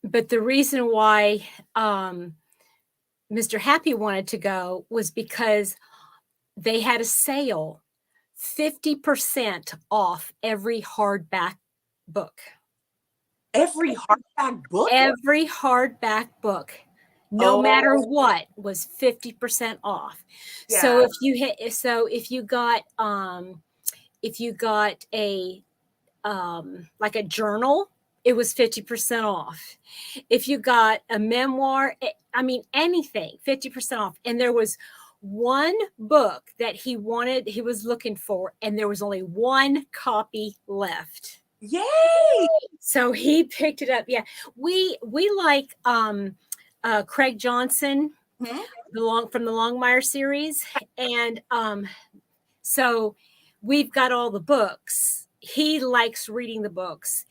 But the reason why Mr. Happy wanted to go was because they had a sale, 50% off every hardback book. Every hardback book? Every hardback book, no matter Oh, what, was 50% off. So yeah. if you got a like a journal, it was 50% off. If you got a memoir, I mean anything, 50% off. And there was one book that he was looking for, and there was only one copy left. Yay! So he picked it up. Yeah. We like Craig Johnson, Hmm? from the Longmire series. And so we've got all the books. He likes reading the books.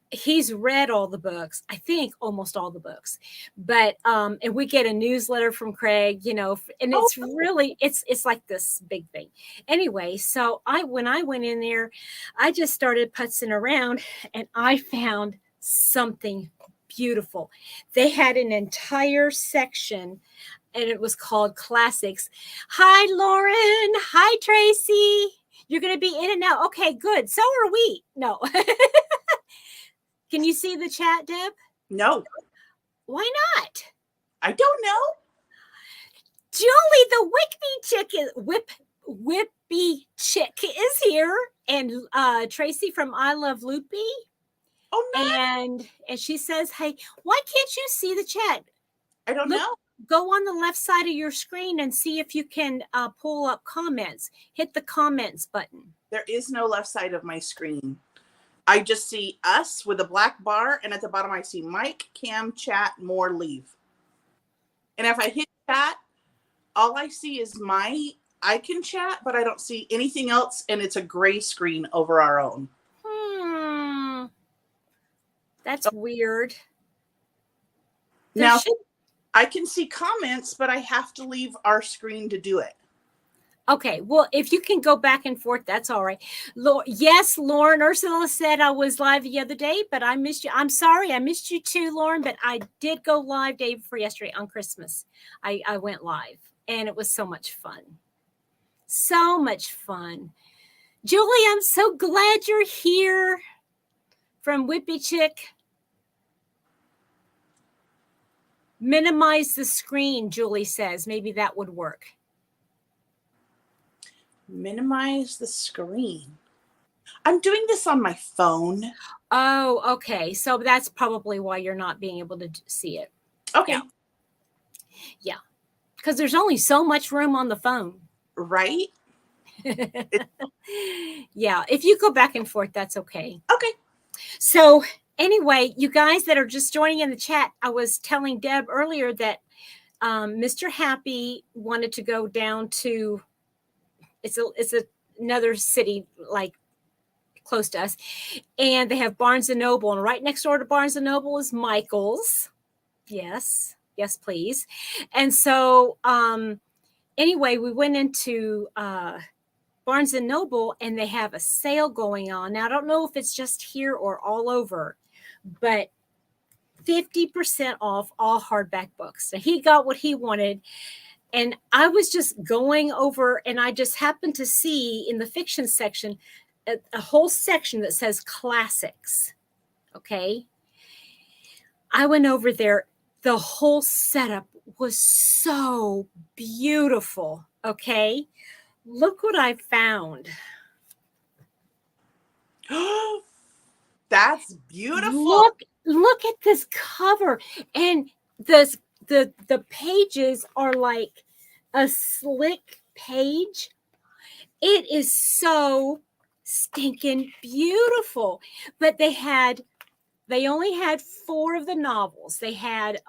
He's read all the books, I think almost all the books. But and we get a newsletter from Craig, and Oh, it's really it's like this big thing. Anyway, so when I went in there, I just started putzing around, and I found something beautiful. They had an entire section, and it was called Classics. Hi, Lauren. Hi, Tracy. You're going to be in and out. Okay, good. So are we. No. Can you see the chat, Deb? no, Why not? I don't know. Julie, the Whippy chick is here, and Tracy from I Love Loopy, Oh, no. and she says, "Hey, why can't you see the chat? I don't Look, know. go on the left side of your screen and see if you can pull up comments. Hit the comments button." There is no left side of my screen. I just see us with a black bar, and at the bottom I see Mike, Cam, chat, more, leave. And if I hit chat, all I see is I can chat, but I don't see anything else, and it's a gray screen over our own. That's weird. Now, I can see comments, but I have to leave our screen to do it. Okay, well, if you can go back and forth, that's all right. Yes, Lauren, Ursula said I was live the other day, but I missed you. I'm sorry, I missed you too, Lauren, but I did go live day before yesterday on Christmas. I went live, and it was so much fun. So much fun. Julie, I'm so glad you're here from Whippy Chick. Minimize the screen, Julie says. Maybe that would work. Minimize the screen. I'm doing this on my phone. Oh, okay. So that's probably why you're not being able to see it. Okay. Yeah. Because there's only so much room on the phone. Right? Yeah. If you go back and forth, that's okay. Okay. So anyway, you guys that are just joining in the chat, I was telling Deb earlier that Mr. Happy wanted to go down to, it's another city like close to us, and they have Barnes and Noble, and right next door to Barnes and Noble is Michael's. Yes, please. And so anyway, we went into Barnes and Noble, and they have a sale going on. Now, I don't know if it's just here or all over, but 50% off all hardback books. So he got what he wanted. And I was just going over, and I just happened to see in the fiction section a whole section that says classics. Okay. I went over there. The whole setup was so beautiful. Okay. Look what I found. That's beautiful. Look at this cover. And the pages are like a slick page. It is so stinking beautiful. But they only had 4 of the novels. They had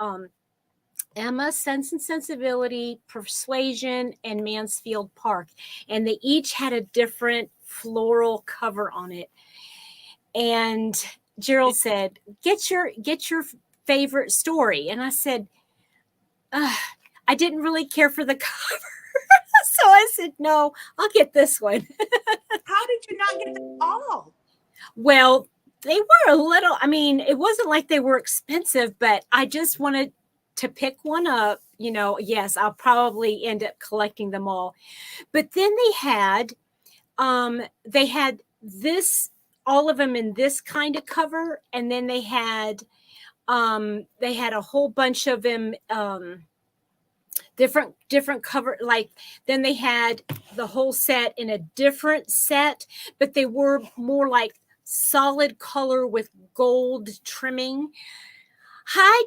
Emma, Sense and Sensibility, Persuasion, and Mansfield Park. And they each had a different floral cover on it. And Gerald said, get your favorite story. And I said, I didn't really care for the cover. So I said, no, I'll get this one. How did you not get them all? Well, They were a little, I mean, it wasn't like they were expensive, but I just wanted to pick one up. Yes, I'll probably end up collecting them all. But then they had this, all of them in this kind of cover, and then they had a whole bunch of them, different cover, like then they had the whole set in a different set, but they were more like solid color with gold trimming. Hi,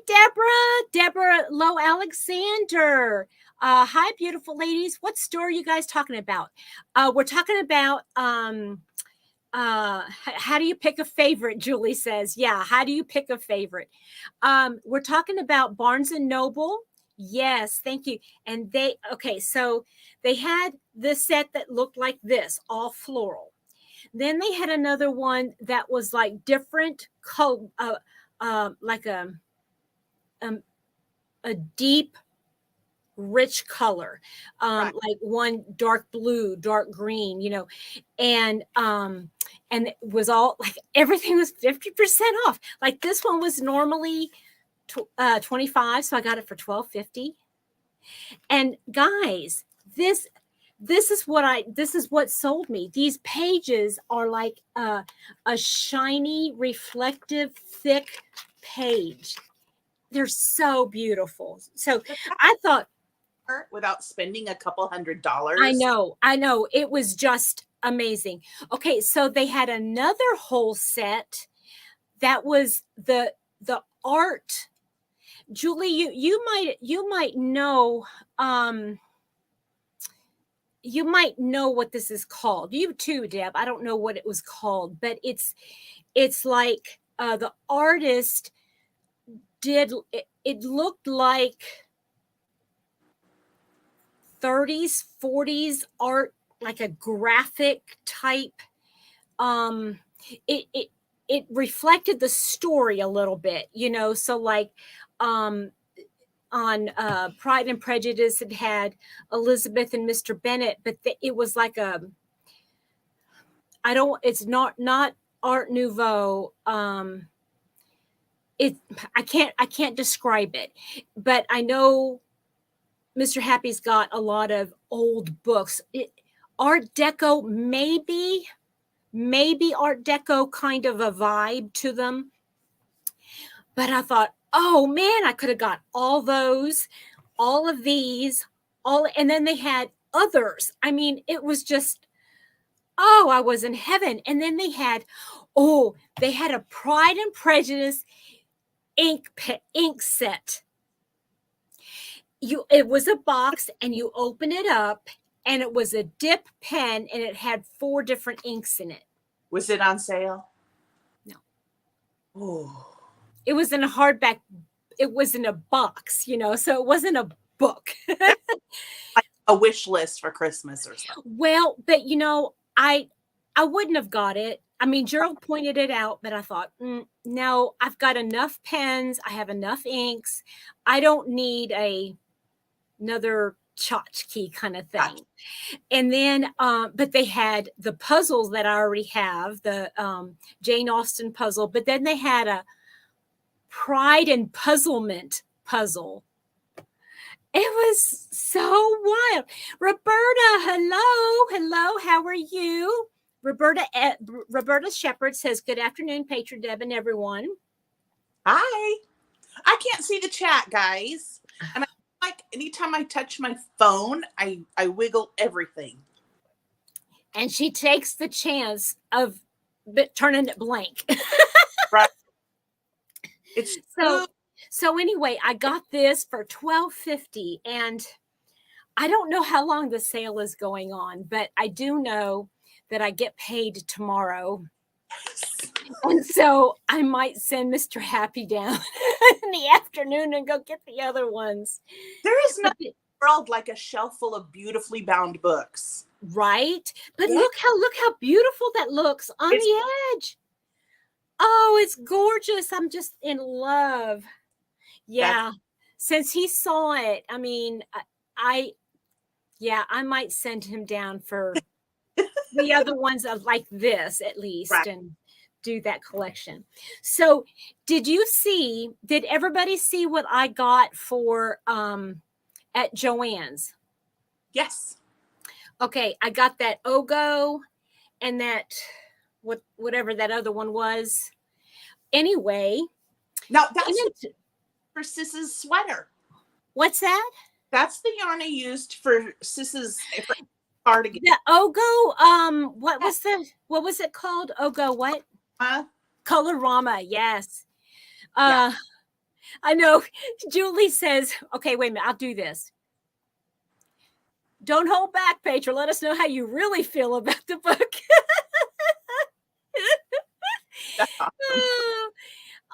Deborah Lowe Alexander. Hi, beautiful ladies. What store are you guys talking about? We're talking about how do you pick a favorite? Julie says, yeah, how do you pick a favorite? We're talking about Barnes and Noble. Yes, thank you. And so they had this set that looked like this, all floral. Then they had another one that was like different color, like a deep, rich color, Right. like one dark blue, dark green, and it was all like everything was 50% off. Like this one was normally 25, so I got it for $12.50. And guys, this is what sold me. These pages are like a shiny, reflective, thick page. They're so beautiful. So I thought, Without spending a couple $100. I know. It was just amazing. Okay, so they had another whole set that was the art. Julie, you might know, you might know what this is called. You too, Deb. I don't know what it was called, but it's like the artist did it looked like 30s, 40s art, like a graphic type. It reflected the story a little bit, so like on Pride and Prejudice, it had Elizabeth and Mr. Bennet, but it was like it's not Art Nouveau. I can't describe it, but I know Mr. Happy's got a lot of old books. Art Deco, maybe Art Deco kind of a vibe to them. But I thought, oh man, I could have got all those, all of these, and then they had others. I mean, it was just, oh, I was in heaven. And then they had a Pride and Prejudice ink set. It was a box, and you open it up, and it was a dip pen, and it had 4 different inks in it. Was it on sale? No. Oh. It was in a hardback. It was in a box, so it wasn't a book. Like a wish list for Christmas or something. Well, but I wouldn't have got it. I mean, Gerald pointed it out, but I thought, no, I've got enough pens. I have enough inks. I don't need another tchotchke kind of thing. Gotcha. And then, but they had the puzzles that I already have, the Jane Austen puzzle, but then they had a Pride and Puzzlement puzzle. It was so wild. Roberta, hello. How are you? Roberta Shepherd says, good afternoon, Patron Deb and everyone. Hi. I can't see the chat, guys. And like anytime I touch my phone, I wiggle everything. And she takes the chance of turning it blank. Right. It's so anyway, I got this for $12.50, and I don't know how long the sale is going on, but I do know that I get paid tomorrow. And so I might send Mr. Happy down in the afternoon and go get the other ones. There is nothing in the world like a shelf full of beautifully bound books. Right? But yeah. Look how beautiful that looks on the edge. Oh, it's gorgeous. I'm just in love. Yeah. Since he saw it, I mean, I might send him down for the other ones of like this at least. Right. And do that collection. So did everybody see what I got for at Joann's? Yes. Okay, I got that Ogo and that whatever that other one was. Anyway, Now that's for Sis's sweater. What's that? That's the yarn I used for Sis's cardigan. The Ogo, what was it called? Ogo what? Colorama, yes. Yeah. I know. Julie says, okay, wait a minute, I'll do this. Don't hold back, Petra. Let us know how you really feel about the book. That's awesome.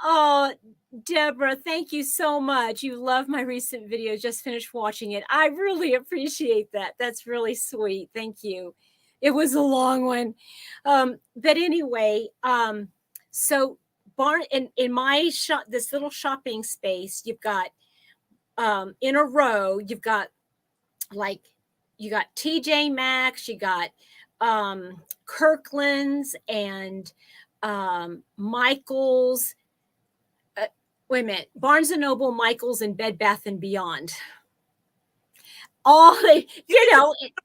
Oh, Deborah, thank you so much. You love my recent video. Just finished watching it. I really appreciate that. That's really sweet. Thank you. It was a long one. But anyway, so barn in my shop, this little shopping space, you've got in a row, you've got you got TJ Maxx, you got Kirkland's and Michael's. Wait a minute, Barnes and Noble, Michael's, and Bed Bath and Beyond. All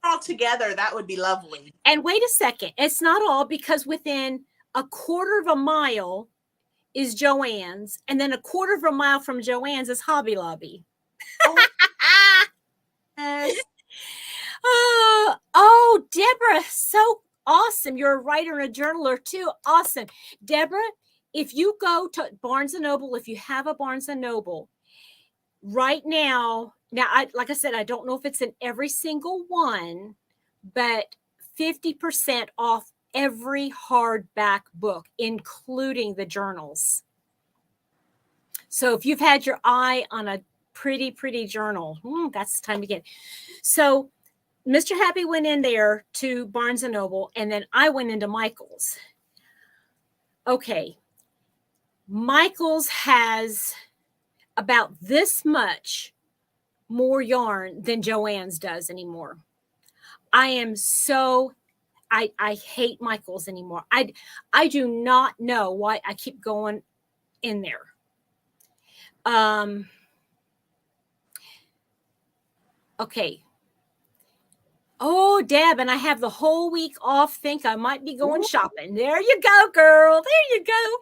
all together, that would be lovely. And wait a second, it's not all, because within a quarter of a mile is Joann's, and then a quarter of a mile from Joann's is Hobby Lobby. Oh, Deborah, so awesome. You're a writer and a journaler too. Awesome. Deborah, if you go to Barnes & Noble, if you have a Barnes & Noble right now, like I said, I don't know if it's in every single one, but 50% off every hardback book, including the journals. So if you've had your eye on a pretty, pretty journal, that's the time to get it. So Mr. Happy went in there to Barnes & Noble, and then I went into Michael's. Okay. Michael's has about this much more yarn than Joann's does anymore. I hate Michael's anymore. I do not know why I keep going in there. Okay. Oh, Deb, and I have the whole week off. Think I might be going shopping. There you go, girl. There you go.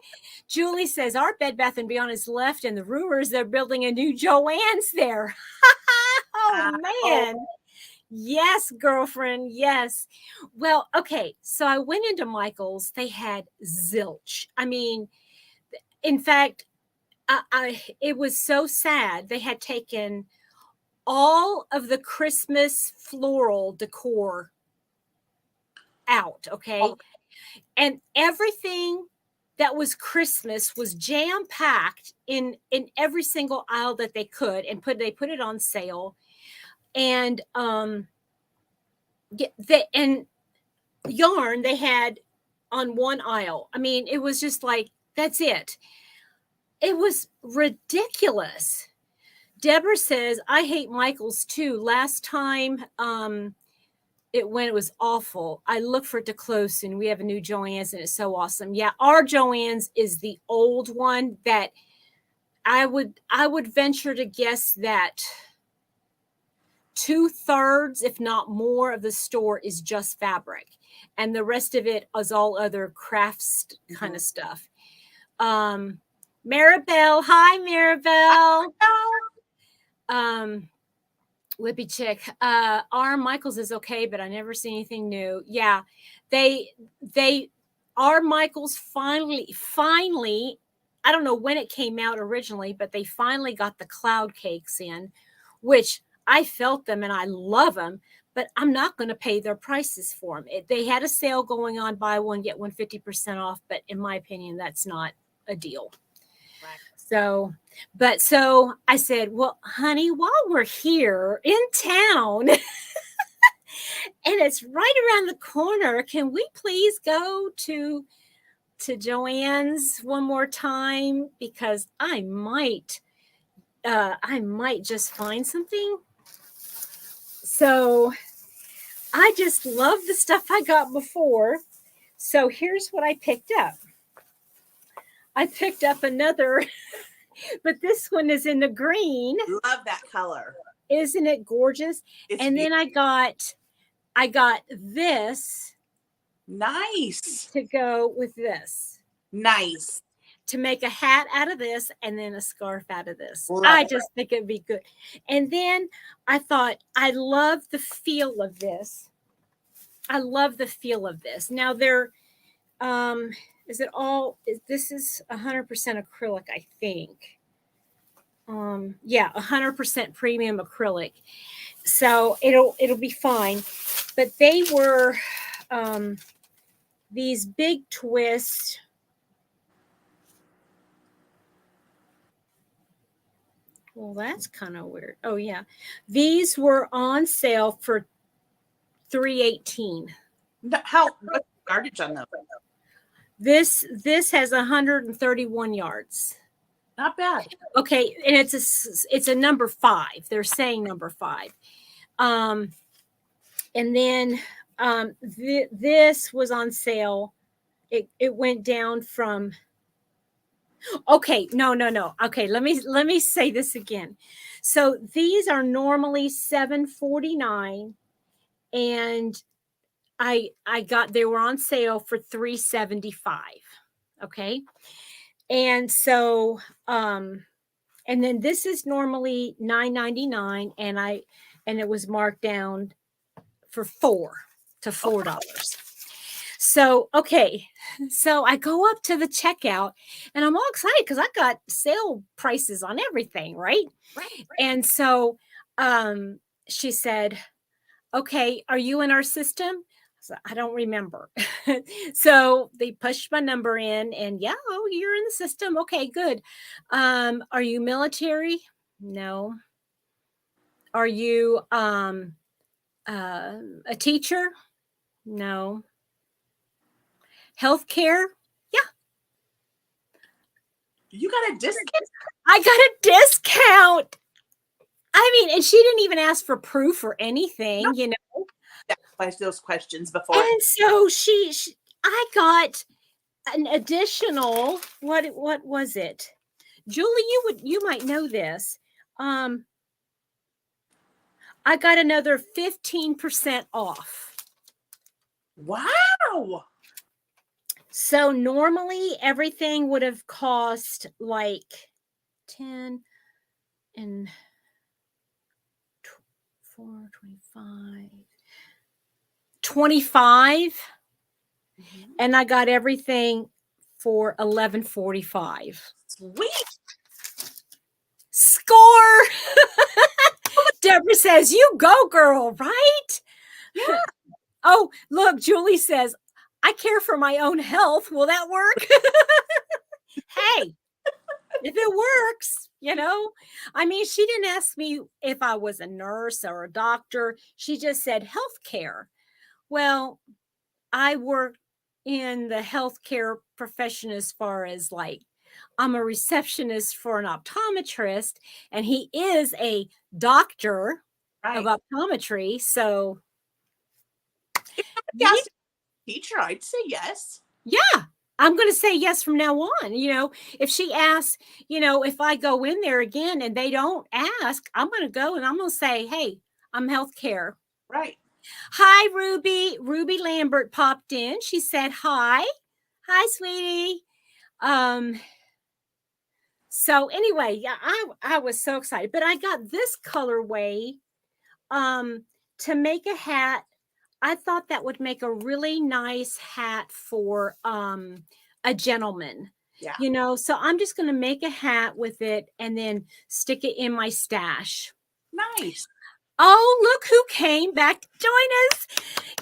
Julie says our Bed Bath & Beyond is left, and the rumors they're building a new Joann's there. Oh, man. Yes, girlfriend. Yes. Well, okay. So I went into Michael's. They had zilch. I mean, in fact, it was so sad. They had taken all of the Christmas floral decor out, okay? And everything that was Christmas was jam-packed in every single aisle that they could, and they put it on sale. And and yarn they had on one aisle. I mean, it was just like, that's it. It was ridiculous. Deborah says, I hate Michael's too. Last time it was awful. I look for it to close soon. We have a new Joann's and it's so awesome. Yeah, our Joann's is the old one that I would venture to guess that 2/3, if not more, of the store is just fabric. And the rest of it is all other crafts kind of stuff. Maribel. Hi, Maribel. Whippy chick. Our Michael's is okay, but I never see anything new. Yeah, our Michael's finally, I don't know when it came out originally, but they finally got the cloud cakes in, which I felt them and I love them, but I'm not going to pay their prices for them. They had a sale going on, buy one, get one 50% off, but in my opinion, that's not a deal. Right. So I said, well, honey, while we're here in town and it's right around the corner, can we please go to Joann's one more time? Because I might just find something. So I just love the stuff I got before. So here's what I picked up. I picked up another, but this one is in the green. Love that color. Isn't it gorgeous? It's And then beautiful. I got this Nice. to go with this. Nice. To make a hat out of this and then a scarf out of this. Love I it. just think it'd be good. And then I thought, I love the feel of this. I love the feel of this. Now they're, is it all, this is 100% acrylic, I think. Yeah, 100% premium acrylic. So it'll be fine. But they were these big twists. Well, that's kind of weird. Oh yeah. These were on sale for $318. What's the yardage on those? This has 131 yards. Not bad. Okay, and it's a number 5. They're saying number 5. And then this was on sale. It went down from. Okay, no. Okay, let me say this again. So these are normally $749, and they were on sale for $375. Okay, and so and then this is normally $9.99, and it was marked down for $4 to $4. So, okay. So I go up to the checkout and I'm all excited because I got sale prices on everything, right? Right. And so she said, okay, are you in our system? So I don't remember. So they pushed my number in and yeah, oh, you're in the system. Okay, good. Are you military? No. Are you a teacher? No. Healthcare? Yeah. You got a discount? I got a discount. I mean, and she didn't even ask for proof or anything, No. you know. Ask those questions before. And so I got an additional, what was it? Julie, you might know this. I got another 15% off. Wow. So normally everything would have cost like 10 and 4, 25, 25. Mm-hmm. And I got everything for $11.45. Sweet. Score. Deborah says, you go, girl, right? Yeah. Oh, look, Julie says, I care for my own health. Will that work? Hey, if it works, you know. I mean, she didn't ask me if I was a nurse or a doctor. She just said healthcare. Well, I work in the healthcare profession as far as like I'm a receptionist for an optometrist, and he is a doctor of optometry. So, yeah. Teacher, I'd say yes. Yeah, I'm going to say yes from now on. You know, if she asks, you know, if I go in there again and they don't ask, I'm going to go and I'm going to say, hey, I'm healthcare. Right. Hi, Ruby. Ruby Lambert popped in. She said, hi. Hi, sweetie. So anyway, yeah, I was so excited, but I got this colorway to make a hat. I thought that would make a really nice hat for a gentleman. Yeah. You know, so I'm just going to make a hat with it and then stick it in my stash. Nice. Oh, look who came back to join us.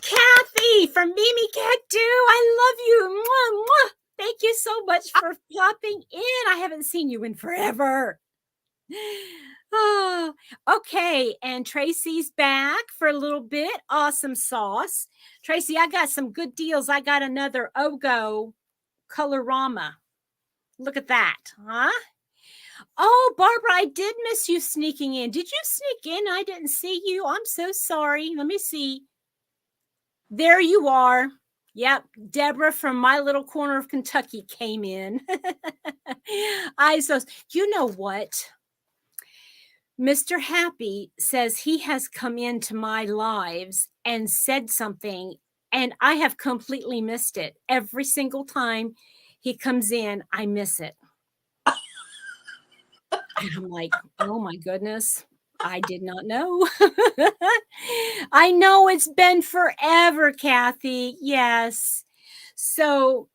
Kathy from Mimi Cat Do. I love you. Mwah, mwah. Thank you so much for popping in. I haven't seen you in forever. Oh, okay. And Tracy's back for a little bit. Awesome sauce. Tracy, I got some good deals. I got another Ogo Colorama. Look at that, huh? Oh, Barbara, I did miss you sneaking in. Did you sneak in? I didn't see you. I'm so sorry. Let me see. There you are. Yep. Deborah from my little corner of Kentucky came in. You know what? Mr. Happy says he has come into my lives and said something, and I have completely missed it. Every single time he comes in, I miss it. And I'm like, oh my goodness, I did not know. I know it's been forever, Kathy. Yes. So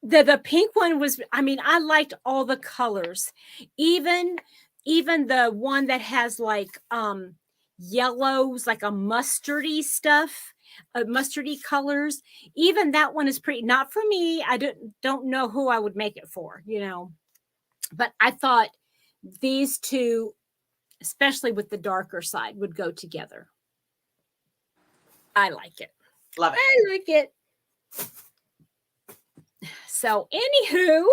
the pink one was, I mean, I liked all the colors. Even the one that has like yellows, like a mustardy stuff, mustardy colors. Even that one is pretty. Not for me. I don't know who I would make it for, But I thought these two, especially with the darker side, would go together. I like it. Love it. I like it. So, anywho,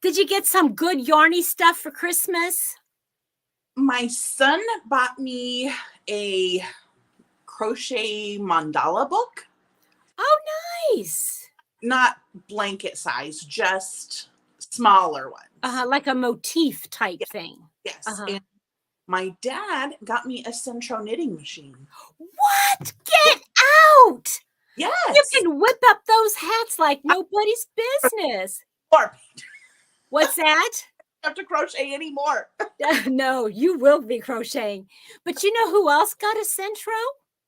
did you get some good yarny stuff for Christmas? My son bought me a crochet mandala book. Oh, nice. Not blanket size, just smaller ones. Like a motif type thing. Yes. And my dad got me a Centro knitting machine. What? Get out! Yes. You can whip up those hats like nobody's business. What's that? I don't have to crochet anymore. No, you will be crocheting. But you know who else got a Centro?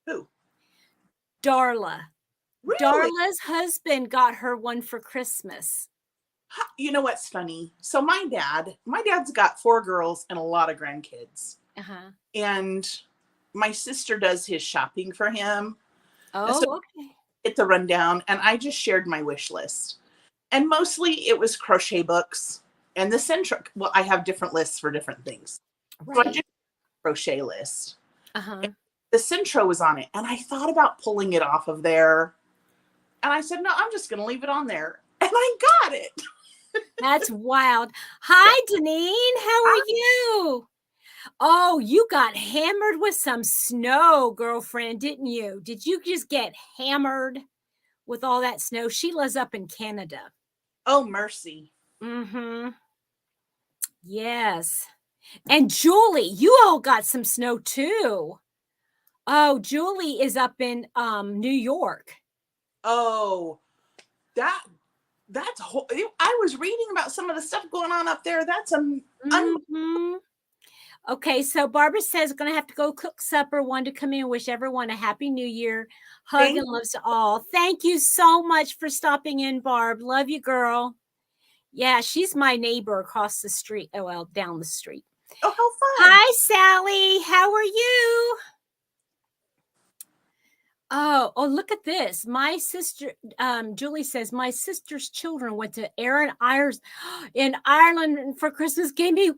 Who? Darla. Really? Darla's husband got her one for Christmas. You know what's funny? So my dad's got 4 girls and a lot of grandkids. And my sister does his shopping for him. Oh, so okay. Get the rundown, and I just shared my wish list. And mostly it was crochet books and the Centro. Well, I have different lists for different things. Right. So I just crochet list. The Centro was on it, and I thought about pulling it off of there. And I said, no, I'm just going to leave it on there. And I got it. That's wild. Hi, Deneen. How are you? Oh, you got hammered with some snow, girlfriend, didn't you? Did you just get hammered with all that snow? Sheila's up in Canada. Oh, mercy. Yes. And Julie, you all got some snow too. Oh, Julie is up in New York. Oh, that's I was reading about some of the stuff going on up there. That's Okay, so Barbara says going to have to go cook supper. Wanted to come in and wish everyone a happy new year. Hug and loves to all. Thank you so much for stopping in, Barb. Love you, girl. Yeah, she's my neighbor across the street. Oh, well, down the street. Oh, how fun. Hi, Sally. How are you? Oh, look at this. My sister, Julie says, my sister's children went to Erin Ayers in Ireland for Christmas. Gave me,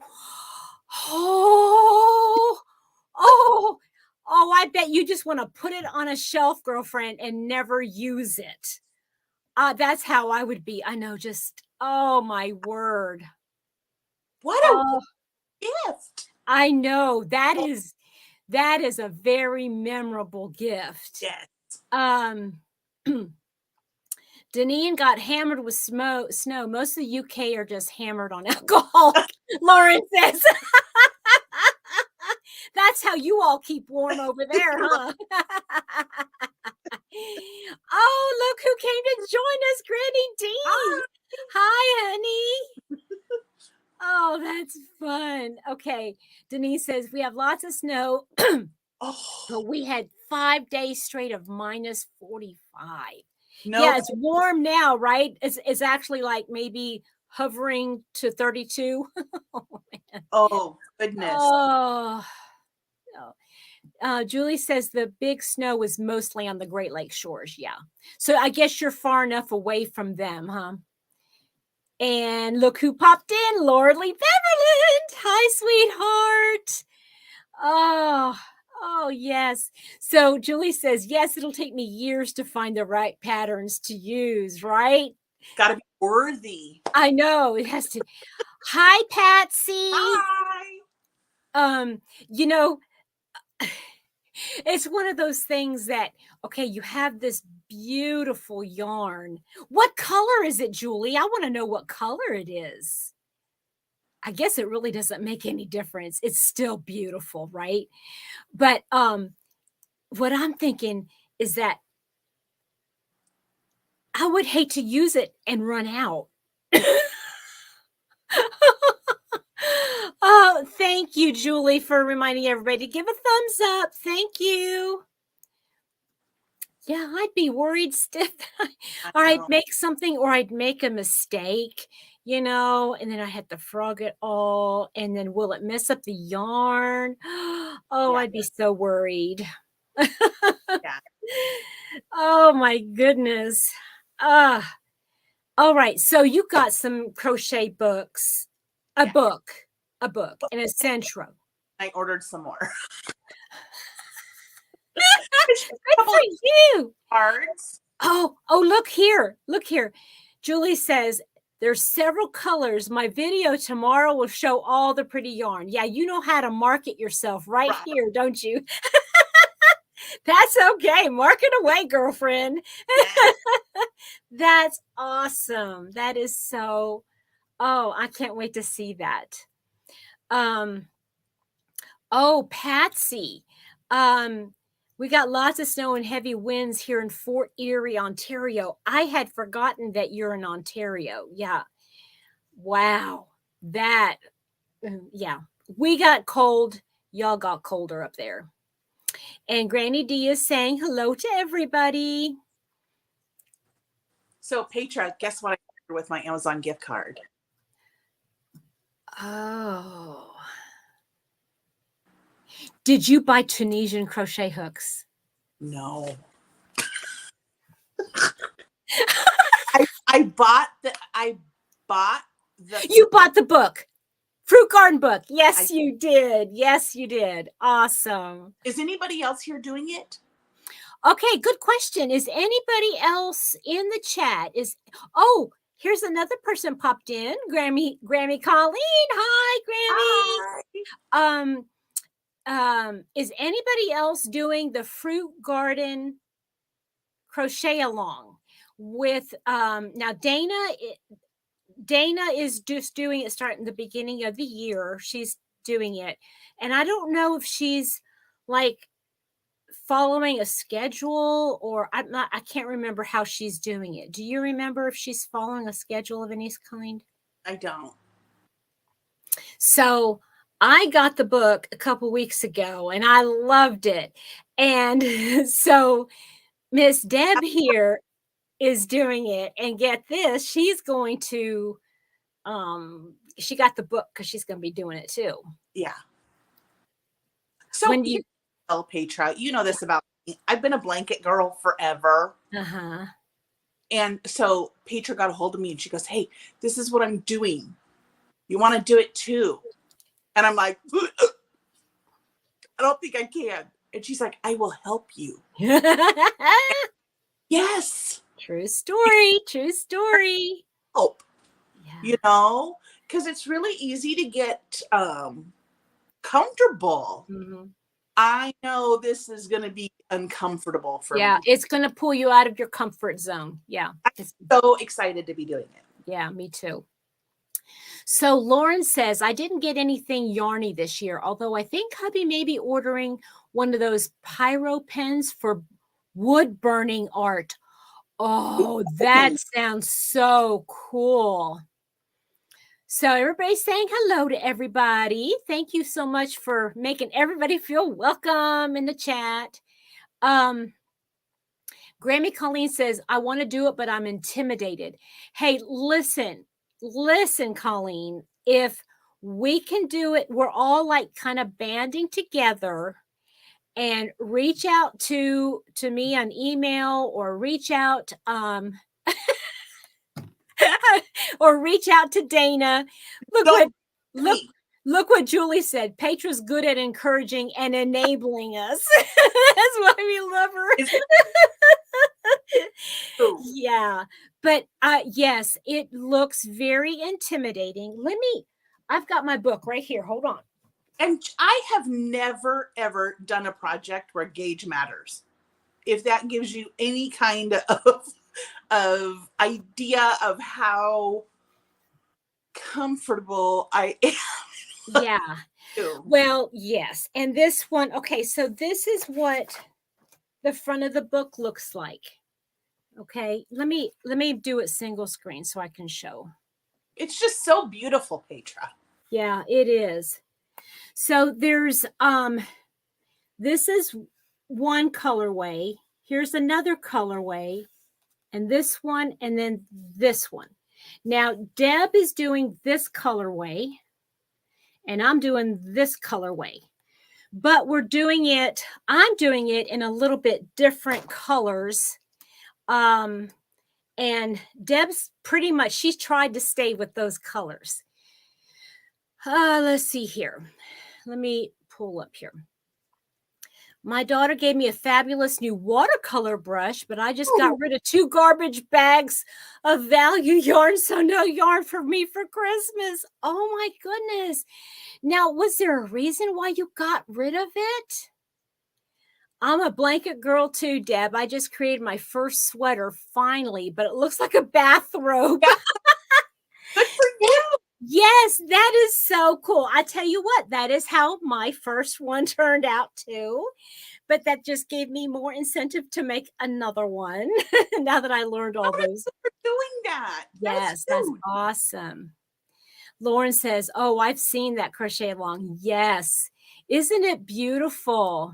I bet you just want to put it on a shelf, girlfriend, and never use it. That's how I would be. I know, just, oh my word. What a gift. I know. That is a very memorable gift. Yes. Deneen got hammered with snow. Most of the UK are just hammered on alcohol. Lauren says. That's how you all keep warm over there, huh? Oh, look who came to join us, Granny Dean. Hi, honey. Oh, that's fun. Okay. Denise says, we have lots of snow. But we had 5 days straight of minus 45. No. Yeah, it's warm now, right? It's actually like maybe hovering to 32. Oh, goodness. Oh, no. Julie says the big snow was mostly on the Great Lakes shores. Yeah. So I guess you're far enough away from them, huh? And look who popped in, Lordly Beverland. Hi, sweetheart. Oh, yes. So Julie says, yes, it'll take me years to find the right patterns to use, right? Got to be worthy. I know it has to. Hi, Patsy. Hi. You know, it's one of those things that, okay, you have this beautiful yarn. What color is it, Julie? I want to know what color it is. I guess it really doesn't make any difference. It's still beautiful, right? But what I'm thinking is that I would hate to use it and run out. Oh, thank you, Julie, for reminding everybody to give a thumbs up. Thank you. Yeah, I'd be worried stiff. Or I'd make something, or I'd make a mistake, and then I had to frog it all. And then will it mess up the yarn? Oh, Yeah. I'd be so worried. Yeah. Oh my goodness. All right. So you got some crochet books, a book, and a centro. I ordered some more. Good for you. Cards. Oh, look here. Julie says there's several colors. My video tomorrow will show all the pretty yarn. Yeah, you know how to market yourself right here, don't you? That's okay. Mark it away, girlfriend. That's awesome. That is so. Oh, I can't wait to see that. Oh, Patsy. We got lots of snow and heavy winds here in Fort Erie, Ontario. I had forgotten that you're in Ontario. Yeah. Wow. That, yeah. We got cold. Y'all got colder up there. And Granny D is saying hello to everybody. So, Petra, guess what I ordered with my Amazon gift card? Oh. Did you buy Tunisian crochet hooks? No. I bought the. You bought the book. Fruit Garden book. Yes, you did. Yes, you did. Awesome. Is anybody else here doing it? Okay, good question. Is anybody else in the chat? Here's another person popped in. Grammy Colleen. Hi, Grammy. Hi. Is anybody else doing the Fruit Garden crochet along with now Dana is just doing it starting the beginning of the year. She's doing it. And I don't know if she's like following a schedule or I can't remember how she's doing it. Do you remember if she's following a schedule of any kind? I don't. So I got the book a couple weeks ago and I loved it. And so Miss Deb here is doing it, and get this, she's going to she got the book because she's going to be doing it too. Yeah. So when you tell Petra, you know this about me. I've been a blanket girl forever. And so Petra got a hold of me and she goes, "Hey, this is what I'm doing. You want to do it too?" And I'm like, "I don't think I can." And she's like, "I will help you." Yes. True story. Hope. Yeah. Because it's really easy to get comfortable. Mm-hmm. I know this is going to be uncomfortable for me. Yeah, it's going to pull you out of your comfort zone. Yeah. I'm so excited to be doing it. Yeah, me too. So Lauren says, I didn't get anything yarny this year, although I think hubby may be ordering one of those pyro pens for wood burning art. Oh, that sounds so cool. So everybody's saying hello to everybody. Thank you so much for making everybody feel welcome in the chat. Grammy Colleen says, I want to do it, but I'm intimidated. Hey, listen, Colleen, if we can do it, we're all like kind of banding together and reach out to me on email or reach out or reach out to Dana. Look what Julie said. Petra's good at encouraging and enabling us. That's why we love her. Yeah. But yes, it looks very intimidating. I've got my book right here. Hold on. And I have never, ever done a project where gauge matters. if that gives you any kind of idea of how comfortable I am. Yeah. Well, yes. And this one, okay, so this is what the front of the book looks like. Okay, let me do it single screen so I can show. It's just so beautiful, Petra. Yeah, it is. So there's this is one colorway. Here's another colorway, and this one, and then this one. Now Deb is doing this colorway, and I'm doing this colorway. But I'm doing it in a little bit different colors. And Deb's pretty much, she's tried to stay with those colors. Let's see here. Let me pull up here. My daughter gave me a fabulous new watercolor brush, but I just got rid of 2 garbage bags of value yarn, so no yarn for me for Christmas. Oh my goodness. Now, was there a reason why you got rid of it? I'm a blanket girl too, Deb. I just created my first sweater finally, but it looks like a bathrobe. Good for you. Yes, that is so cool. I tell you what, that is how my first one turned out too. But that just gave me more incentive to make another one now that I learned all those. For doing that. Yes, that's awesome. Lauren says, oh, I've seen that crochet along. Yes. Isn't it beautiful?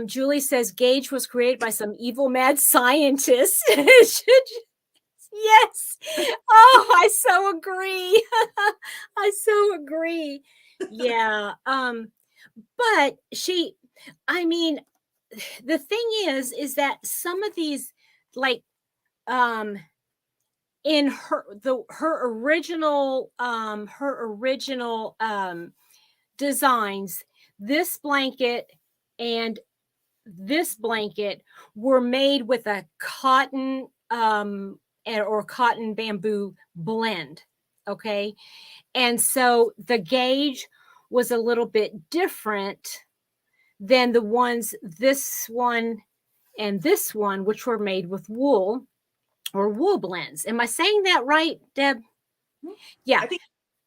Julie says, Gage was created by some evil mad scientist. Yes. Oh, I so agree. I so agree. Yeah. But I mean, the thing is that some of these, like, in her original designs, this blanket and this blanket were made with a cotton or cotton bamboo blend. Okay. And so the gauge was a little bit different than the ones, this one and this one, which were made with wool or wool blends. Am I saying that right, Deb? Yeah.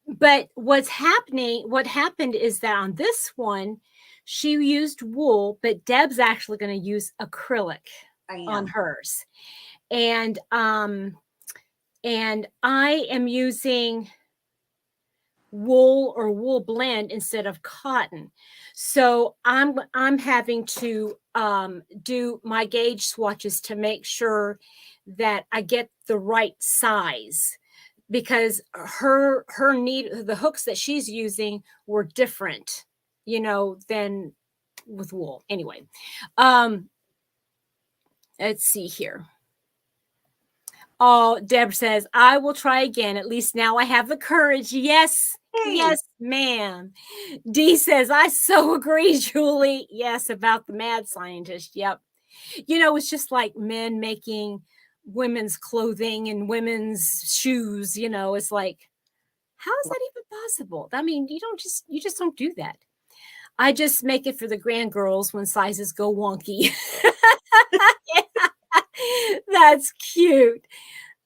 But what happened is that on this one, she used wool, but Deb's actually going to use acrylic on hers. And I am using wool or wool blend instead of cotton. So I'm having to do my gauge swatches to make sure that I get the right size, because the hooks that she's using were different, than with wool. Anyway, let's see here. Oh, Deb says, I will try again. At least now I have the courage. Yes. Hey. Yes, ma'am. Dee says, I so agree, Julie. Yes, about the mad scientist. Yep. It's just like men making women's clothing and women's shoes. It's like, how is that even possible? I mean, you just don't do that. I just make it for the grand girls when sizes go wonky. That's cute.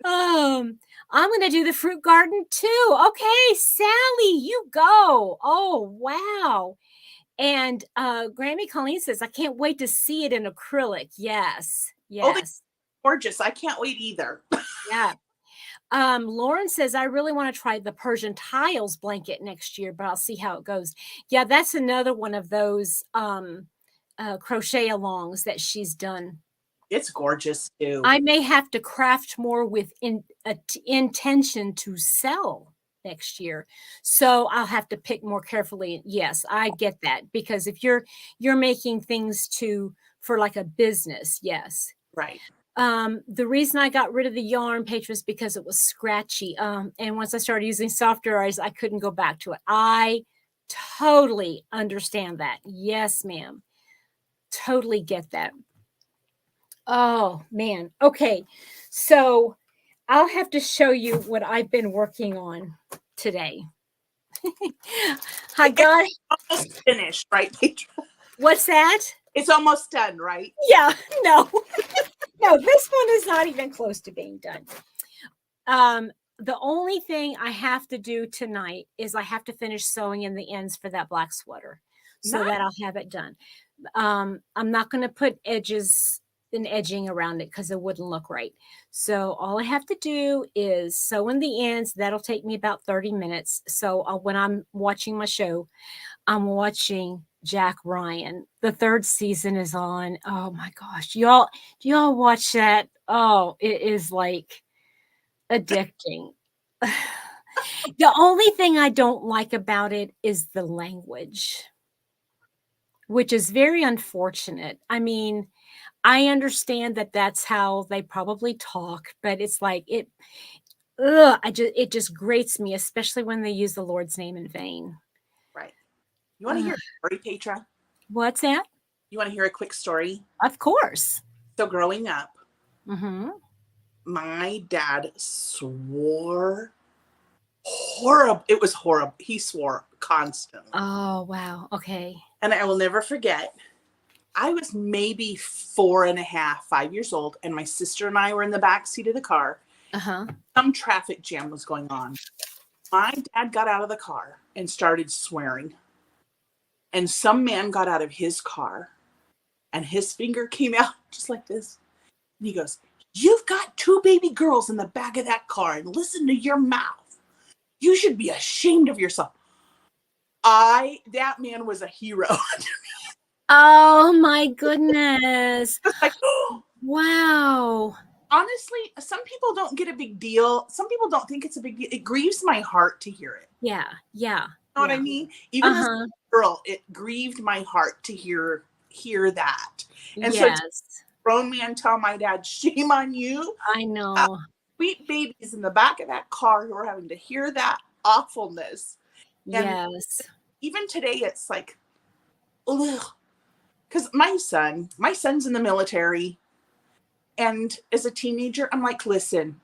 I'm going to do the fruit garden too. Okay, Sally, you go. Oh, wow. And Grammy Colleen says, I can't wait to see it in acrylic. Yes. Yes. Oh, gorgeous. I can't wait either. Yeah. Lauren says, I really want to try the Persian tiles blanket next year, but I'll see how it goes. Yeah, that's another one of those crochet alongs that she's done. It's gorgeous too. I may have to craft more with intention to sell next year. So I'll have to pick more carefully. Yes, I get that, because if you're making things for like a business, yes. Right. The reason I got rid of the yarn, Petra, is because it was scratchy. And once I started using softer eyes, I couldn't go back to it. I totally understand that. Yes, ma'am. Totally get that. Oh, man. Okay. So I'll have to show you what I've been working on today. I got almost finished, right, Petra? What's that? It's almost done, right? Yeah, no. No, this one is not even close to being done. The only thing I have to do tonight is I have to finish sewing in the ends for that black sweater so Nice. that I'll have it done. I'm not going to put edges and edging around it because it wouldn't look right. So all I have to do is sew in the ends. That'll take me about 30 minutes. So when I'm watching my show, I'm watching Jack Ryan. The 3rd season is on. Oh my gosh. Do y'all watch that? Oh, it is like addicting. The only thing I don't like about it is the language, which is very unfortunate. I mean, I understand that that's how they probably talk, but it's like it just grates me, especially when they use the Lord's name in vain. Right. You want to hear a story, Petra? What's that? You want to hear a quick story? Of course. So growing up, Mm-hmm. my dad swore horrible. It was horrible. He swore constantly. Oh, wow. Okay. And I will never forget. I was maybe 4.5, 5 years old, and my sister and I were in the back seat of the car. Uh-huh. Some traffic jam was going on. My dad got out of the car and started swearing. And some man got out of his car, and his finger came out just like this. And he goes, "You've got 2 baby girls in the back of that car, and listen to your mouth. You should be ashamed of yourself." That man was a hero. Oh my goodness. It's like, Wow. honestly, some people don't get a big deal. Some people don't think it's a big deal. It grieves my heart to hear it. Yeah. Yeah. You know what I mean? Even as a girl, it grieved my heart to hear that. And so grown man tell my dad, "Shame on you." I know. Sweet babies in the back of that car who are having to hear that awfulness. And Yes. even today, it's like, ugh. Because my son's in the military. And as a teenager, I'm like, listen,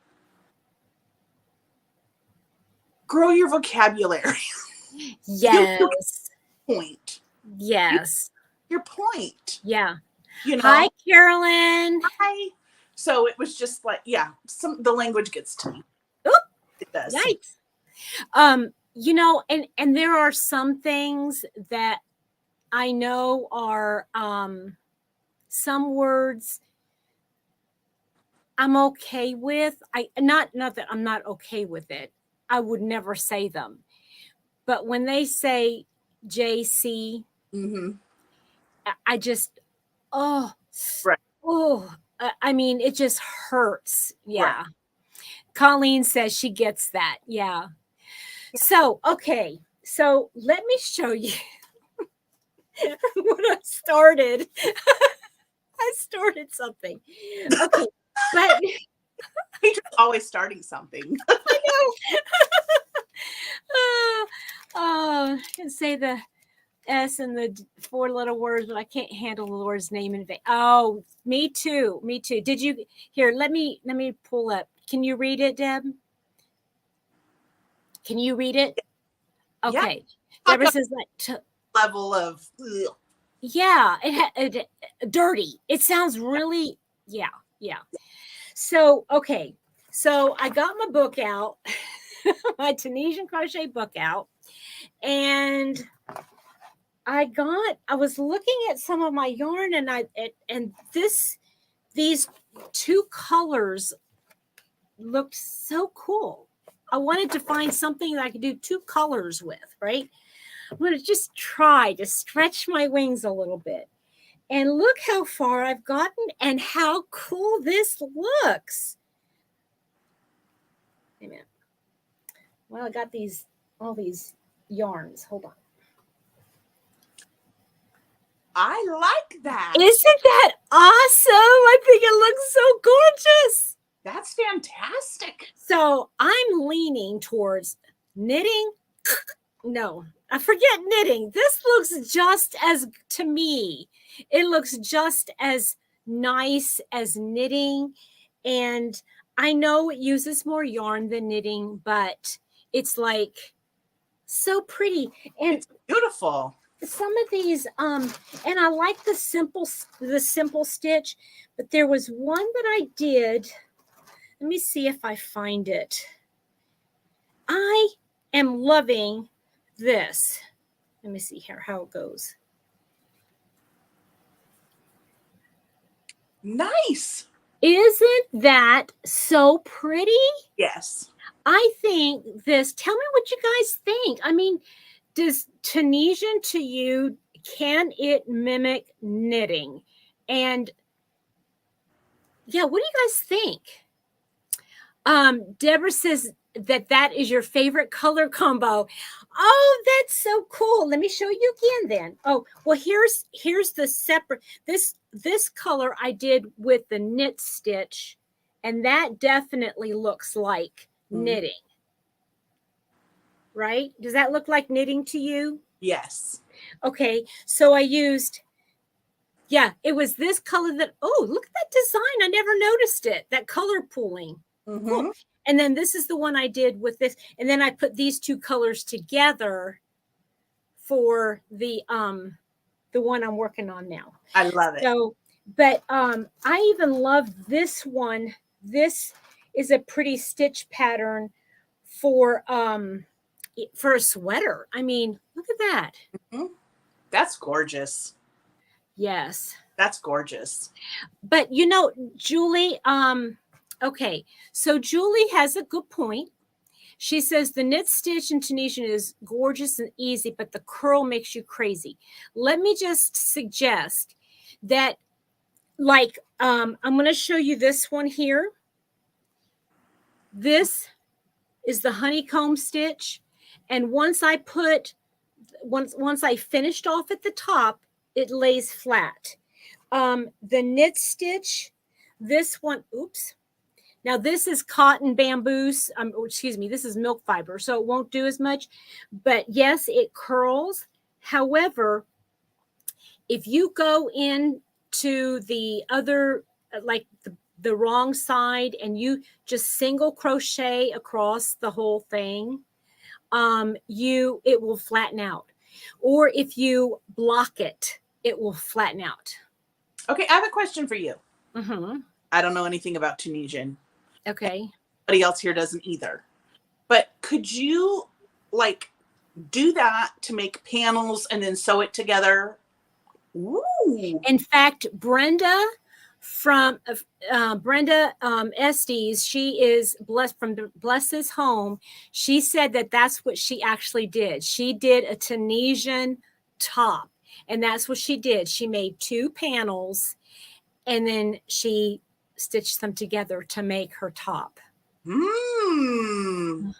grow your vocabulary. Yes. Point. Yes. Your point. Yeah. You know? Hi, Carolyn. Hi. So it was just like, yeah, the language gets to me. Oop. It does. Yikes. You know, and there are some things that I know are some words I'm okay with. Not that I'm not okay with it. I would never say them. But when they say JC, I just right. I mean, it just hurts. Yeah. Right. Colleen says she gets that. Yeah. So, okay. So let me show you what I started. I started something. Okay. But Peter's always starting something. I know. And say the S and the 4 little words, but I can't handle the Lord's name in vain. Oh, me too. Me too. Did you here? Let me pull up. Can you read it, Deb? Can you read it? Okay. Yeah. Deborah says that level of ugh. Yeah, it dirty. It sounds really yeah. So okay, so I got my book out, my Tunisian crochet book out, and I was looking at some of my yarn, and these 2 colors looked so cool. I wanted to find something that I could do 2 colors with, right? I'm going to just try to stretch my wings a little bit. And look how far I've gotten and how cool this looks. Wait a minute. Well, I got all these yarns. Hold on. I like that. Isn't that awesome? I think it looks so gorgeous. That's fantastic. So I'm leaning towards knitting. No, I forget knitting. This looks just as, to me, it looks just as nice as knitting. And I know it uses more yarn than knitting, but it's like so pretty. And it's beautiful. some of these, and I like the simple stitch, but there was one that I did. Let me see if I find it. I am loving this. Let me see here how it goes. Nice. Isn't that so pretty? Yes. I think this, tell me what you guys think. I mean, does Tunisian to you, can it mimic knitting? And yeah, what do you guys think? Deborah says that is your favorite color combo. Oh, that's so cool. Let me show you again then. Oh, well, here's the separate, this color I did with the knit stitch, and that definitely looks like knitting. Right? Does that look like knitting to you? Yes. Okay, so I used, yeah, it was this color that, oh, look at that design. I never noticed it, that color pooling. Cool. And then this is the one I did with this. And then I put these two colors together for the one I'm working on now. I love it. So, but I even love this one. This is a pretty stitch pattern for a sweater. I mean, look at that. That's gorgeous. Yes. That's gorgeous. But you know, Julie, okay, so Julie has a good point. She says the knit stitch in Tunisian is gorgeous and easy, but the curl makes you crazy. Let me just suggest that, like, I'm going to show you this one here. This is the honeycomb stitch. And once I finished off at the top, it lays flat. The knit stitch, this one, oops. Now this is cotton bamboo, this is milk fiber, so it won't do as much. But yes, it curls. However, if you go into the other, like the wrong side, and you just single crochet across the whole thing, it will flatten out. Or if you block it, it will flatten out. Okay, I have a question for you. Mm-hmm. I don't know anything about Tunisian. Okay. Nobody else here doesn't either. But could you like do that to make panels and then sew it together? Ooh. In fact, Brenda from Estes, she is blessed from Bless's home. She said that's what she actually did. She did a Tunisian top, and that's what she did. She made 2 panels, and then she stitched them together to make her top. Mm-hmm.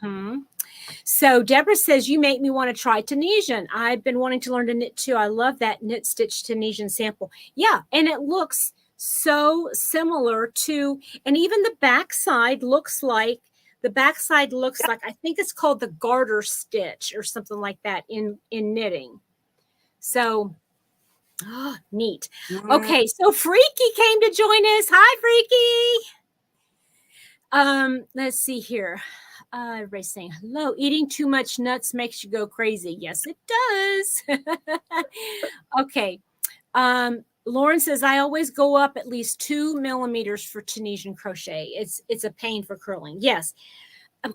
So Deborah says, you make me want to try Tunisian. I've been wanting to learn to knit too. I love that knit stitch Tunisian sample. Yeah, and it looks so similar to, and even the backside looks like, I think it's called the garter stitch or something like that in knitting. So, oh, neat. Okay, so Freaky came to join us. Hi, Freaky. Let's see here. Everybody's saying hello. Eating too much nuts makes you go crazy. Yes, it does. Okay. Lauren says, I always go up at least 2 millimeters for Tunisian crochet. It's a pain for curling. Yes.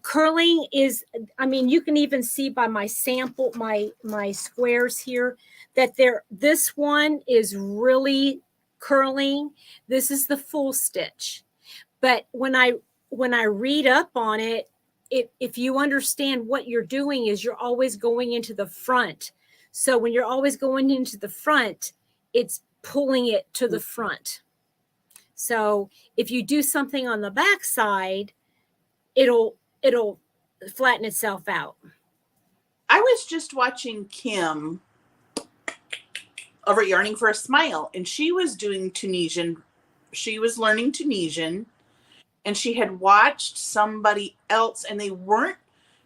Curling is, I mean, you can even see by my sample, my squares here, that this one is really curling. This is the full stitch. But when I read up on it, if you understand what you're doing is you're always going into the front. So when you're always going into the front, it's pulling it to the front. So if you do something on the back side, it'll flatten itself out. I was just watching Kim over at Yarning for a Smile, and she was doing Tunisian. She was learning Tunisian, and she had watched somebody else, and they weren't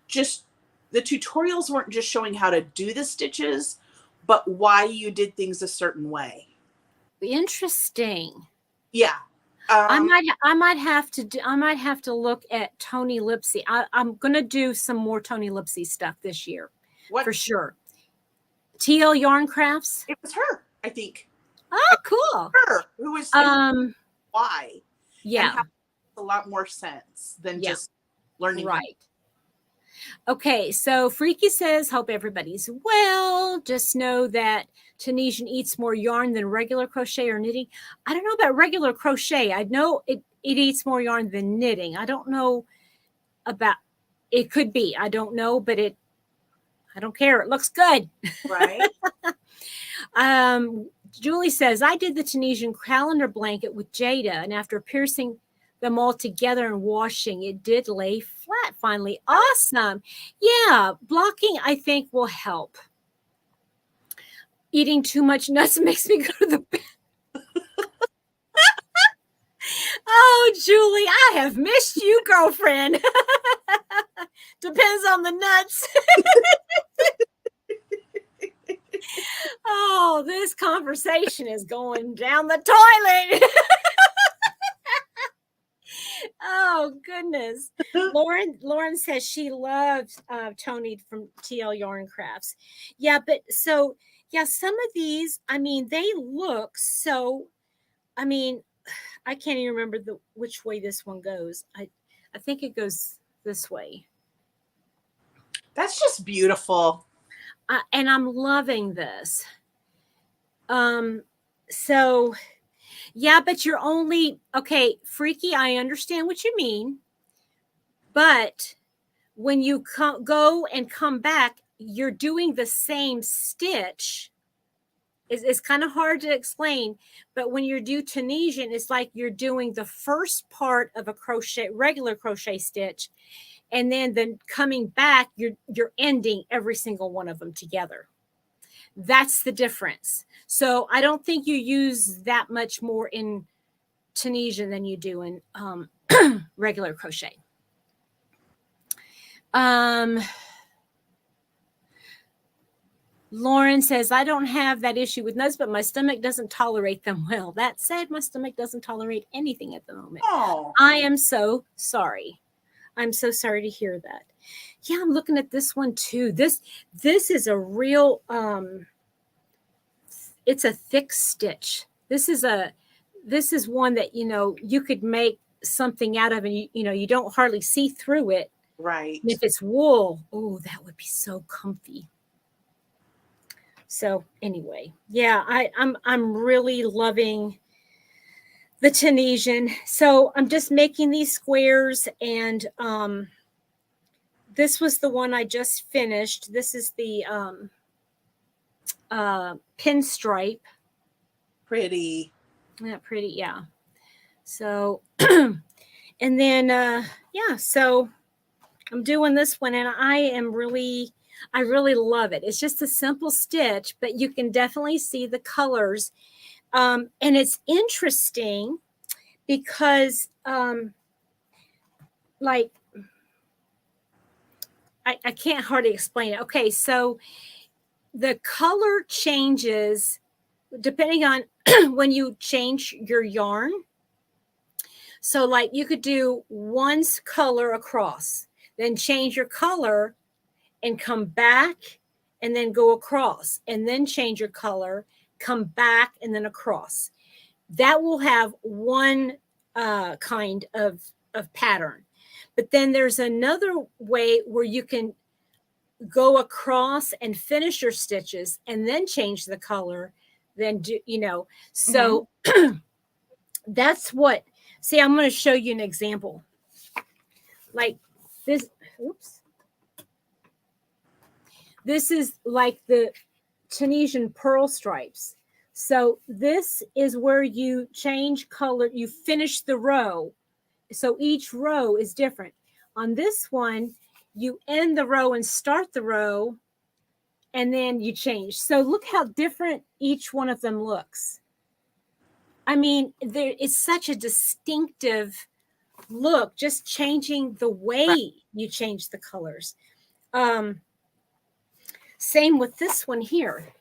just, the tutorials weren't just showing how to do the stitches, but why you did things a certain way. Interesting. Yeah. I might have to look at Tony Lipsy. I'm going to do some more Tony Lipsy stuff this year. For sure. TL Yarn Crafts. It was her, I think. Oh, cool. Her who was saying why and Yeah. how it makes a lot more sense than just learning. Right. Okay, so Freaky says, hope everybody's well. Just know that Tunisian eats more yarn than regular crochet or knitting. I don't know about regular crochet. I know it eats more yarn than knitting. I don't know about, it could be. I don't know, but I don't care. It looks good. Right. Julie says, I did the Tunisian calendar blanket with Jada, and after piercing them all together and washing, it did lay flat finally. Awesome. Yeah, blocking, I think, will help. Eating too much nuts makes me go to the bed. Oh, Julie, I have missed you, girlfriend. Depends on the nuts. Oh, this conversation is going down the toilet. Oh, goodness. Lauren says she loves Tony from TL Yarn Crafts. Yeah, but so, yeah, some of these, I mean, they look so, I mean, I can't even remember which way this one goes. I think it goes this way. That's just beautiful. And I'm loving this. So yeah, but you're only, okay, Freaky, I understand what you mean. But when you go and come back, you're doing the same stitch. It's kind of hard to explain, but when you do Tunisian, it's like you're doing the first part of a regular crochet stitch, and then coming back, you're ending every single one of them together. That's the difference. So I don't think you use that much more in Tunisian than you do in regular crochet. Lauren says, I don't have that issue with nuts, but my stomach doesn't tolerate them well. That said, my stomach doesn't tolerate anything at the moment. Oh. I am so sorry. I'm so sorry to hear that. Yeah, I'm looking at this one too. This is a real, it's a thick stitch. This is one that, you could make something out of, and you don't hardly see through it. Right. And if it's wool, oh, that would be so comfy. So anyway, yeah, I'm really loving the Tunisian. So I'm just making these squares, and this was the one I just finished. This is the pinstripe. Pretty. Yeah, pretty, yeah. So and then yeah, so I'm doing this one, and I really love it. It's just a simple stitch, but you can definitely see the colors. And it's interesting because like I can't hardly explain it. Okay, so the color changes depending on when you change your yarn. So like you could do one color across, then change your color and come back and then go across, and then change your color, come back and then across. That will have one kind of pattern. But then there's another way where you can go across and finish your stitches and then change the color, then do, so that's what, see, I'm going to show you an example. Like this, oops. This is like the Tunisian pearl stripes. So this is where you change color, you finish the row. So each row is different. On this one, you end the row and start the row, and then you change. So look how different each one of them looks. I mean, there is such a distinctive look, just changing the way you change the colors. Same with this one here.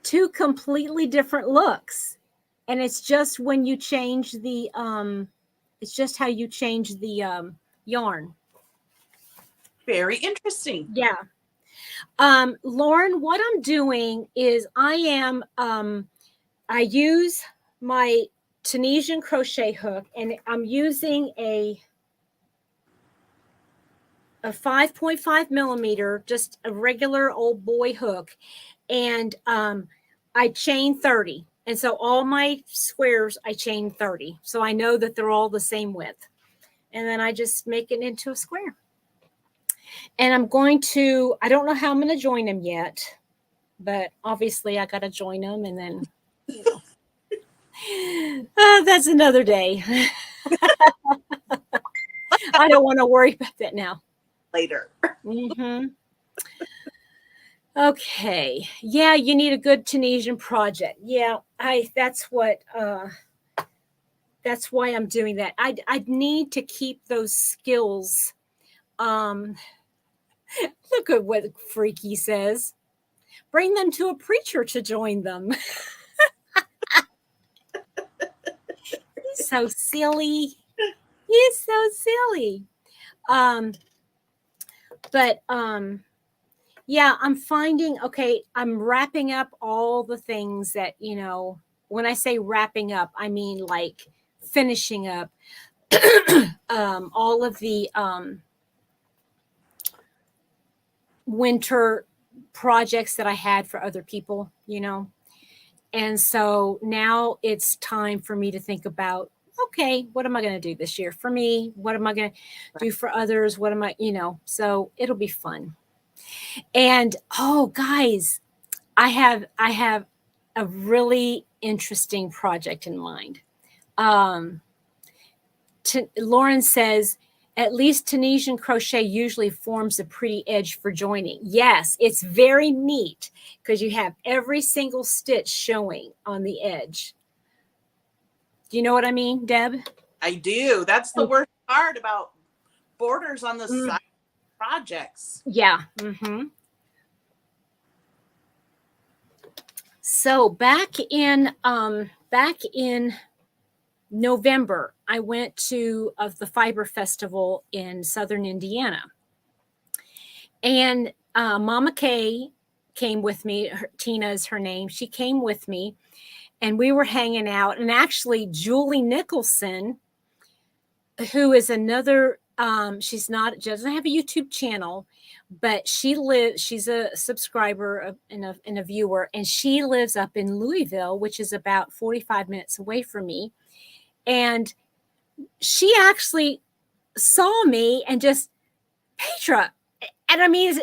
Two completely different looks. And it's just when you change the, it's just how you change the yarn. Very interesting. Yeah. Lauren, what I'm doing is I use my Tunisian crochet hook, and I'm using a 5.5 millimeter, just a regular old boy hook. And I chain 30. And so all my squares, I chain 30. So I know that they're all the same width. And then I just make it into a square. And I don't know how I'm going to join them yet, but obviously I got to join them. And then, that's another day. I don't want to worry about that now. Later. Mm-hmm. Okay. Yeah, you need a good Tunisian project. Yeah, that's why I'm doing that. I need to keep those skills. Look at what Freaky says. Bring them to a preacher to join them. He's so silly. He's so silly. But yeah, I'm finding, okay, I'm wrapping up all the things that, when I say wrapping up, I mean like finishing up all of the winter projects that I had for other people, And so now it's time for me to think about, okay, what am I going to do this year for me? What am I going to do for others? What am I, so it'll be fun. And oh, guys, I have a really interesting project in mind. Lauren says, at least Tunisian crochet usually forms a pretty edge for joining. Yes, it's very neat because you have every single stitch showing on the edge. Do you know what I mean, Deb? I do. That's the worst part about borders on the side projects. Yeah. Mm-hmm. So back in November, I went to the Fiber Festival in Southern Indiana, and Mama Kay came with me. Tina is her name. She came with me, and we were hanging out. And actually, Julie Nicholson, who is another, she doesn't have a YouTube channel, but she's a subscriber and a viewer, and she lives up in Louisville, which is about 45 minutes away from me. And she actually saw me and just, Petra. And I mean,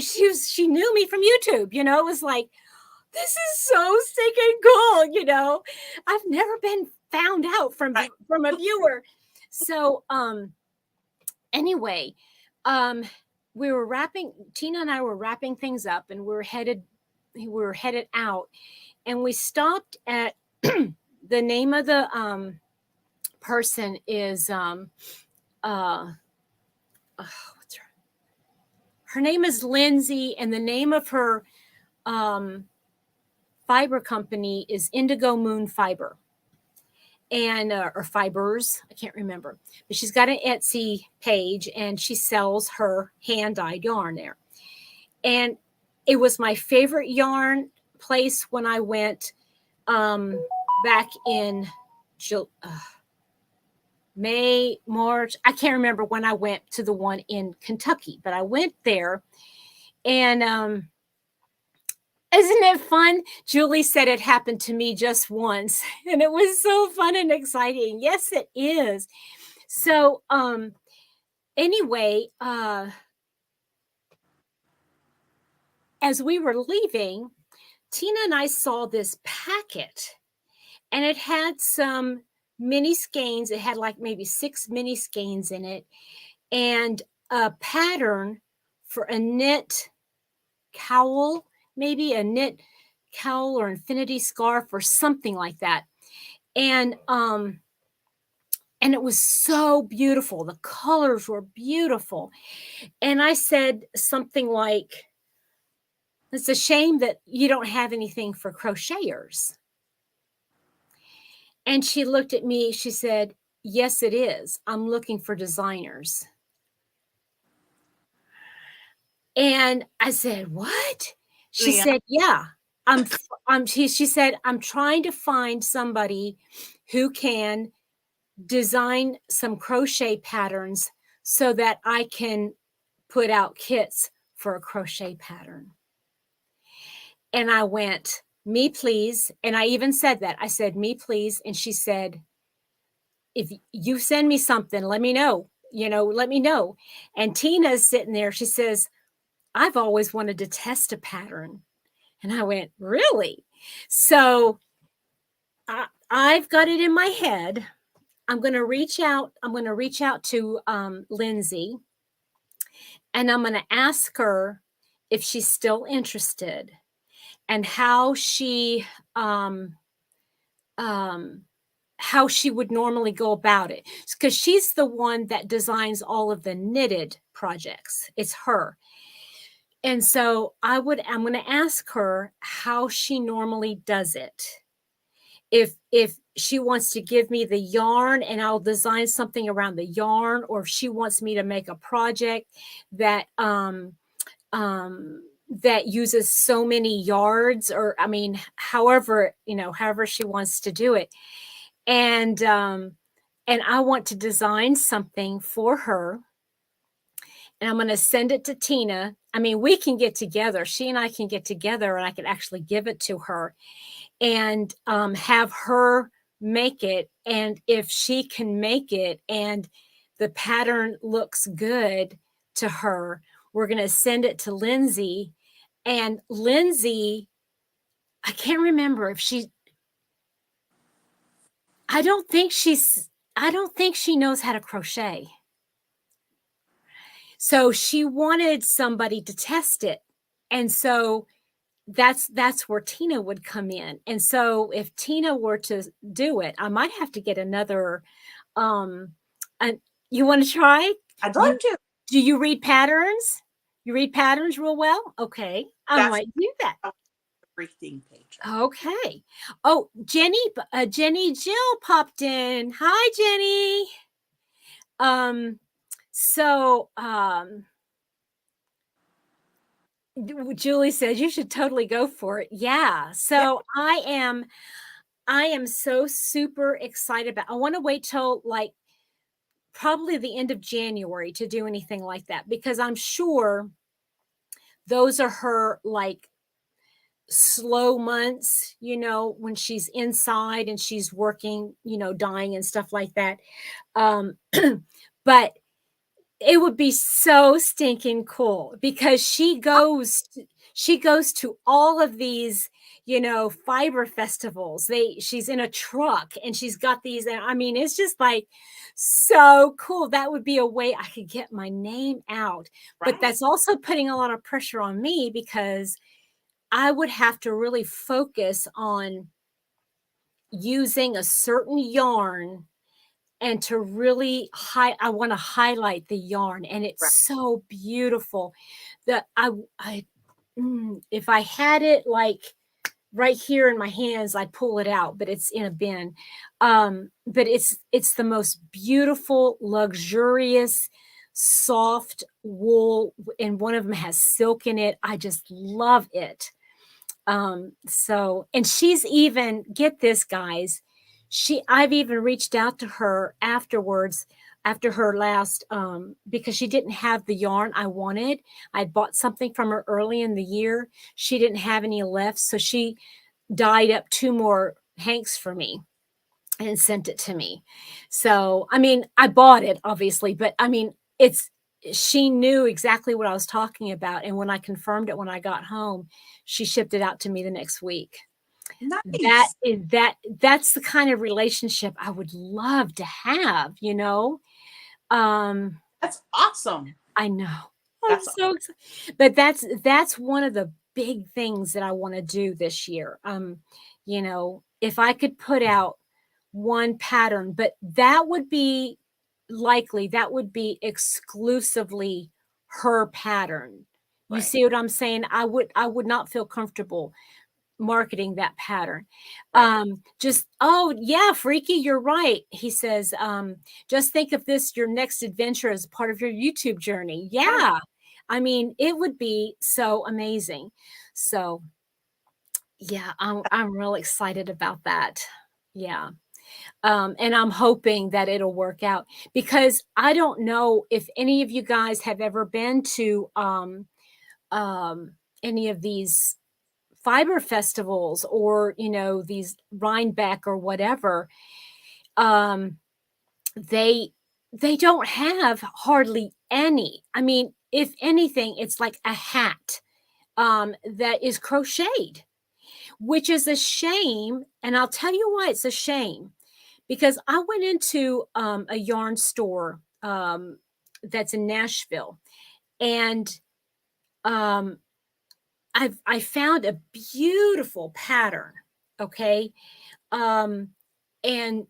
she knew me from YouTube, it was like, this is so stinking cool. I've never been found out from a viewer. So, anyway, Tina and I were wrapping things up, and we were headed out, and we stopped at the name of the person is what's her name is Lindsay, and the name of her fiber company is Indigo Moon Fiber, and or fibers, I can't remember, but she's got an Etsy page, and she sells her hand-dyed yarn there. And it was my favorite yarn place when I went back in May, March. I can't remember when I went to the one in Kentucky, but I went there. And isn't it fun? Julie said it happened to me just once, and it was so fun and exciting. Yes, it is. So anyway, as we were leaving, Tina and I saw this packet, and it had some mini skeins. It had like maybe 6 mini skeins in it, and a pattern for a knit cowl, maybe a knit cowl or infinity scarf or something like that. And it was so beautiful. The colors were beautiful. And I said something like, it's a shame that you don't have anything for crocheters. And she looked at me, she said, yes, it is. I'm looking for designers. And I said, "What?" She Yeah. said, "Yeah. She said, "I'm trying to find somebody who can design some crochet patterns so that I can put out kits for a crochet pattern." And I went, "Me, please." And I even said that. I said, "Me, please." And she said, "If you send me something, let me know. Let me know." And Tina's sitting there. She says, "I've always wanted to test a pattern." And I went, "Really?" So I've got it in my head. I'm going to reach out. I'm going to reach out to Lindsay, and I'm going to ask her if she's still interested and um, um, how she would normally go about it, because she's the one that designs all of the knitted projects. It's her. And so I'm going to ask her how she normally does it. If she wants to give me the yarn and I'll design something around the yarn, or if she wants me to make a project that that uses so many yards, or I mean, however she wants to do it. And I want to design something for her, and I'm going to send it to Tina. I mean, we can get together. She and I can get together, and I can actually give it to her and have her make it. And if she can make it and the pattern looks good to her, we're going to send it to Lindsay. And Lindsay, I can't remember if I don't think she knows how to crochet. So she wanted somebody to test it. And so that's where Tina would come in. And so if Tina were to do it, I might have to get another and you want to try? I'd You like to. do you read patterns? You read patterns real well? Okay. I That's might do that. everything page. Okay. Oh, Jenny Jill popped in. Hi, Jenny. Um, so Julie says you should totally go for it. Yeah. Yeah. So I am so super excited about. I want to wait till like probably the end of January to do anything like that, because I'm sure those are her like slow months, when she's inside and she's working, dying and stuff like that. Um but it would be so stinking cool, because she goes to all of these, fiber festivals. She's in a truck and she's got these, and I mean, it's just like so cool. That would be a way I could get my name out. But Right. that's also putting a lot of pressure on me, because I would have to really focus on using a certain yarn, and to really I want to highlight the yarn, and Right. it's so beautiful that if I had it like right here in my hands, I'd pull it out, but it's in a bin. But it's the most beautiful, luxurious, soft wool, and one of them has silk in it. I just love it. And she's even, get this, guys, I've even reached out to her afterwards, after her last, because she didn't have the yarn I wanted. I bought something from her early in the year. She didn't have any left, so she dyed up 2 more hanks for me and sent it to me. So, I mean, I bought it obviously, but I mean, she knew exactly what I was talking about. And when I confirmed it when I got home, she shipped it out to me the next week. Nice. That's the kind of relationship I would love to have, Um, That's awesome. I know. I'm That's so excited. But that's one of the big things that I want to do this year. If I could put out one pattern, but that would be exclusively her pattern. You right. see what I'm saying? I would not feel comfortable marketing that pattern. Right. Just, oh yeah, Freaky, you're right. He says, just think of this, your next adventure as part of your YouTube journey. Right. Yeah. I mean, it would be so amazing. So yeah, I'm real excited about that. Yeah. And I'm hoping that it'll work out because I don't know if any of you guys have ever been to um, any of these fiber festivals or these Rhinebeck or whatever. Um, they they don't have hardly any. I mean, if anything, it's like a hat that is crocheted, which is a shame. And I'll tell you why it's a shame because I went into a yarn store that's in Nashville, and um, I found a beautiful pattern. Okay, um, and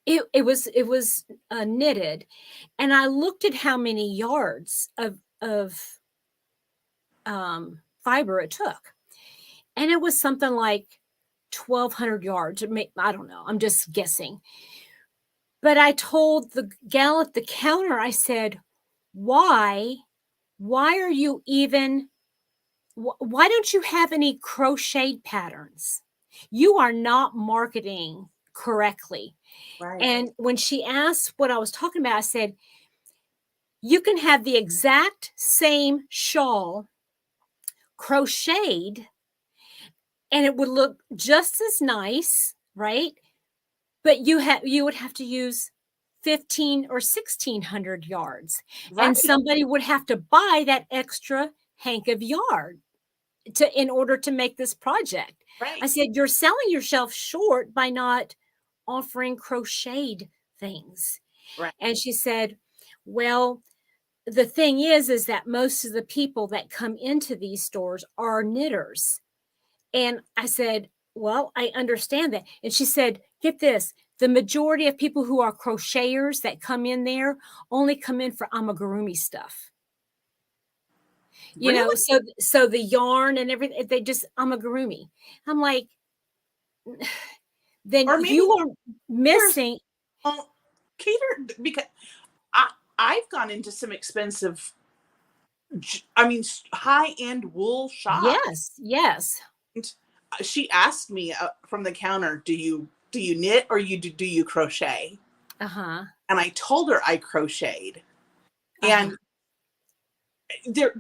it was knitted, and I looked at how many yards of fiber it took, and it was something like 1,200 yards. I don't know. I'm just guessing. But I told the gal at the counter, I said, "Why? Why are you even? Why don't you have any crochet patterns? You are not marketing correctly." Right. And when she asked what I was talking about, I said, "You can have the exact same shawl crocheted and it would look just as nice, right? But you would have to use 15 or 1,600 yards, Right. and somebody would have to buy that extra hank of yarn in order to make this project." Right. I said, "You're selling yourself short by not offering crocheted things." Right. And she said, "Well, the thing is that most of the people that come into these stores are knitters." And I said, "Well, I understand that." And she said, "Get this, the majority of people who are crocheters that come in there only come in for amigurumi stuff." Really? So the yarn and everything, they just amigurumi. I'm like, then Or maybe you are there's missing. catered because I've gone into some expensive, I mean, high end wool shop. Yes, yes. And she asked me from the counter, do you knit or do you crochet? Uh-huh. And I told her I crocheted, Uh-huh. and there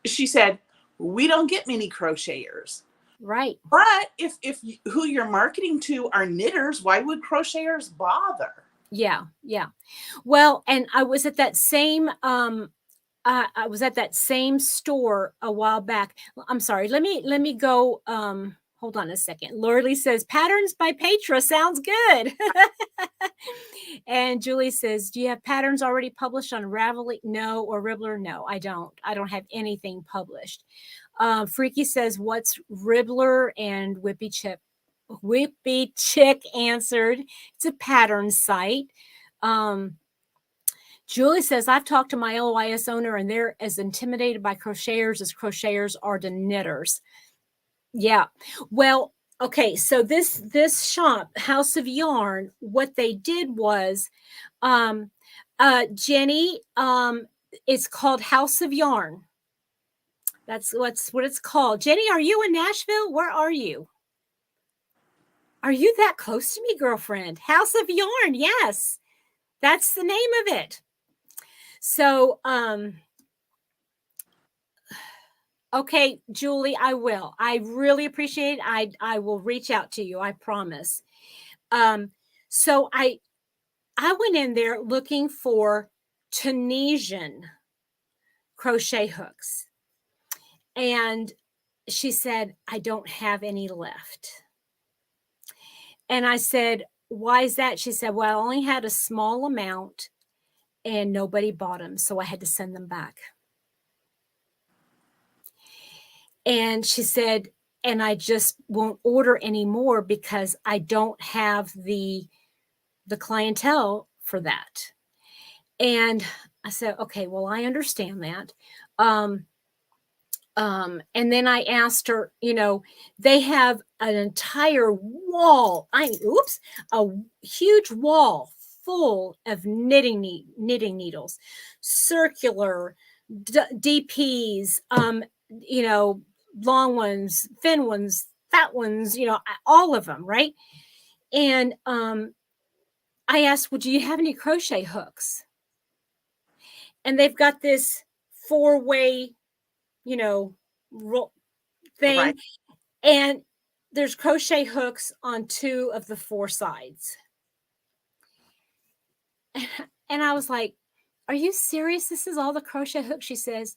she said, we don't get many crocheters. Right. But if who you're marketing to are knitters, why would crocheters bother? Yeah, yeah. Well, and I was at that same I was at that same store a while back. I'm sorry. Let me go hold on a second. Lorley says patterns by Petra sounds good. And Julie says, "Do you have patterns already published on Ravelry? No, or Ribbler? No, I don't. I don't have anything published." Freaky says, "What's Ribbler?" And Whippy Chick answered, "It's a pattern site." Um, Julie says, "I've talked to my LOIS owner and they're as intimidated by crocheters as crocheters are to knitters." Yeah. Well, okay. So this shop, House of Yarn, what they did was, um, Jenny, it's called House of Yarn. That's what it's called. Jenny, are you in Nashville? Where are you? Are you that close to me, girlfriend? House of Yarn. Yes. That's the name of it. So, okay, Julie, I will. I really appreciate it. I will reach out to you. I promise. So I went in there looking for Tunisian crochet hooks, and she said, "I don't have any left." And I said, "Why is that?" She said, "Well, I only had a small amount and nobody bought them, so I had to send them back." And she said, "And I just won't order anymore because I don't have the clientele for that." And I said, "Okay, well, I understand that." Um, and then I asked her, they have an entire wall. A huge wall full of knitting needles, circular, DPs, you know, long ones, thin ones, fat ones, you know, all of them, right? And I asked, well, do you have any crochet hooks? And they've got this 4-way, you know, thing. Right. And there's crochet hooks on 2 of the 4 sides. And I was like, are you serious? This is all the crochet hooks? She says,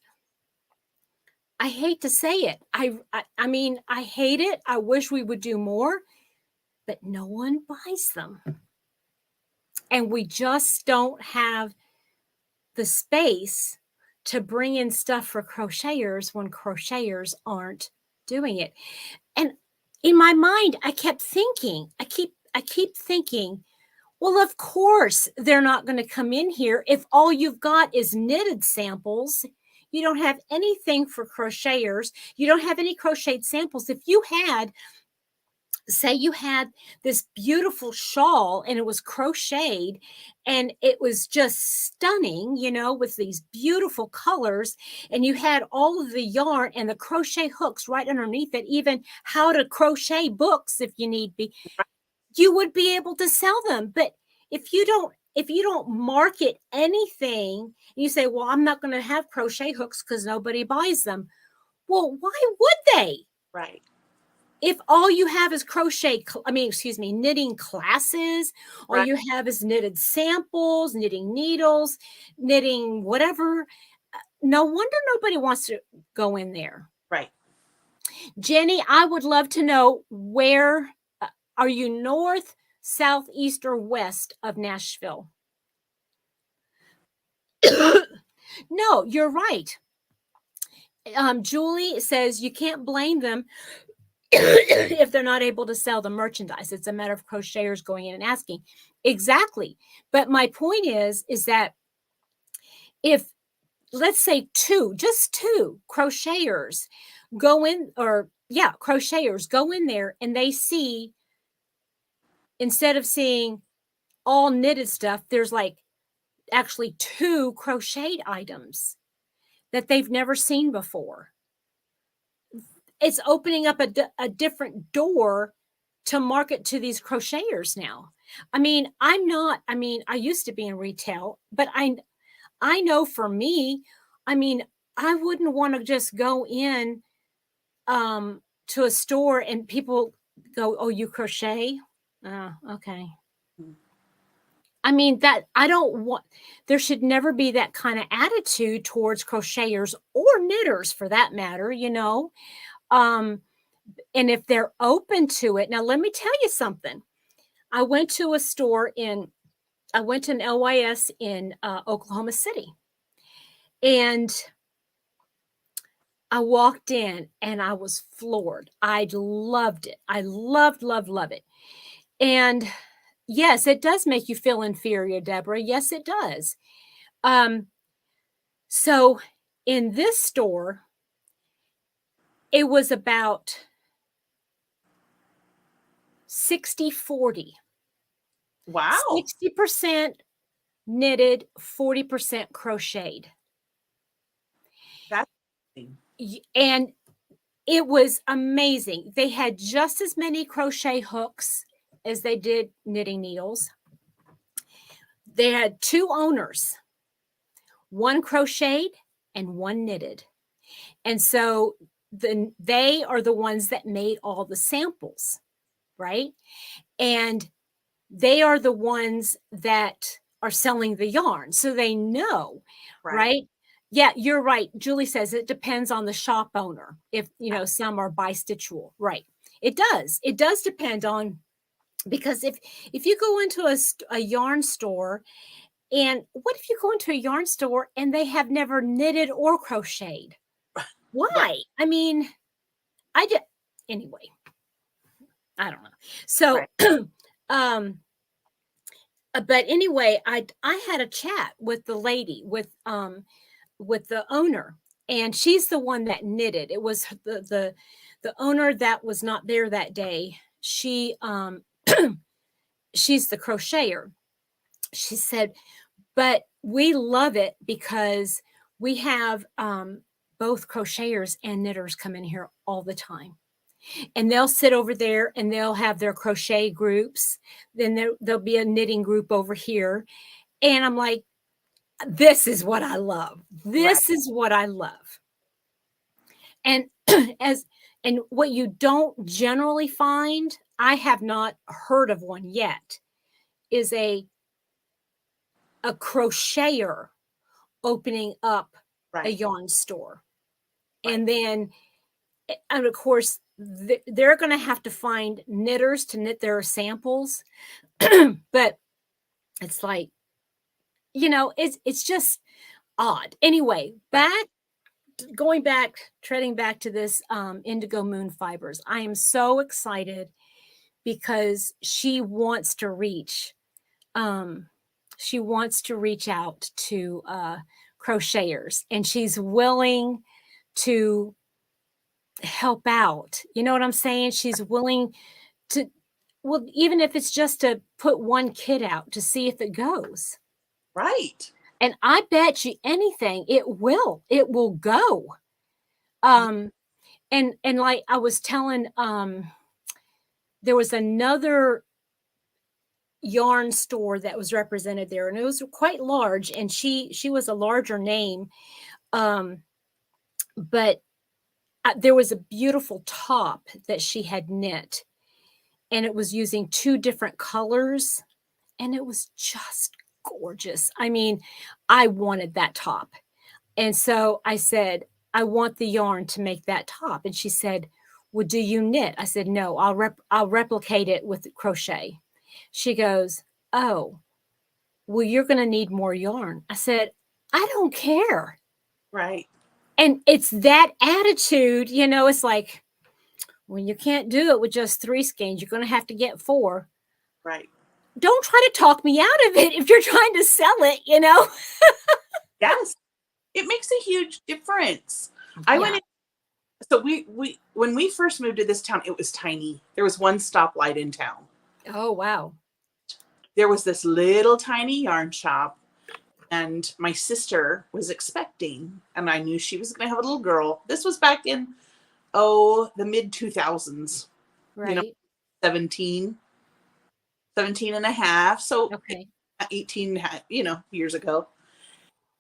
I hate to say it. I mean, I hate it. I wish we would do more, but no one buys them. And we just don't have the space to bring in stuff for crocheters when crocheters aren't doing it. And in my mind, I keep thinking, well, of course they're not going to come in here if all you've got is knitted samples. You don't have anything for crocheters. You don't have any crocheted samples. If you had, say you had this beautiful shawl and it was crocheted and it was just stunning, you know, with these beautiful colors, and you had all of the yarn and the crochet hooks right underneath it, even how to crochet books if you need be, you would be able to sell them. But if you don't market anything, you say, well, I'm not going to have crochet hooks because nobody buys them. Well, why would they? Right. If all you have is knitting classes, all Right. you have is knitted samples, knitting needles, knitting whatever, no wonder nobody wants to go in there. Right. Jenny, I would love to know where, are you north, south, east, or west of Nashville? No, you're right. Julie says you can't blame them if they're not able to sell the merchandise. It's a matter of crocheters going in and asking. Exactly. But my point is that if, let's say just two crocheters go in, crocheters go in there and they see, instead of seeing all knitted stuff, there's like actually 2 crocheted items that they've never seen before. It's opening up a different door to market to these crocheters now. I mean, I used to be in retail, but I know for me, I mean, I wouldn't want to just go in to a store and people go, "Oh, you crochet?" Okay. I mean, there should never be that kind of attitude towards crocheters or knitters for that matter, you know. And if they're open to it, now let me tell you something. I went to an LYS in Oklahoma City, and I walked in and I was floored. I loved it. I loved it. And yes, it does make you feel inferior, Deborah. Yes, it does. So in this store, it was about 60-40. Wow. 60% knitted, 40% crocheted. That's And it was amazing. They had just as many crochet hooks as they did knitting needles. They had 2 owners, one crocheted and one knitted. And so they are the ones that made all the samples, right? And they are the ones that are selling the yarn. So they know, right? Yeah, you're right. Julie says it depends on the shop owner. If, you know, some are bi-stitchual, right? It does. It does depend on, because if you go into a yarn store, and what if you go into a yarn store and they have never knitted or crocheted? Why? Right. I mean, anyway, I don't know. So, but anyway, I had a chat with the lady, with the owner, and she's the one that knitted. It was the owner that was not there that day. She she's the crocheter. She said, but we love it because we have both crocheters and knitters come in here all the time. And they'll sit over there and they'll have their crochet groups. Then there'll be a knitting group over here. And I'm like, this is what I love. This is what I love. And and what you don't generally find, I have not heard of one yet, is a crocheter opening up a yarn store. And then, and of course, they're going to have to find knitters to knit their samples. But it's like, it's just odd. Anyway, treading back to this Indigo Moon Fibers. I am so excited because she wants to reach out to crocheters, and she's willing to help out. You know what I'm saying? She's willing to, well, even if it's just to put one kit out to see if it goes. Right. And I bet you anything, it will go. And like I was telling, there was another yarn store that was represented there, and it was quite large, and she was a larger name. But there was a beautiful top that she had knit, and it was using 2 different colors, and it was just gorgeous. I mean, I wanted that top. And so I said, I want the yarn to make that top. And she said, well, do you knit? I said, no, I'll replicate it with crochet. She goes, oh, well, you're going to need more yarn. I said, I don't care. Right. And it's that attitude, it's like, when you can't do it with just 3 skeins, you're going to have to get 4. Right. Don't try to talk me out of it if you're trying to sell it, Yes. It makes a huge difference. I went in, so we when we first moved to this town, it was tiny. There was one stoplight in town. Oh, wow. There was this little tiny yarn shop, and my sister was expecting, and I knew she was going to have a little girl. This was back in, the mid 2000s. Right. 17 and a half. So Okay. 18, years ago.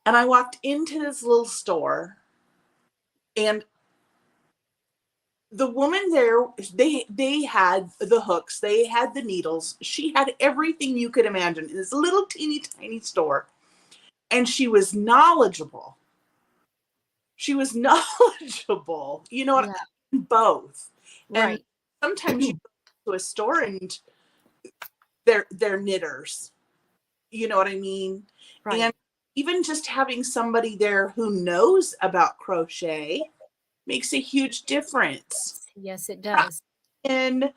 And I walked into this little store, and the woman there, they had the hooks, they had the needles. She had everything you could imagine in this little teeny tiny store. And she was knowledgeable. Both. Right. And sometimes you go to a store and they're knitters. You know what I mean? Right. And even just having somebody there who knows about crochet makes a huge difference. Yes, it does. And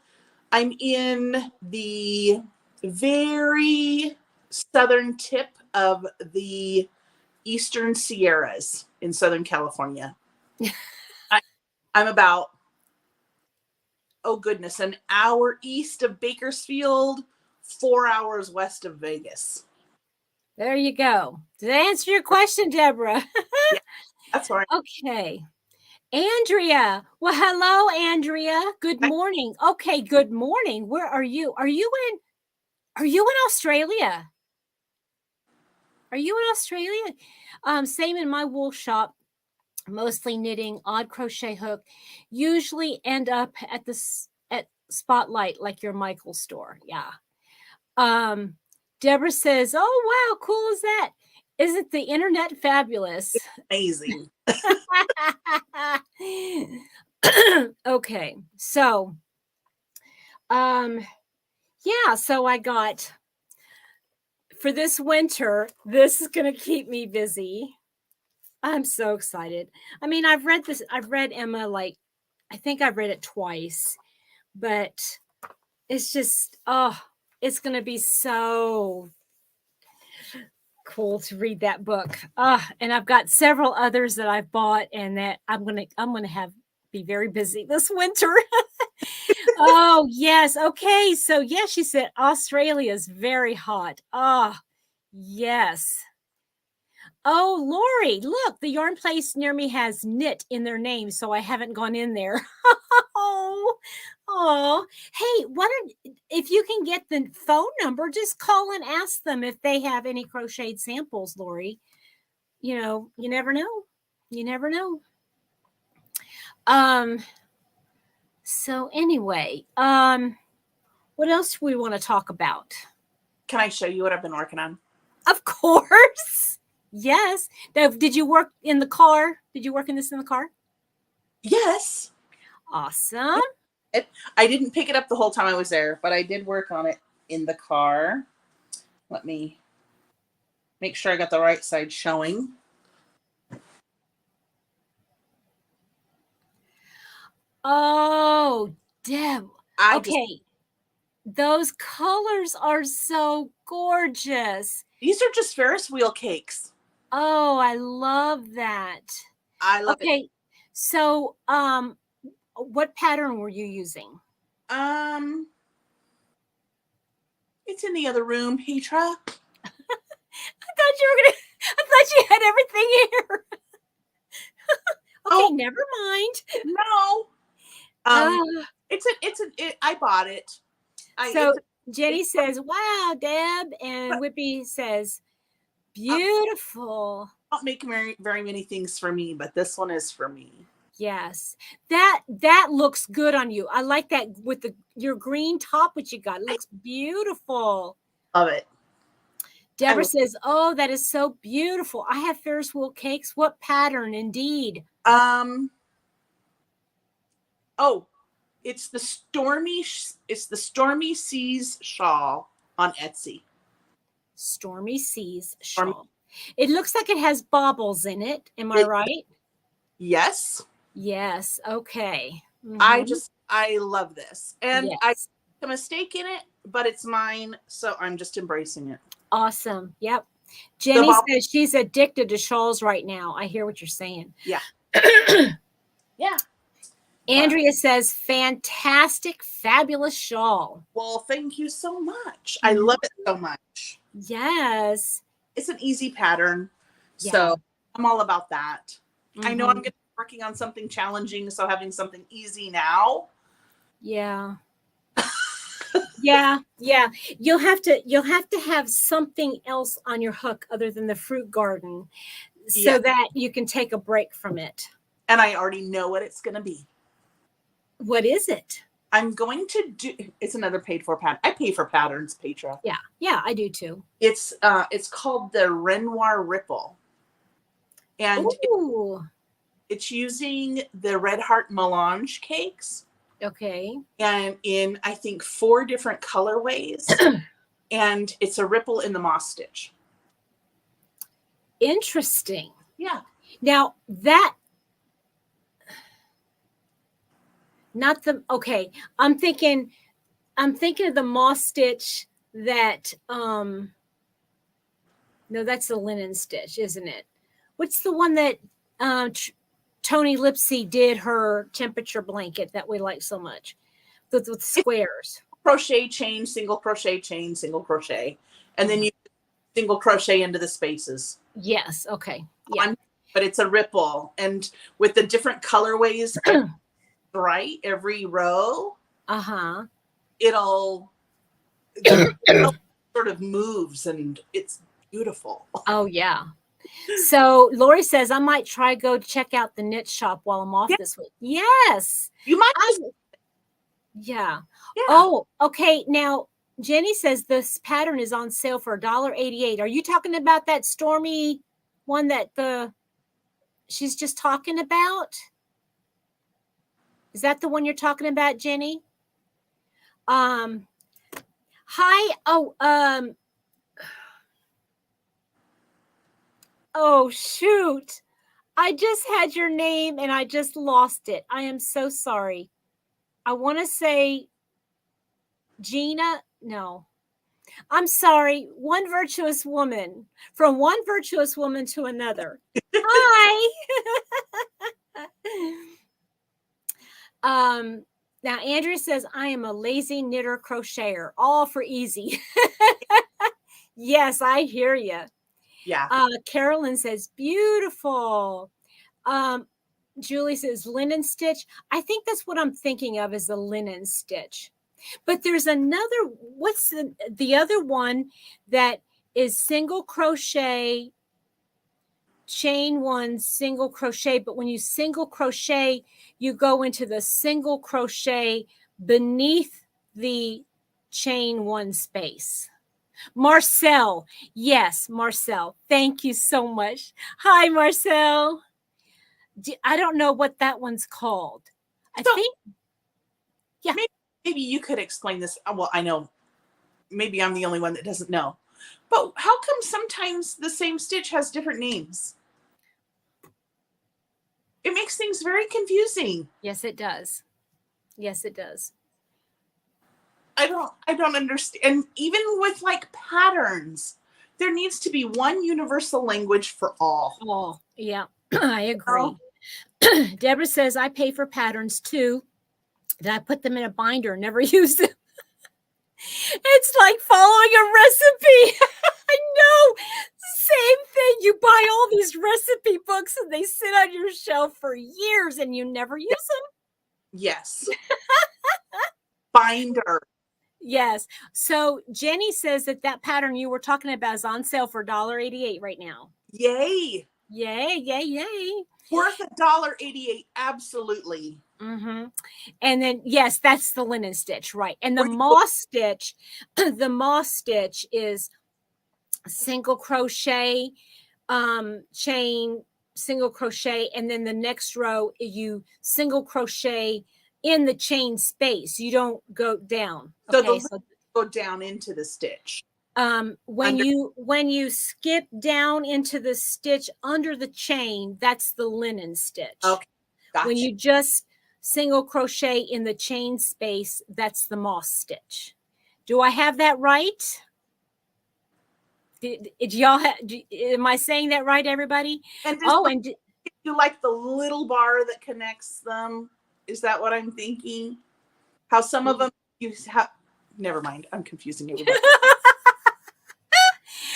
I'm in the very southern tip of the Eastern Sierras in Southern California. I'm about, an hour east of Bakersfield, 4 hours west of Vegas. There you go. Did I answer your question, Deborah? Yeah, that's right. Okay. Andrea. Well, hello, Andrea. Good morning. Okay, good morning. Where are you? Are you in Australia? Are you in Australia? Same in my wool shop, mostly knitting, odd crochet hook, usually end up at Spotlight, like your Michael store. Yeah. Deborah says, oh, wow, cool is that? Isn't the internet fabulous? It's amazing. Okay. So, so I got, for this winter, this is going to keep me busy. I'm so excited. I mean, I've read Emma, I think I've read it twice, but it's just, it's going to be so cool to read that book. And I've got several others that I've bought and that I'm going to be very busy this winter. Oh, yes. Okay. So yes, she said Australia is very hot. Oh, yes. Oh, Lori, look, the yarn place near me has knit in their name, so I haven't gone in there. Oh, hey, if you can get the phone number, just call and ask them if they have any crocheted samples, Lori. You know, you never know. You never know. So anyway, what else do we want to talk about? Can I show you what I've been working on? Of course. Yes. Now, did you work in the car? Did you work in this in the car? Yes. Awesome. I didn't pick it up the whole time I was there, but I did work on it in the car. Let me make sure I got the right side showing. Oh, Deb. Okay. Those colors are so gorgeous. These are just Ferris wheel cakes. Oh, I love that. I love it. Okay. So, what pattern were you using? It's in the other room, Petra. I thought you had everything here. Okay, never mind. No. I bought it. Jenny says, "Wow, Deb," and Whippy says, "Beautiful." I don't make very many things for me, but this one is for me. Yes, that looks good on you. I like that with your green top, which you got. It looks beautiful. Love it. Deborah says, "Oh, that is so beautiful. I have Ferris wheel cakes. What pattern, indeed?" Oh, it's the Stormy Seas shawl on Etsy. Stormy Seas shawl. It looks like it has bobbles in it. Am I right? Yes. Yes. Okay. Mm-hmm. I love this. And yes. I made a mistake in it, but it's mine. So I'm just embracing it. Awesome. Yep. Jenny says she's addicted to shawls right now. I hear what you're saying. Yeah. Yeah. Andrea says, fantastic, fabulous shawl. Well, thank you so much. I love it so much. Yes. It's an easy pattern. Yeah. So I'm all about that. Mm-hmm. I know I'm going to be working on something challenging, so having something easy now. Yeah. Yeah. You'll have to have something else on your hook other than the fruit garden so that you can take a break from it. And I already know what it's going to be. What is it? I'm going to do. It's another paid for pattern. I pay for patterns, Petra. Yeah, I do too. It's called the Renoir Ripple, and it's using the Red Heart Melange cakes. Okay. And in I think 4 different colorways, and it's a ripple in the moss stitch. Interesting. Yeah. Now I'm thinking of the moss stitch that no, that's the linen stitch, isn't it? What's the one that Tony Lipsy did her temperature blanket that we like so much with squares? Crochet chain, single crochet chain, single crochet, and then you single crochet into the spaces. Yes. Okay. Yeah. But it's a ripple, and with the different colorways. Right, every row, it'll sort of moves, and it's beautiful. Oh yeah. So Lori says I might try go check out the knit shop while I'm off this week. Yes, you might. Yeah. Oh, okay. Now Jenny says this pattern is on sale for $1.88. Are you talking about that Stormy one that she's just talking about? Is that the one you're talking about, Jenny? Hi. Oh, shoot. I just had your name and I just lost it. I am so sorry. I want to say Gina. No, I'm sorry. One virtuous woman, from one virtuous woman to another. Hi. Now Andrea says, I am a lazy knitter crocheter, all for easy. Yes, I hear you. Yeah. Carolyn says, beautiful. Julie says, linen stitch. I think that's what I'm thinking of as a linen stitch. But there's another, what's the other one that is single crochet, chain one, single crochet. But when you single crochet, you go into the single crochet beneath the chain one space. Marcel. Yes, Marcel. Thank you so much. Hi, Marcel. I don't know what that one's called. I think, yeah. Maybe you could explain this. Well, I know maybe I'm the only one that doesn't know. But how come sometimes the same stitch has different names? It makes things very confusing. Yes, it does. Yes, it does. I don't understand. And even with like patterns, there needs to be one universal language for all. Oh, yeah, I agree. Deborah says, I pay for patterns too. That I put them in a binder and never use them. It's like following a recipe. I know. Same thing. You buy all these recipe books and they sit on your shelf for years and you never use them. Yes. Binder. Yes. So Jenny says that pattern you were talking about is on sale for $1.88 right now. Yay. Yay, yay, yay. Worth $1.88. Absolutely. Mm-hmm. And then, yes, that's the linen stitch, right? And the moss stitch, the moss stitch is single crochet, chain, single crochet, and then the next row you single crochet in the chain space. You don't go down. Okay, so go down into the stitch. When you skip down into the stitch under the chain, that's the linen stitch. Okay, gotcha. When you just single crochet in the chain space, that's the moss stitch. Do I have that right? Did y'all am I saying that right, everybody? And do you like the little bar that connects them? Is that what I'm thinking? How some of them you have. Never mind. I'm confusing everybody.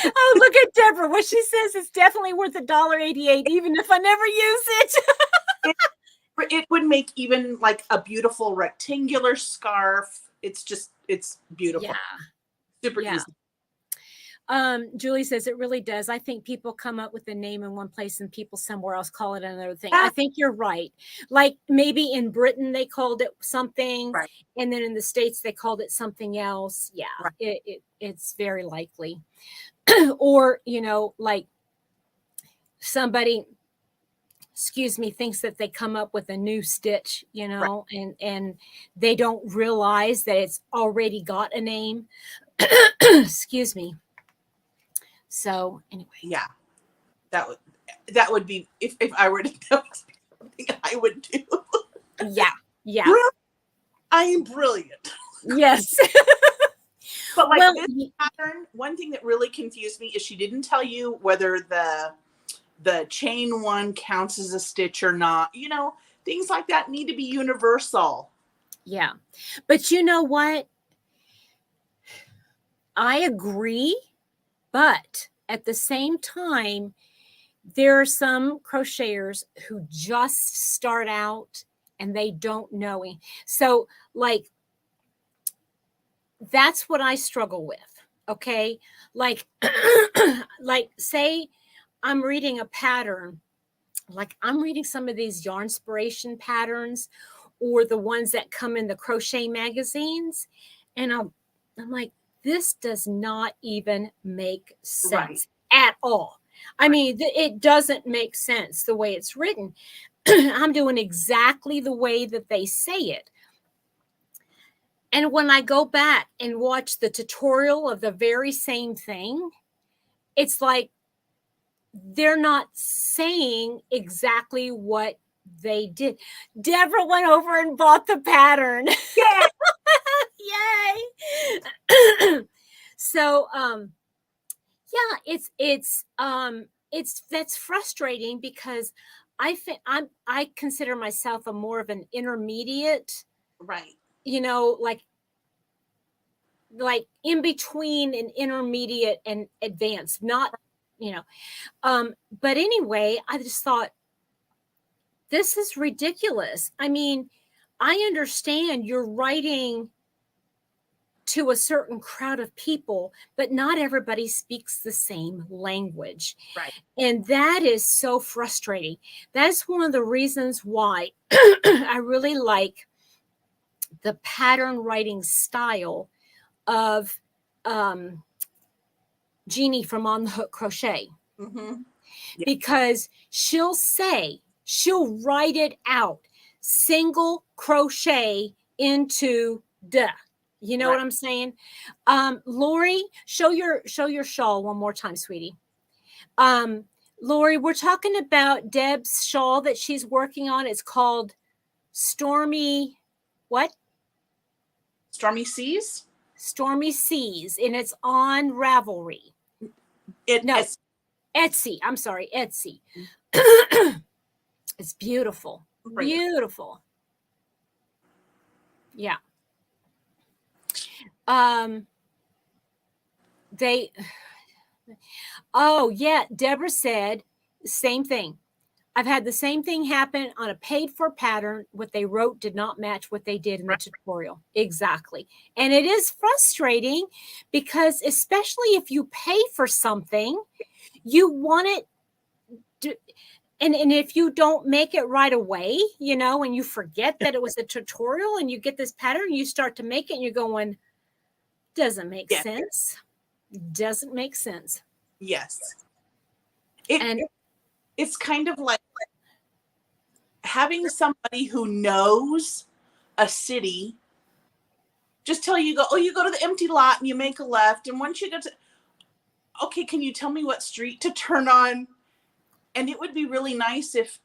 Oh, look at Deborah. What she says is definitely worth $1.88, even if I never use it. It would make even like a beautiful rectangular scarf. It's beautiful. Yeah. Super easy. Julie says it really does. I think people come up with a name in one place and people somewhere else call it another thing. I think you're right. Like maybe in Britain they called it something, right, and then in the States they called it something else. Yeah, right. It's very likely. Or, like somebody, thinks that they come up with a new stitch, right, and they don't realize that it's already got a name. Excuse me. So anyway, yeah, that would be if I were to know something I would do. Yeah. I am brilliant. Yes. But like this pattern, one thing that really confused me is she didn't tell you whether the chain one counts as a stitch or not. Things like that need to be universal. Yeah. But you know what? I agree. But at the same time, there are some crocheters who just start out and they don't know. So like, that's what I struggle with. Okay. Like, like say I'm reading a pattern, like I'm reading some of these Yarnspiration patterns or the ones that come in the crochet magazines. And I'm like, this does not even make sense at all. I mean, it doesn't make sense the way it's written. I'm doing exactly the way that they say it. And when I go back and watch the tutorial of the very same thing, it's like they're not saying exactly what they did. Deborah went over and bought the pattern. Yeah. Yay. So yeah, that's frustrating because I consider myself a more of an intermediate, right, like in between an intermediate and advanced, not you know. But anyway, I just thought, this is ridiculous. I mean, I understand you're writing to a certain crowd of people, but not everybody speaks the same language. Right. And that is so frustrating. That's one of the reasons why I really like the pattern writing style of Jeannie from On the Hook Crochet. Mm-hmm. Yeah. Because she'll write it out, single crochet into the. You know Right. what I'm saying? Lori, show your shawl one more time, sweetie. Lori, we're talking about Deb's shawl that she's working on. It's called Stormy, what? Stormy Seas? Stormy Seas, and it's on Ravelry. It's Etsy. I'm sorry, Etsy. It's beautiful. Right. Beautiful. Yeah. Deborah said same thing. I've had the same thing happen on a paid for pattern. What they wrote did not match what they did in the tutorial. Exactly. And it is frustrating because, especially if you pay for something, you want it to, and if you don't make it right away, you know, and you forget that it was a tutorial and you get this pattern, you start to make it and you're going, doesn't make sense. Doesn't make sense. Yes. It's kind of like having somebody who knows a city just tell you, you go to the empty lot and you make a left. And once you get to, okay, can you tell me what street to turn on? And it would be really nice if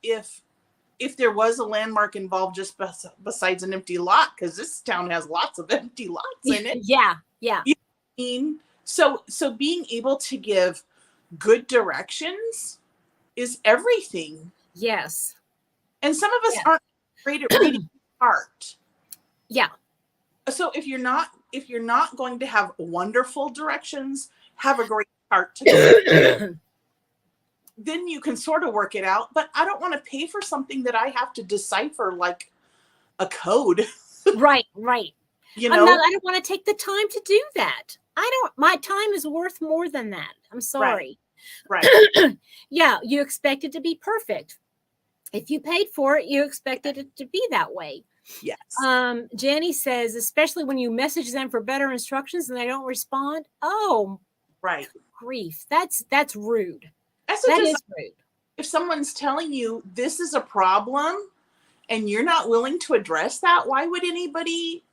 there was a landmark involved just besides an empty lot, because this town has lots of empty lots in it. Yeah. You know what I mean? So being able to give good directions is everything. Yes. And some of us aren't great at reading art. Yeah. So if you're not going to have wonderful directions, have a great art to go. Then you can sort of work it out. But I don't want to pay for something that I have to decipher like a code. Right. You know, I don't want to take the time to do that. My time is worth more than that. I'm sorry. Right. Yeah, you expect it to be perfect. If you paid for it, you expected it to be that way. Yes. Jenny says, especially when you message them for better instructions and they don't respond. Oh, right. Grief. That's rude. That is rude. If someone's telling you this is a problem and you're not willing to address that, why would anybody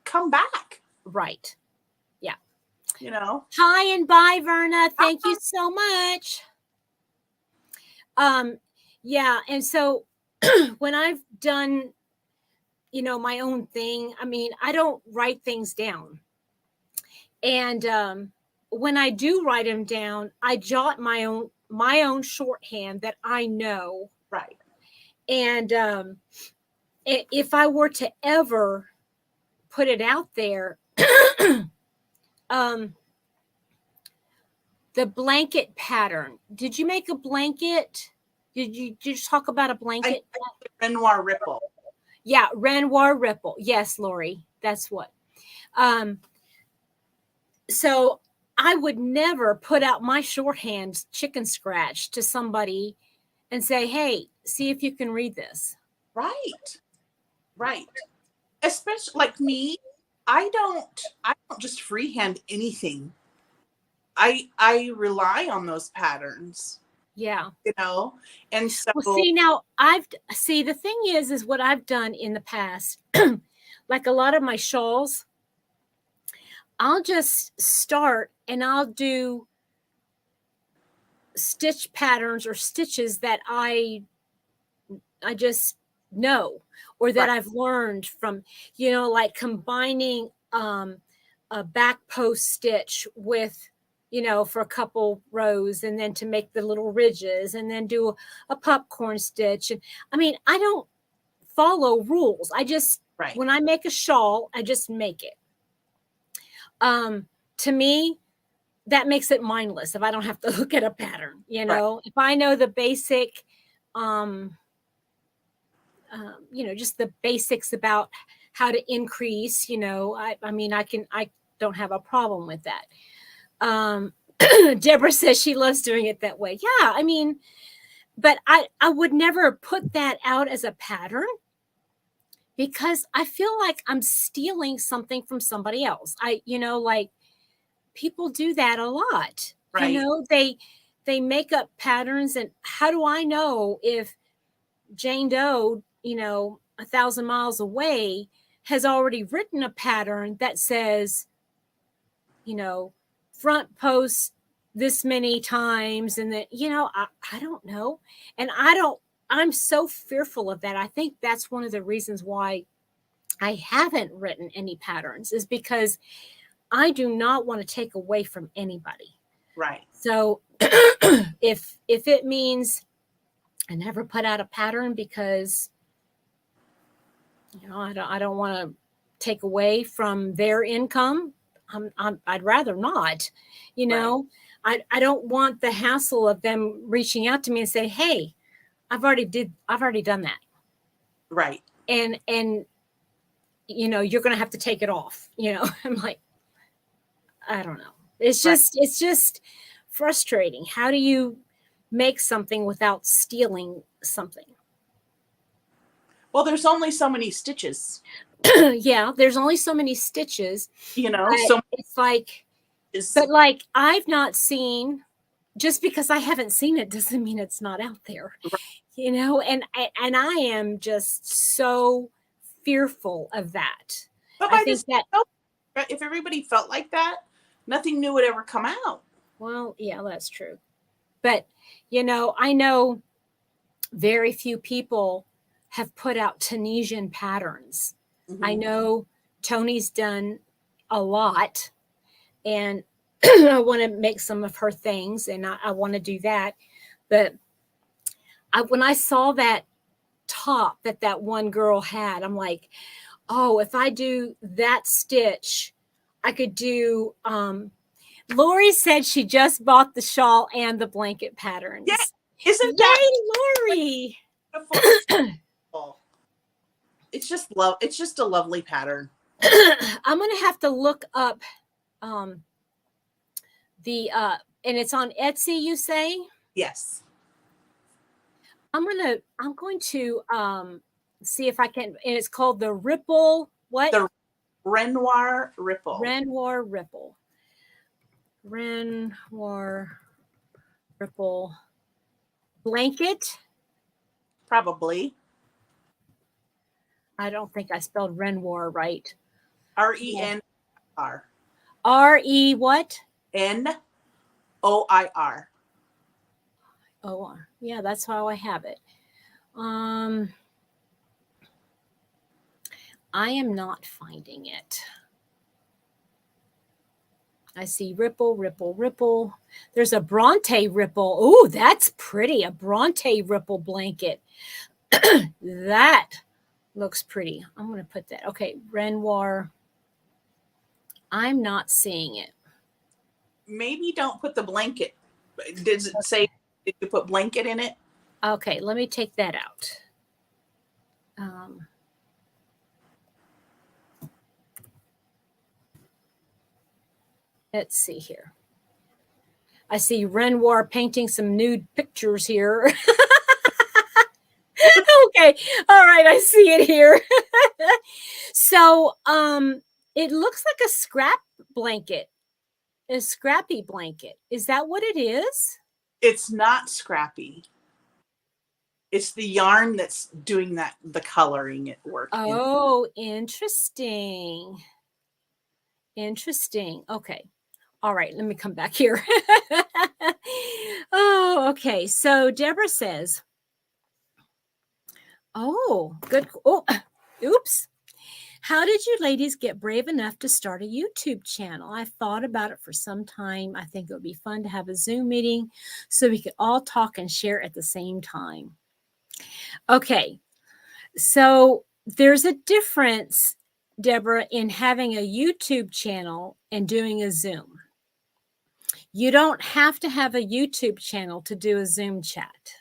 come back? Right. Yeah. You know. Hi and bye, Verna. Thank you so much. Yeah, and so when I've done, you know, my own thing, I mean, I don't write things down. And when I do write them down, I jot my own shorthand that I know. Right. And if I were to ever put it out there, the blanket pattern. Did you make a blanket? Did you just talk about a blanket? Renoir Ripple. Yeah, Renoir Ripple. Yes, Lori, that's what. So I would never put out my shorthand chicken scratch to somebody and say, hey, see if you can read this. Right. Especially like me, I don't just freehand anything. I rely on those patterns. Yeah. You know, and so well, see now the thing is what I've done in the past, like a lot of my shawls, I'll just start and I'll do stitch patterns or stitches that I just know or that I've learned from, you know, like combining a back post stitch with, you know, for a couple rows and then to make the little ridges and then do a popcorn stitch. And I mean, I don't follow rules. I just, when I make a shawl, I just make it. To me, that makes it mindless if I don't have to look at a pattern, you know. Right. If I know the basic, you know, just the basics about how to increase, you know, I mean, I don't have a problem with that. Deborah says she loves doing it that way. Yeah, I mean, but I would never put that out as a pattern because I feel like I'm stealing something from somebody else. You know, like people do that a lot. Right. You know, they make up patterns, and how do I know if Jane Doe, you know, 1,000 miles away has already written a pattern that says, you know, front post this many times, and that, you know, I don't know. And I'm so fearful of that. I think that's one of the reasons why I haven't written any patterns, is because I do not want to take away from anybody. Right. So if it means I never put out a pattern because, you know, I don't want to take away from their income, I'd rather not, you know. Right. I don't want the hassle of them reaching out to me and say, hey, I've already done that. Right. And you know, you're going to have to take it off, you know. I'm like, I don't know. It's just frustrating. How do you make something without stealing something? Well, there's only so many stitches. Yeah, there's only so many stitches. You know, so it's like, but like I've not seen, just because I haven't seen it doesn't mean it's not out there. Right. You know, and I am just so fearful of that. But I think that if everybody felt like that, nothing new would ever come out. Well, yeah, that's true. But, you know, I know very few people have put out Tunisian patterns. Mm-hmm. I know Tony's done a lot, and I want to make some of her things, and I want to do that. But when I saw that top that one girl had, I'm like, oh, if I do that stitch, I could do, Lori said she just bought the shawl and the blanket patterns. Yeah. Isn't that Lori? It's just love. It's just a lovely pattern. I'm going to have to look up the and it's on Etsy, you say? Yes. I'm going to see if I can, and it's called the Ripple, what? The Renoir Ripple. Renoir Ripple. Renoir Ripple blanket. Probably. I don't think I spelled Renoir right. R-E-N-R. R-E what? N-O-I-R. O-R. Yeah, that's how I have it. I am not finding it. I see ripple, ripple, ripple. There's a Bronte ripple. Oh, that's pretty. A Bronte ripple blanket. That looks pretty. I'm going to put that. Okay, Renoir. I'm not seeing it. Maybe don't put the blanket. Does it say, did you put blanket in it? Okay, let me take that out. Let's see here. I see Renoir painting some nude pictures here. Okay. All right. I see it here. So, it looks like a scrap blanket, a scrappy blanket. Is that what it is? It's not scrappy. It's the yarn that's doing that, the coloring at work. Oh, interesting. Interesting. Okay. All right. Let me come back here. Oh, okay. So Deborah says, oh, good. Oh, oops. How did you ladies get brave enough to start a YouTube channel? I thought about it for some time. I think it would be fun to have a Zoom meeting so we could all talk and share at the same time. Okay. So there's a difference, Deborah, in having a YouTube channel and doing a Zoom. You don't have to have a YouTube channel to do a Zoom chat.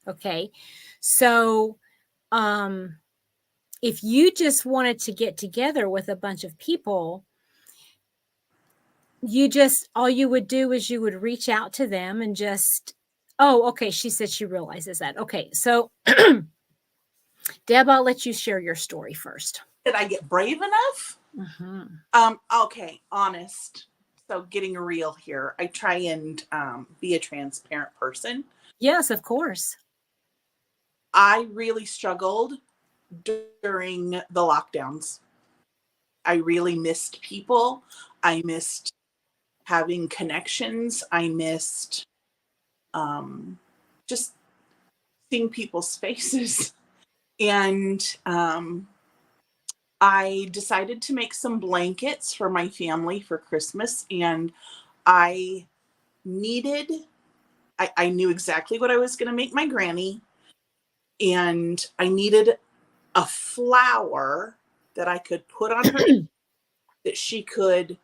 Okay. So, if you just wanted to get together with a bunch of people, all you would do is you would reach out to them and just, oh, okay. She said she realizes that. Okay. So, Deb, I'll let you share your story first. Did I get brave enough? Mm-hmm. Okay, honest. So getting real here. I try and be a transparent person. Yes, of course. I really struggled during the lockdowns. I really missed people. I missed having connections. I missed just seeing people's faces. And I decided to make some blankets for my family for Christmas. And I needed, I knew exactly what I was going to make my granny. And I needed a flower that I could put on her that she could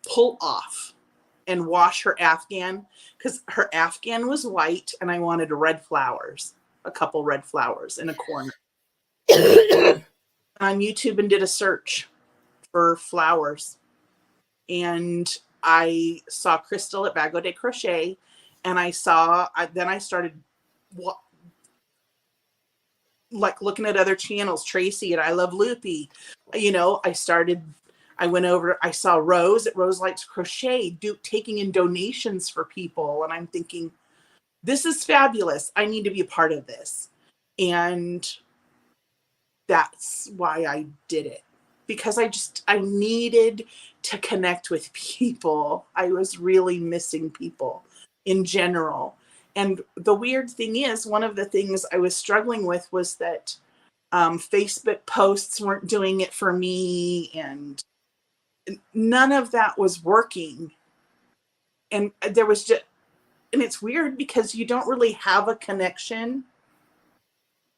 pull off and wash her Afghan, because her Afghan was white and I wanted red flowers, a couple red flowers in a corner. On YouTube and did a search for flowers. And I saw Crystal at Bago de Crochet, and then I started like looking at other channels, Tracy and I Love Loopy. I went over, I saw Rose at Rose Likes Crochet taking in donations for people. And I'm thinking, this is fabulous. I need to be a part of this. And that's why I did it, because I needed to connect with people. I was really missing people in general. And the weird thing is, one of the things I was struggling with was that Facebook posts weren't doing it for me, and none of that was working. And and it's weird because you don't really have a connection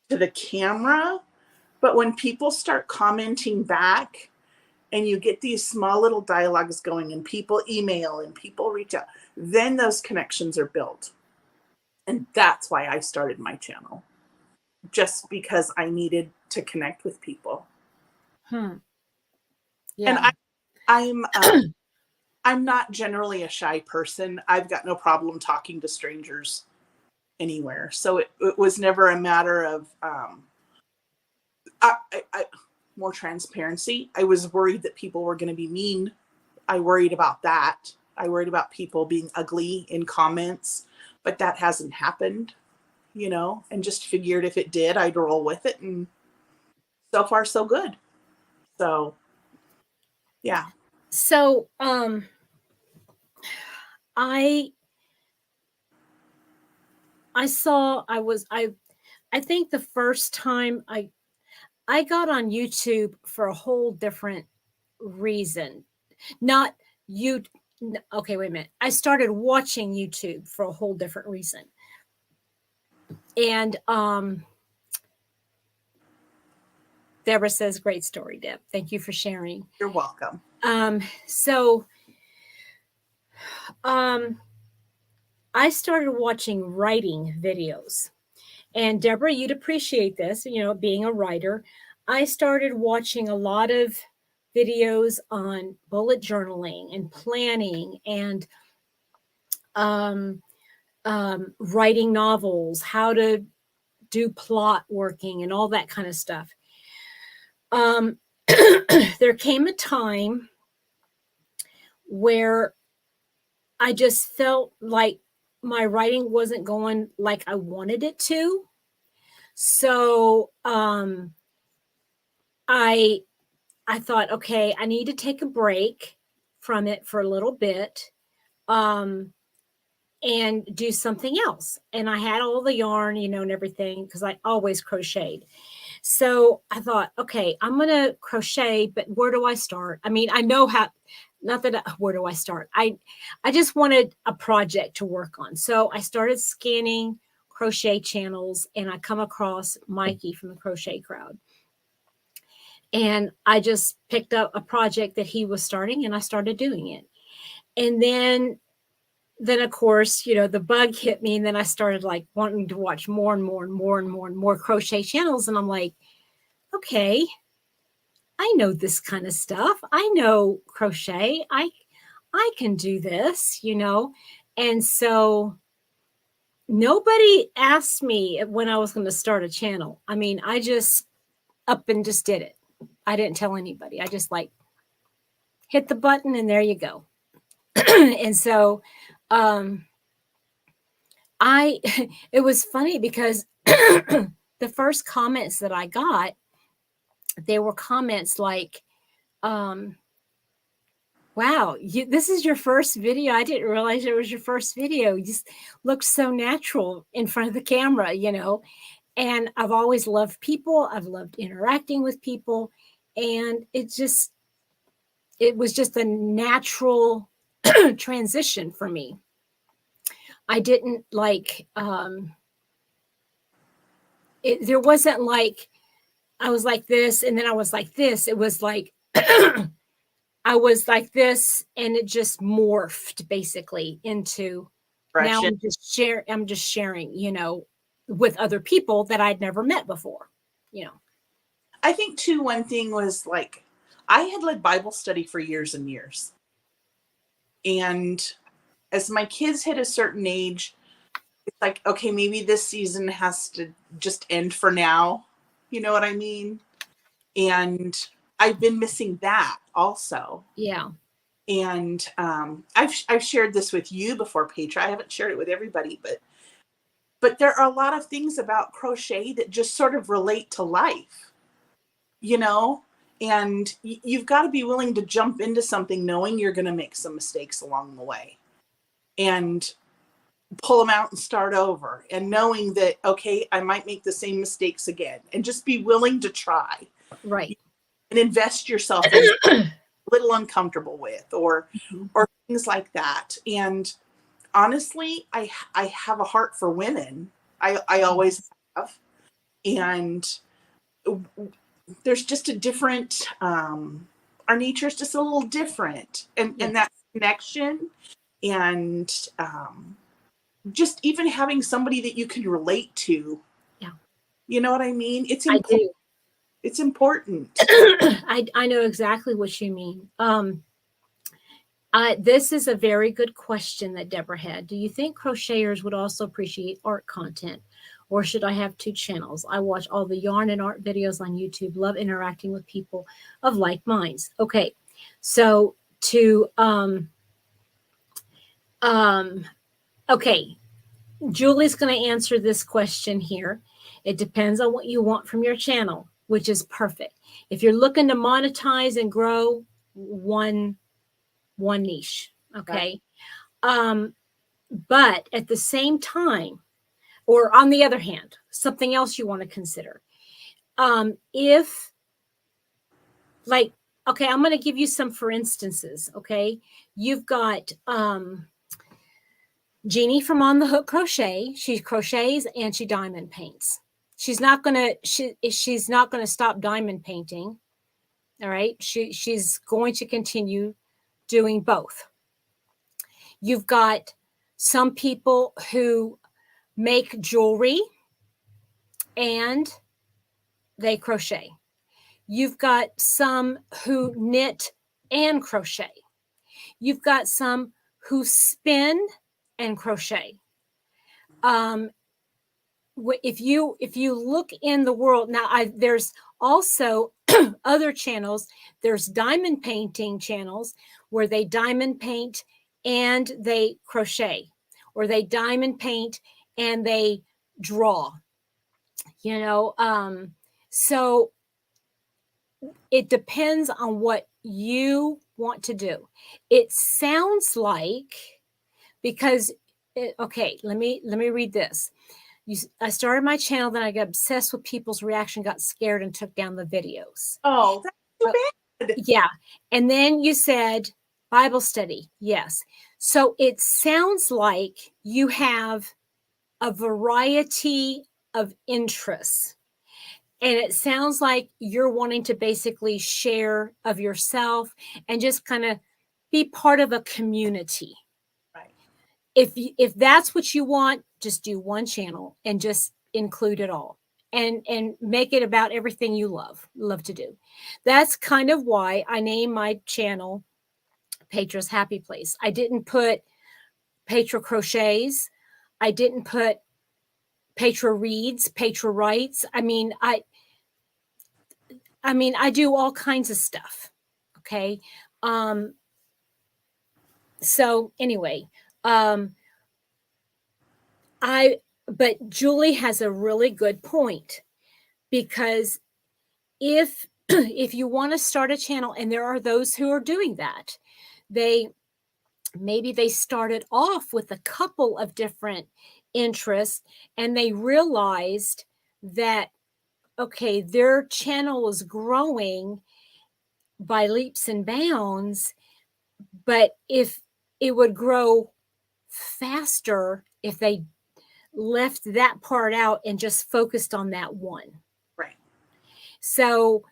to the camera, but when people start commenting back and you get these small little dialogues going and people email and people reach out, then those connections are built. And that's why I started my channel, just because I needed to connect with people. Yeah. And I'm not generally a shy person. I've got no problem talking to strangers anywhere. So it was never a matter of more transparency. I was worried that people were going to be mean. I worried about that. I worried about people being ugly in comments, but that hasn't happened, and just figured if it did, I'd roll with it. And so far, so good. So, yeah. So, I think the first time I got on YouTube for a whole different reason. Not you. Okay, wait a minute. I started watching YouTube for a whole different reason. And Deborah says, great story, Deb. Thank you for sharing. You're welcome. I started watching writing videos. And Deborah, you'd appreciate this, being a writer. I started watching a lot of videos on bullet journaling and planning and writing novels, how to do plot working and all that kind of stuff. There came a time where I just felt like my writing wasn't going like I wanted it to. So I thought, okay, I need to take a break from it for a little bit and do something else. And I had all the yarn, and everything, because I always crocheted. So I thought, okay, I'm going to crochet, but where do I start? I mean, I know how, where do I start? I just wanted a project to work on. So I started scanning crochet channels, and I come across Mikey from the Crochet Crowd. And I just picked up a project that he was starting, and I started doing it. And then of course, you know, the bug hit me, and then I started like wanting to watch more and more and more and more and more crochet channels. And I'm like, okay, I know this kind of stuff. I know crochet. I can do this, you know. And so nobody asked me when I was going to start a channel. I mean, I just up and just did it. I didn't tell anybody. I just like hit the button and there you go. And so I it was funny because the first comments that I got, they were comments like, wow, this is your first video. I didn't realize it was your first video. You just looked so natural in front of the camera, you know. And I've always loved people. I've loved interacting with people. And it was just a natural transition for me. I didn't like, there wasn't like, I was like this and then I was like this. It was like, I was like this and it just morphed basically into now I'm just sharing, you know, with other people that I'd never met before, you know. I think too, one thing was like, I had led Bible study for years and years. And as my kids hit a certain age, it's like, okay, maybe this season has to just end for now. You know what I mean? And I've been missing that also. Yeah. And I've shared this with you before, Petra. I haven't shared it with everybody, but there are a lot of things about crochet that just sort of relate to life, you know? And you've got to be willing to jump into something knowing you're going to make some mistakes along the way and pull them out and start over, and knowing that, okay, I might make the same mistakes again, and just be willing to try. Right. And invest yourself in a little uncomfortable with, or things like that. And honestly, I have a heart for women. I always have. And there's just a different, our nature is just a little different. And that connection, and just even having somebody that you can relate to. Yeah. You know what I mean? It's important. I do. It's important. I know exactly what you mean. This is a very good question that Deborah had. Do you think crocheters would also appreciate art content, or should I have 2 channels? I watch all the yarn and art videos on YouTube. Love interacting with people of like minds. Okay, so okay, Julie's going to answer this question here. It depends on what you want from your channel, which is perfect. If you're looking to monetize and grow, one niche, okay? Right. But at the same time, or on the other hand, something else you want to consider. If, like, okay, I'm going to give you some for instances, okay? You've got Jeannie from On the Hook Crochet. She crochets and she diamond paints. She's not gonna stop diamond painting. All right. She's going to continue doing both. You've got some people who make jewelry and they crochet. You've got some who knit and crochet. You've got some who spin and crochet. If you look in the world now, there's also other channels. There's diamond painting channels where they diamond paint and they crochet, or they diamond paint and they draw, you know. So it depends on what you want to do. It sounds like, because okay, let me read this. I started my channel, then I got obsessed with people's reaction, got scared, and took down the videos. Oh, that's too bad. Yeah. And then you said Bible study. Yes. So it sounds like you have a variety of interests. And it sounds like you're wanting to basically share of yourself and just kind of be part of a community. Right. If that's what you want, just do one channel and just include it all, and make it about everything you love to do. That's kind of why I named my channel Petra's Happy Place. I didn't put Petra Crochets. I didn't put Petra Reads, Petra Writes. I mean, I do all kinds of stuff. Okay. So anyway, but Julie has a really good point, because if if you want to start a channel, and there are those who are doing that, maybe they started off with a couple of different interests, and they realized that, okay, their channel is growing by leaps and bounds, but if it would grow faster if they left that part out and just focused on that one. Right. So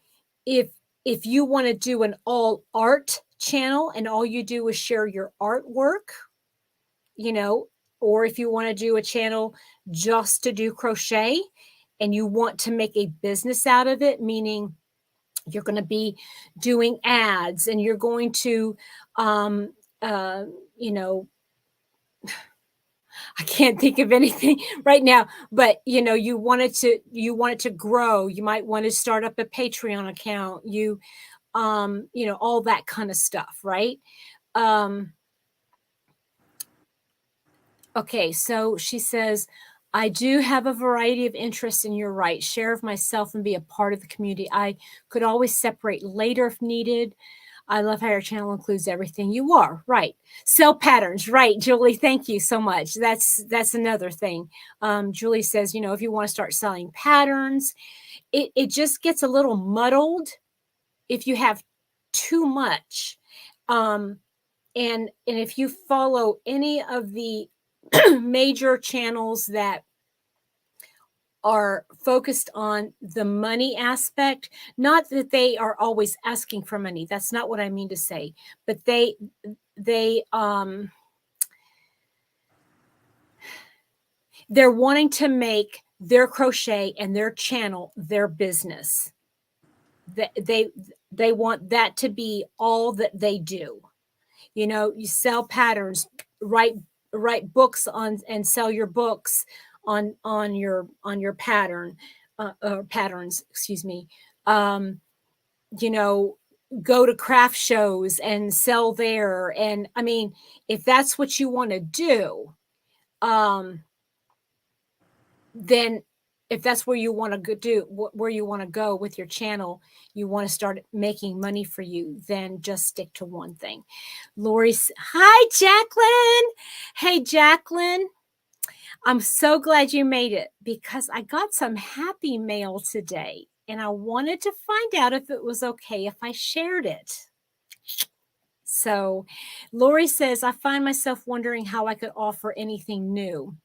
if you want to do an all art channel and all you do is share your artwork, or if you want to do a channel just to do crochet and you want to make a business out of it, meaning you're going to be doing ads and you're going to, I can't think of anything right now, but you want it to grow. You might want to start up a Patreon account, all that kind of stuff. Right. Okay. So she says, I do have a variety of interests, and you're right. Share of myself and be a part of the community. I could always separate later if needed. I love how your channel includes everything. You are right. Sell patterns, right, Julie? Thank you so much. That's another thing. Julie says, if you want to start selling patterns, it just gets a little muddled if you have too much. And if you follow any of the major channels that are focused on the money aspect, not that they are always asking for money. That's not what I mean to say, but they're wanting to make their crochet and their channel their business. They want that to be all that they do. You sell patterns, write books on and sell your books on your pattern patterns, excuse me. Go to craft shows and sell there. And I mean, if that's what you want to do, then if that's where you want to where you want to go with your channel, you want to start making money for you, then just stick to one thing. Lori, hi, Jacqueline. Hey, Jacqueline. I'm so glad you made it, because I got some happy mail today and I wanted to find out if it was okay if I shared it. So Lori says, I find myself wondering how I could offer anything new.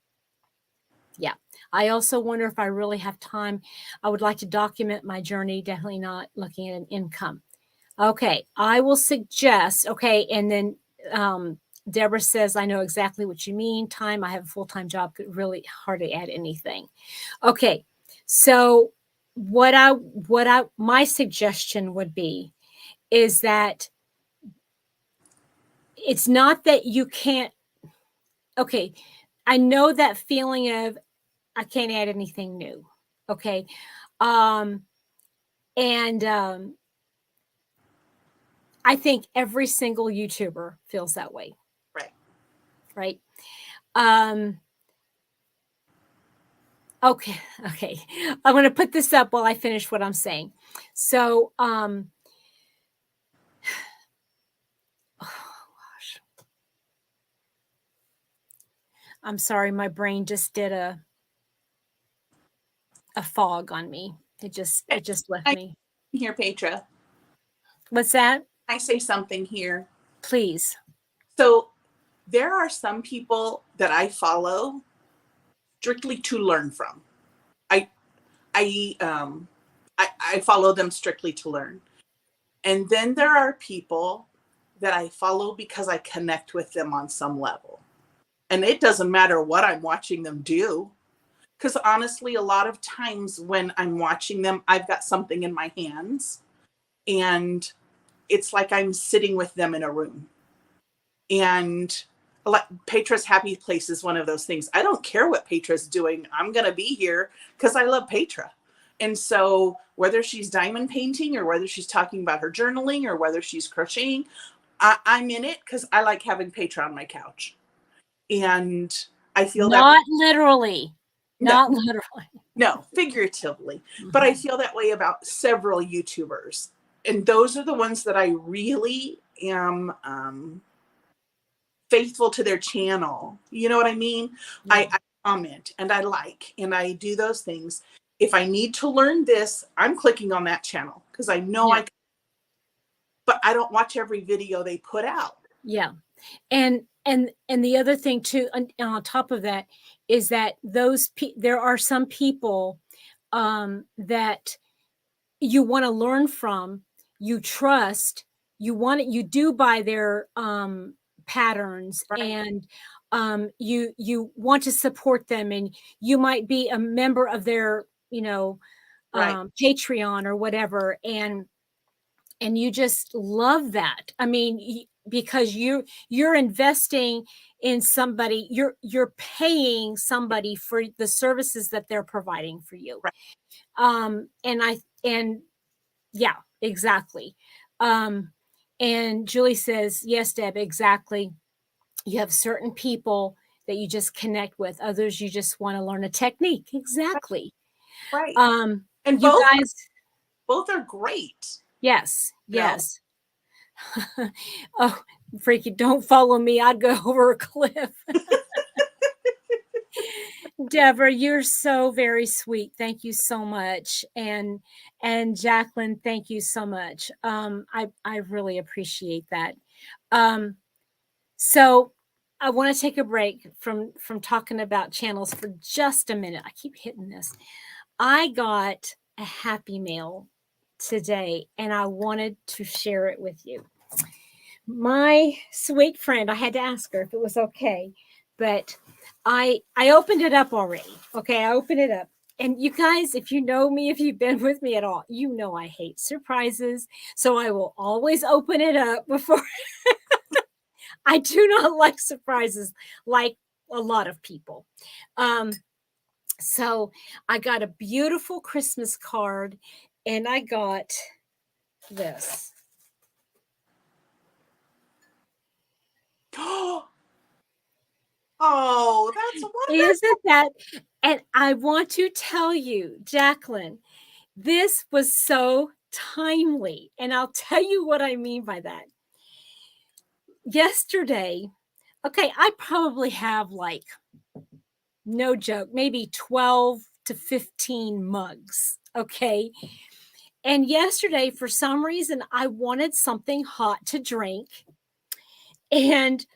Yeah. I also wonder if I really have time. I would like to document my journey, definitely not looking at an income. Okay. I will suggest, okay. And then, Deborah says, I know exactly what you mean. Time. I have a full-time job. Could really hardly add anything. Okay. So my suggestion would be is that it's not that you can't. Okay. I know that feeling of I can't add anything new. Okay. I think every single YouTuber feels that way. Right. Okay. I'm going to put this up while I finish what I'm saying. So, oh gosh, I'm sorry. My brain just did a fog on me. It just left me. Here, Petra. What's that? I say something here. Please. So there are some people that I follow strictly to learn from. I follow them strictly to learn. And then there are people that I follow because I connect with them on some level. And it doesn't matter what I'm watching them do. Because honestly, a lot of times when I'm watching them, I've got something in my hands and it's like I'm sitting with them in a room. And like Petra's happy place is one of those things. I don't care what Petra's doing. I'm going to be here because I love Petra. And so whether she's diamond painting or whether she's talking about her journaling or whether she's crocheting, I'm in it because I like having Petra on my couch. And I feel not literally. Not no, literally. no, figuratively. But I feel that way about several YouTubers. And those are the ones that I really am faithful to their channel. You know what I mean? Yeah. I comment and I like and I do those things. If I need to learn this, I'm clicking on that channel because I know I can, but I don't watch every video they put out. Yeah. And the other thing too, on top of that, is that there are some people that you want to learn from, you trust, you do buy their patterns, Right. and you want to support them, and you might be a member of their, Right. Patreon or whatever, and you just love that. I mean, because you're investing in somebody, you're paying somebody for the services that they're providing for you. Right. And yeah, exactly. And Julie says, yes, Deb, exactly. You have certain people that you just connect with, others you just want to learn a technique. Exactly. Right. And you guys, both are great. Yes. Oh, freaky, don't follow me. I'd go over a cliff. Deborah, you're so very sweet. Thank you so much. And Jacqueline, thank you so much. I really appreciate that. So I want to take a break from talking about channels for just a minute. I keep hitting this. I got a happy mail today and I wanted to share it with you. My sweet friend, I had to ask her if it was okay, but I opened it up already. Okay, I opened it up. And you guys, if you know me, if you've been with me at all, you know I hate surprises. So I will always open it up before. I do not like surprises like a lot of people. So I got a beautiful Christmas card and I got this. Oh, that's wonderful. Isn't that? And I want to tell you, Jacqueline, this was so timely. And I'll tell you what I mean by that. Yesterday, okay, I probably have like, no joke, maybe 12 to 15 mugs. Okay. And yesterday, for some reason, I wanted something hot to drink. And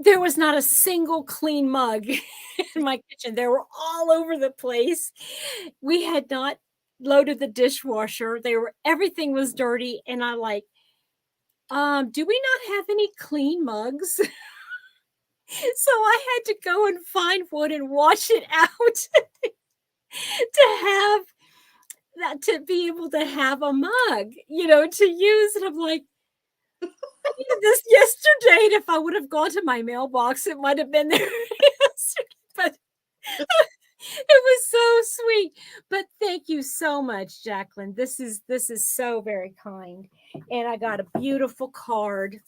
there was not a single clean mug in my kitchen. They were all over the place. We had not loaded the dishwasher. Everything was dirty. And I like, do we not have any clean mugs? So I had to go and find one and wash it out to have that, to be able to have a mug, to use. And I'm like, I needed this yesterday. And if I would have gone to my mailbox, it might have been there yesterday. But it was so sweet. But thank you so much, Jacqueline. This is so very kind. And I got a beautiful card.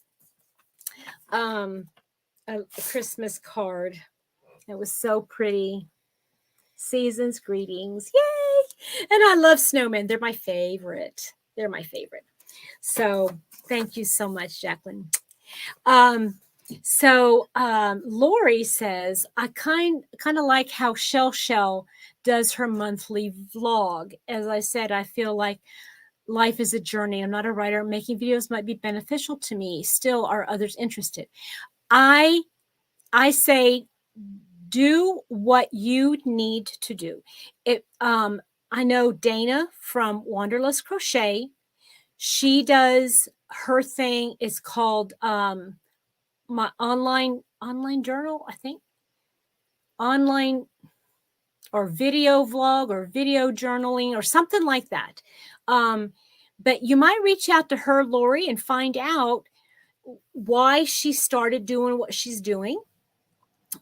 A Christmas card. It was so pretty. Season's greetings. Yay! And I love snowmen. They're my favorite. So thank you so much, Jacqueline. Lori says, I kind of like how Shell does her monthly vlog. As I said, I feel like life is a journey. I'm not a writer. Making videos might be beneficial to me. Still, are others interested? I say, do what you need to do. I know Dana from Wanderlust Crochet. She does her thing. It's called my online journal, I think. Online or video vlog or video journaling or something like that. But you might reach out to her, Lori, and find out why she started doing what she's doing.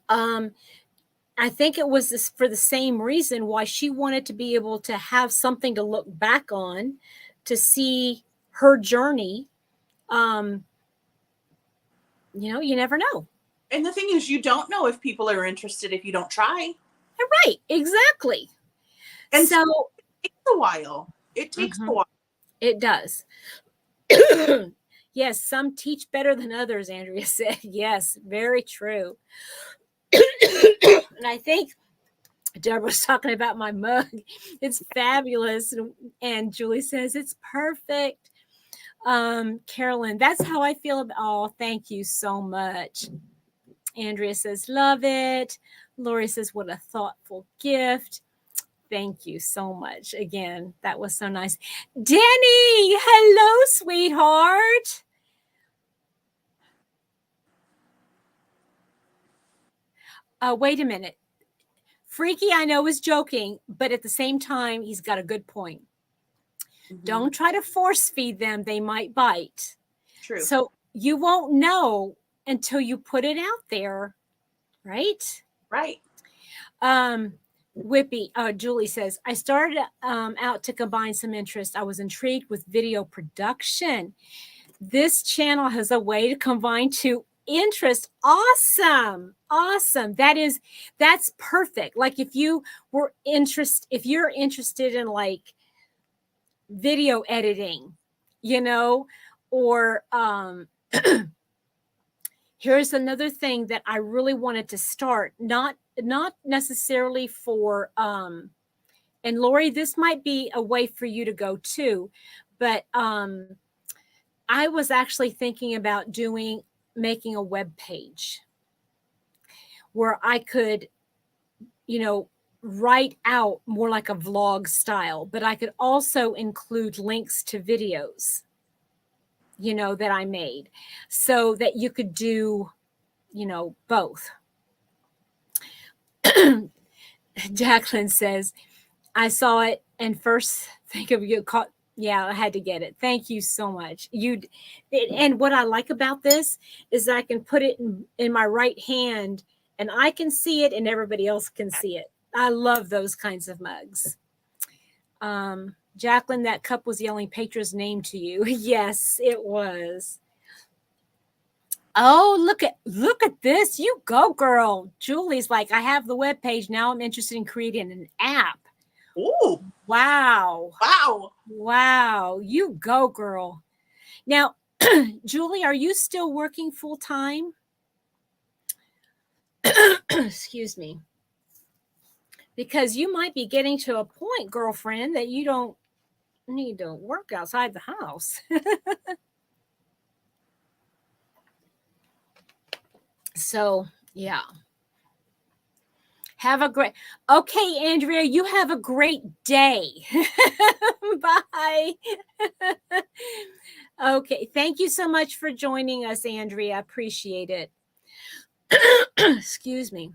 I think it was this for the same reason why she wanted to be able to have something to look back on, to see her journey. You know, you never know. And the thing is, you don't know if people are interested if you don't try. Right, exactly. And so it takes a while. It takes a while. It does. Yes, some teach better than others, Andrea said. Yes, very true. And I think Deborah was talking about my mug. It's fabulous. And Julie says it's perfect. Carolyn, that's how I feel about. Oh, thank you so much. Andrea says, love it. Lori says, what a thoughtful gift. Thank you so much. Again, that was so nice. Danny, hello, sweetheart. Wait a minute. Freaky, I know, is joking, but at the same time, he's got a good point. Mm-hmm. Don't try to force feed them. They might bite. True. So you won't know until you put it out there, right? Right. Whippy, Julie says, I started out to combine some interest. I was intrigued with video production. This channel has a way to combine two interests. Awesome. That's perfect. Like if you're interested in like video editing, you know, or here's another thing that I really wanted to start, not necessarily for and Lori, this might be a way for you to go too, but I was actually thinking about making a web page where I could, you know, write out more like a vlog style, but I could also include links to videos, you know, that I made so that you could do, you know, both. Jacqueline says, I saw it and first think of you caught. Yeah, I had to get it. Thank you so much. And what I like about this is I can put it in my right hand and I can see it and everybody else can see it. I love those kinds of mugs. Jacqueline, that cup was yelling Petra's name to you. Yes, it was. Oh, look at this. You go, girl. Julie's like, I have the webpage. Now I'm interested in creating an app. Ooh. Wow. Wow. Wow. You go, girl. Now, Julie, are you still working full time? Excuse me. Because you might be getting to a point, girlfriend, that you don't need to work outside the house. So, yeah. Have a great, okay, Andrea, you have a great day. Bye. Okay. Thank you so much for joining us, Andrea. Appreciate it. Excuse me.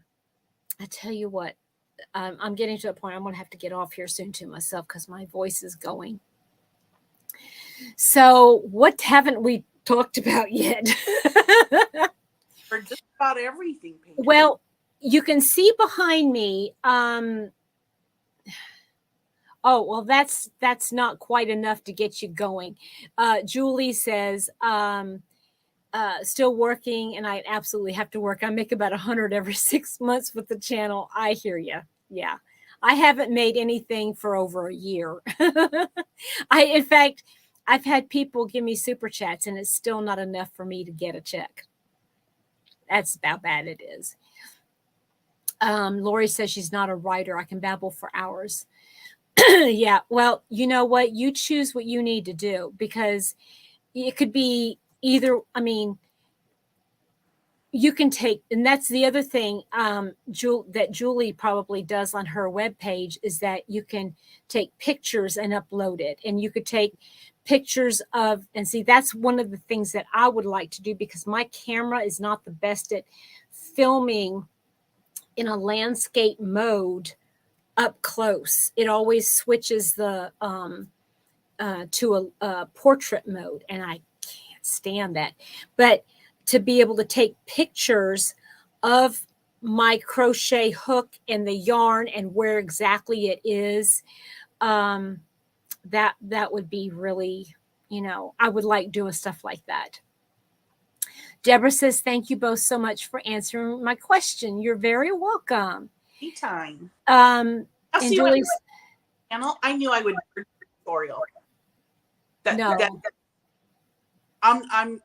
I tell you what, I'm getting to a point I'm going to have to get off here soon to myself because my voice is going. So what haven't we talked about yet? For just about everything, Petra. Well, you can see behind me. Oh, well, that's not quite enough to get you going. Julie says, still working, and I absolutely have to work. I make about 100 every 6 months with the channel. I hear you. Yeah. I haven't made anything for over a year. In fact, I've had people give me super chats, and it's still not enough for me to get a check. That's how bad it is. Lori says she's not a writer. I can babble for hours. Yeah. Well, you know what? You choose what you need to do because it could be either. I mean, you can take, and that's the other thing that Julie probably does on her webpage, is that you can take pictures and upload it. And you could take pictures of, and see, that's one of the things that I would like to do, because my camera is not the best at filming in a landscape mode up close. It always switches the to a portrait mode, and I can't stand that. But to be able to take pictures of my crochet hook and the yarn and where exactly it is, that would be really, I would like doing stuff like that. Deborah says, thank you both so much for answering my question. You're very welcome. Anytime. And See Julie's channel. I knew I would do a tutorial. No. I'm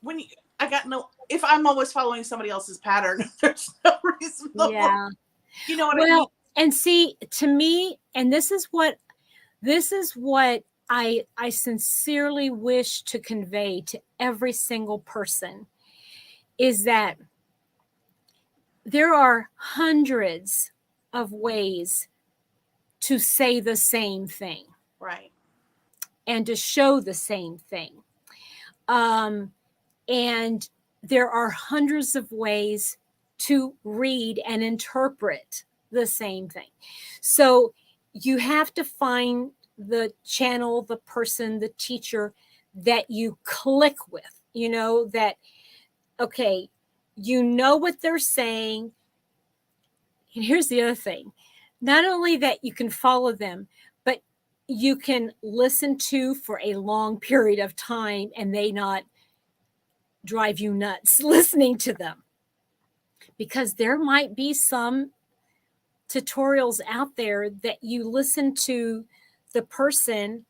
when I got no. If I'm always following somebody else's pattern, there's no reason. Yeah. You know what I mean? Well, and see, to me, and this is what I sincerely wish to convey to every single person, is that there are hundreds of ways to say the same thing. Right. And to show the same thing. And there are hundreds of ways to read and interpret the same thing. So you have to find the channel, the person, the teacher that you click with, that, okay, what they're saying. And here's the other thing. Not only that you can follow them, but you can listen to for a long period of time and they not drive you nuts listening to them. Because there might be some tutorials out there that you listen to the person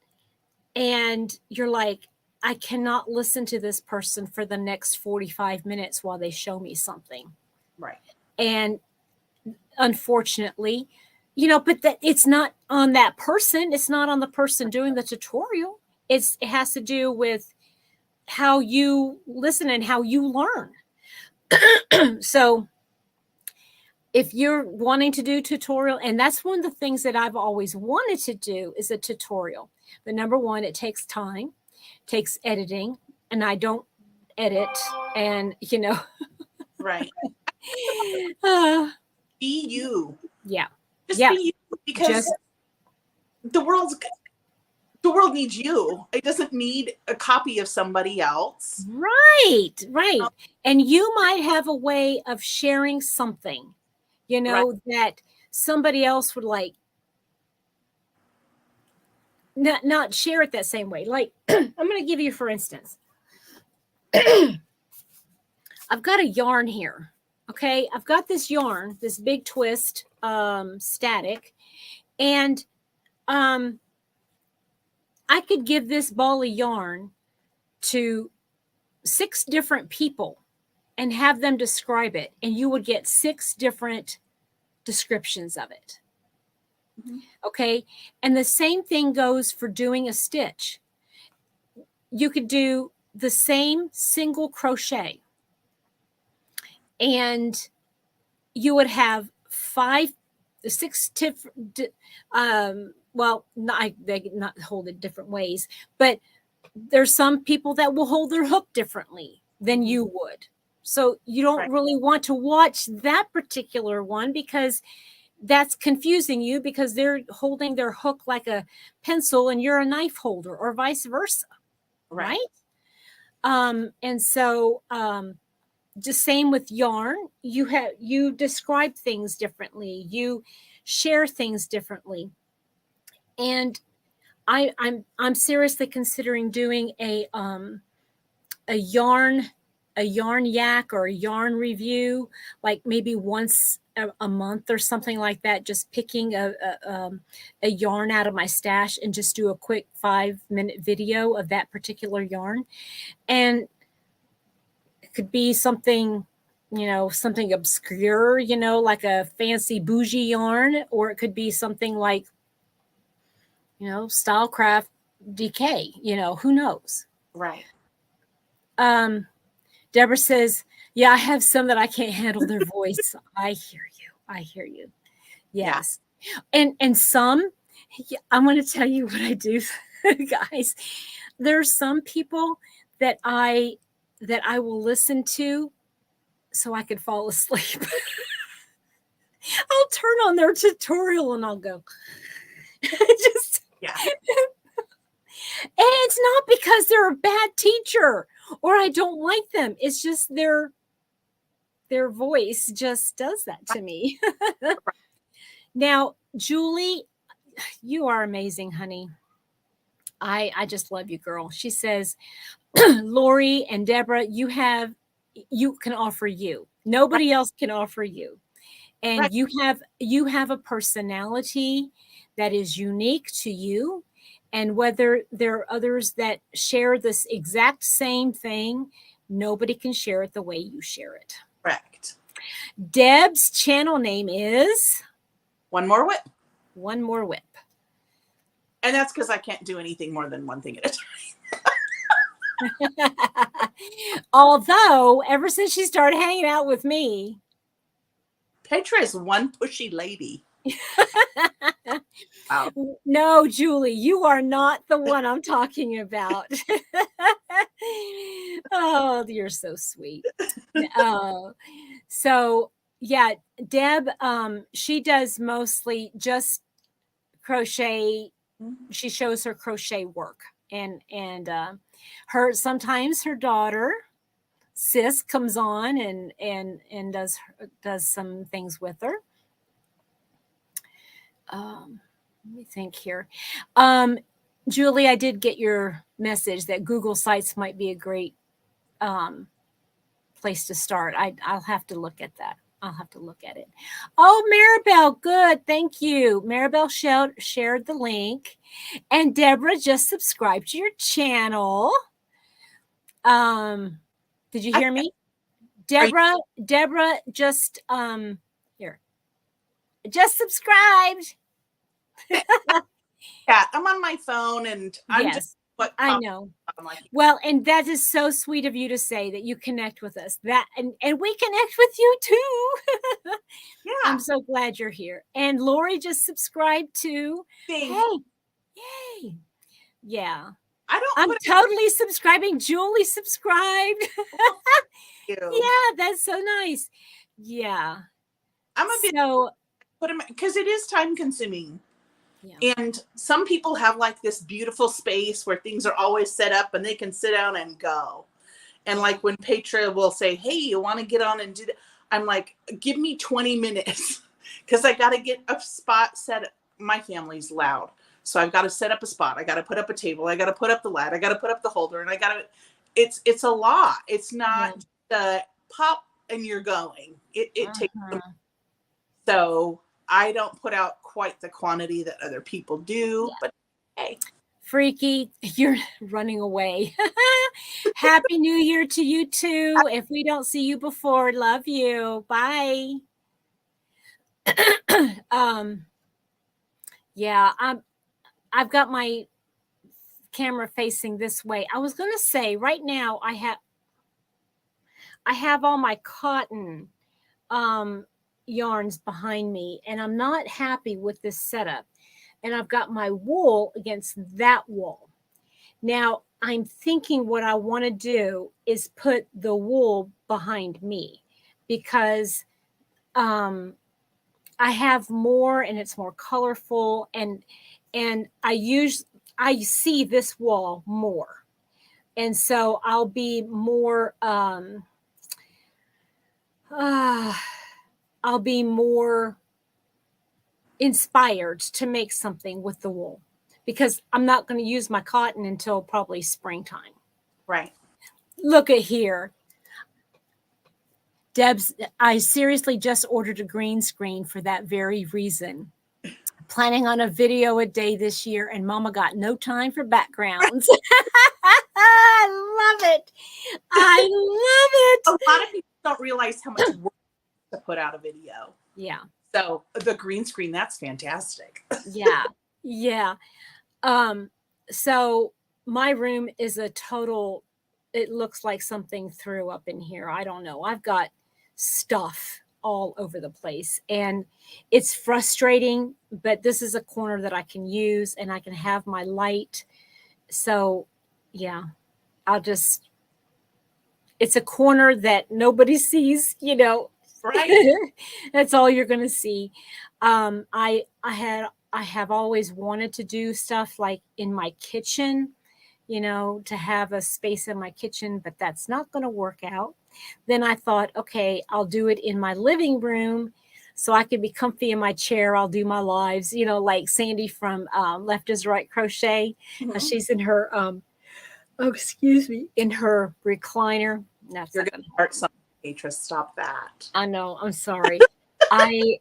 and you're like, I cannot listen to this person for the next 45 minutes while they show me something. Right. And unfortunately, but that it's not on that person. It's not on the person doing the tutorial. It has to do with how you listen and how you learn. So if you're wanting to do tutorial, and that's one of the things that I've always wanted to do, is a tutorial. But number one, it takes time, takes editing, and I don't edit, and right. Be you. Yeah. Just be you, because the world needs you. It doesn't need a copy of somebody else. Right. And you might have a way of sharing something, that somebody else would like not share it that same way. Like, I'm going to give you, for instance, I've got a yarn here. Okay. I've got this yarn, this big twist, static, and, I could give this ball of yarn to 6 different people and have them describe it, and you would get 6 different descriptions of it. Mm-hmm. Okay. And the same thing goes for doing a stitch. You could do the same single crochet, and you would have 6 different, they not hold it different ways, but there's some people that will hold their hook differently than you would. So you don't really want to watch that particular one, because that's confusing you, because they're holding their hook like a pencil and you're a knife holder, or vice versa. Right. And so, just same with yarn, you describe things differently, you share things differently. And I'm seriously considering doing a yarn yak or a yarn review, like maybe once a month or something like that, just picking a yarn out of my stash and just do a quick 5-minute video of that particular yarn. And it could be something, something obscure, like a fancy bougie yarn, or it could be something like, Stylecraft DK, who knows? Right. Deborah says, Yeah, I have some that I can't handle their voice. I hear you. I hear you. Yeah. Yes. And some, yeah, I'm going to tell you what I do, guys. There's some people that I will listen to so I could fall asleep. I'll turn on their tutorial and I'll go. Just Yeah. and it's not because they're a bad teacher or I don't like them. It's just their voice just does that to me. Now, Julie, you are amazing, honey. I just love you, girl. She says, Lori and Deborah, you can offer you. Right. Nobody else can offer you. Right. And you have a personality that is unique to you. And whether there are others that share this exact same thing, nobody can share it the way you share it. Correct. Deb's channel name is One more whip. One More Whip. And that's because I can't do anything more than one thing at a time. Although, ever since she started hanging out with me, Petra is one pushy lady. Wow. no, Julie, you are not the one I'm talking about. Oh, you're so sweet. So yeah, Deb, she does mostly just crochet. She shows her crochet work, and her sometimes her daughter Sis comes on and does some things with her. Let me think here. Julie, I did get your message that Google Sites might be a great place to start. I'll have to look at that. I'll have to look at it. Oh, Maribel, good. Thank you. Maribel shared the link. And Deborah just subscribed to your channel. Did you hear me? Deborah just here. Just subscribed. Yeah, I'm on my phone and I'm Yes, just what I know. I'm like, Well, and that is so sweet of you to say that you connect with us. That and we connect with you too. yeah. I'm so glad you're here. And Lori just subscribed to. Thank Hey, yay. Yeah. I don't I'm put totally subscribing. Julie subscribed. you. Yeah, that's so nice. Yeah. I'm a bit So put them because it is time consuming. yeah. And some people have like this beautiful space where things are always set up and they can sit down and go. And like when Petra will say, hey, you want to get on and do that? I'm like, give me 20 minutes because I got to get a spot set up. My family's loud. So I've got to set up a spot. I got to put up a table. I got to put up the lat. I got to put up the holder. And I got to, it's a lot. It's not the pop and you're going. It takes some. So I don't put out quite the quantity that other people do, but hey. Freaky, you're running away. Happy New Year to you too. If we don't see you before, love you. Bye. Yeah, I've got my camera facing this way. I was going to say right now I have all my cotton yarns behind me and I'm not happy with this setup. And I've got my wool against that wall. Now, I'm thinking what I want to do is put the wool behind me because I have more and it's more colorful and I see this wall more. And so I'll be more I'll be more inspired to make something with the wool because I'm not going to use my cotton until probably springtime. Right. Look at here. Deb's, I seriously just ordered a green screen for that very reason. Planning on a video a day this year, and Mama got no time for backgrounds. I love it. I love it. A lot of people don't realize how much work to put out a video. Yeah. So the green screen, that's fantastic. Yeah. Yeah. So my room is a total it looks like something threw up in here. I don't know. I've got stuff all over the place and it's frustrating, but this is a corner that I can use and I can have my light. So, yeah, I'll just, it's a corner that nobody sees, you know. Right. That's all you're going to see. I have always wanted to do stuff like in my kitchen, you know, to have a space in my kitchen, but that's not going to work out. Then I thought, okay, I'll do it in my living room so I can be comfy in my chair. I'll do my lives, you know, like Sandy from Left is Right Crochet. Mhm. She's in her, oh, excuse me, in her recliner. No, it's You're not going going to to start happen. something, Petra. Stop that. I know. I'm sorry. I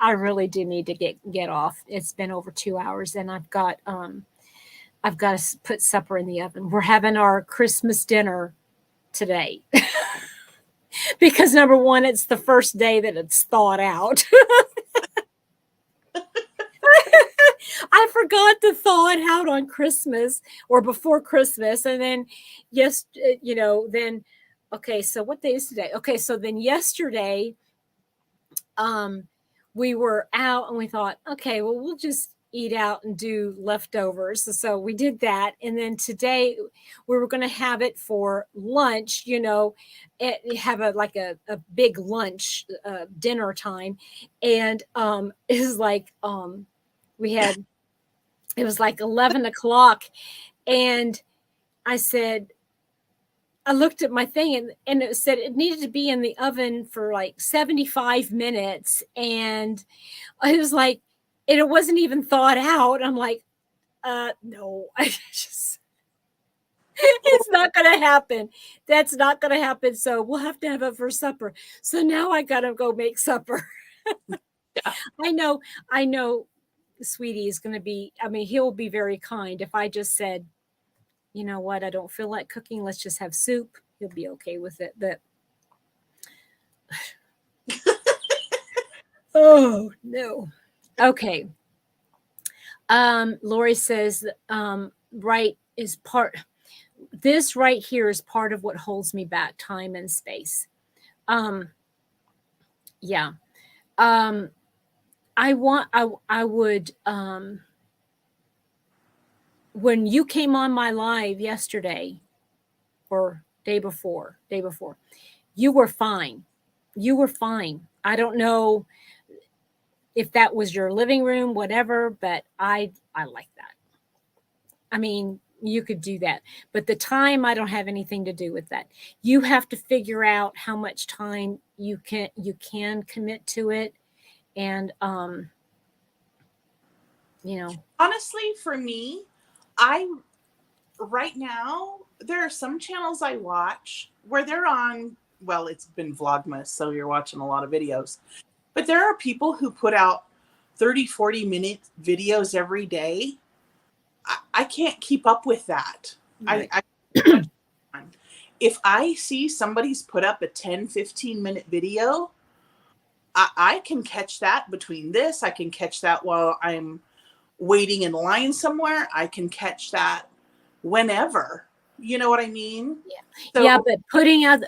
I really do need to get off. It's been over 2 hours, and I've got to put supper in the oven. We're having our Christmas dinner today because number one, it's the first day that it's thawed out. I forgot to thaw it out on Christmas or before Christmas, and then yes, you know, then okay. So what day is today? Okay, so then yesterday um, we were out and we thought, okay, well, we'll just eat out and do leftovers. So we did that. And then today we were going to have it for lunch, you know, have a like a big lunch dinner time. And it was like we had, it was like 11 o'clock. And I said, I looked at my thing and it said it needed to be in the oven for like 75 minutes. And I was like, and it wasn't even thought out. I'm like, no, I just, it's not going to happen. That's not going to happen. So we'll have to have it for supper. So now I got to go make supper. Yeah. I know Sweetie is going to be, I mean, he'll be very kind if I just said, you know what, I don't feel like cooking. Let's just have soup. He'll be okay with it. But oh no. Okay. Lori says, right is part, this right here is part of what holds me back, time and space. Yeah. Um, I would, when you came on my live yesterday or day before, you were fine. You were fine. I don't know if that was your living room, whatever, but I like that. I mean, you could do that. But the time, I don't have anything to do with that. You have to figure out how much time you can commit to it. And you know. Honestly, for me, I right now there are some channels I watch where they're on, well, it's been Vlogmas, so you're watching a lot of videos. But there are people who put out 30, 40-minute videos every day. I can't keep up with that. Right. I too much time. If I see somebody's put up a 10, 15-minute video, I can catch that between this. I can catch that while I'm waiting in line somewhere. I can catch that whenever. You know what I mean? Yeah. So Yeah,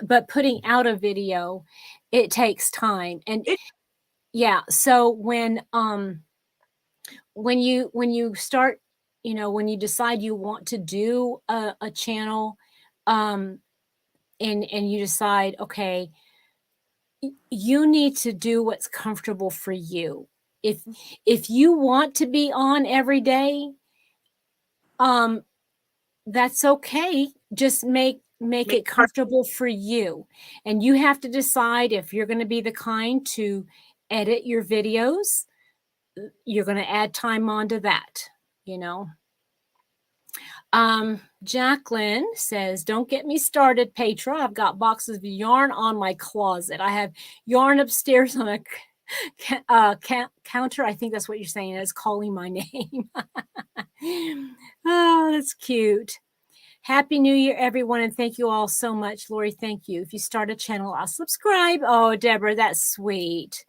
but putting out a video, it takes time. And it, yeah, so when you start, you know, when you decide you want to do a channel, um and you decide, okay, you need to do what's comfortable for you. If you want to be on every day, um that's okay. Just make make it comfortable for you. And you have to decide if you're going to be the kind to edit your videos, you're going to add time onto that, you know. Jacqueline says, don't get me started, Petra. I've got boxes of yarn on my closet. I have yarn upstairs on a counter. I think that's what you're saying. It's calling my name. Oh, that's cute. Happy New Year, everyone, and thank you all so much. Lori, thank you. If you start a channel, I'll subscribe. Oh, Deborah, that's sweet.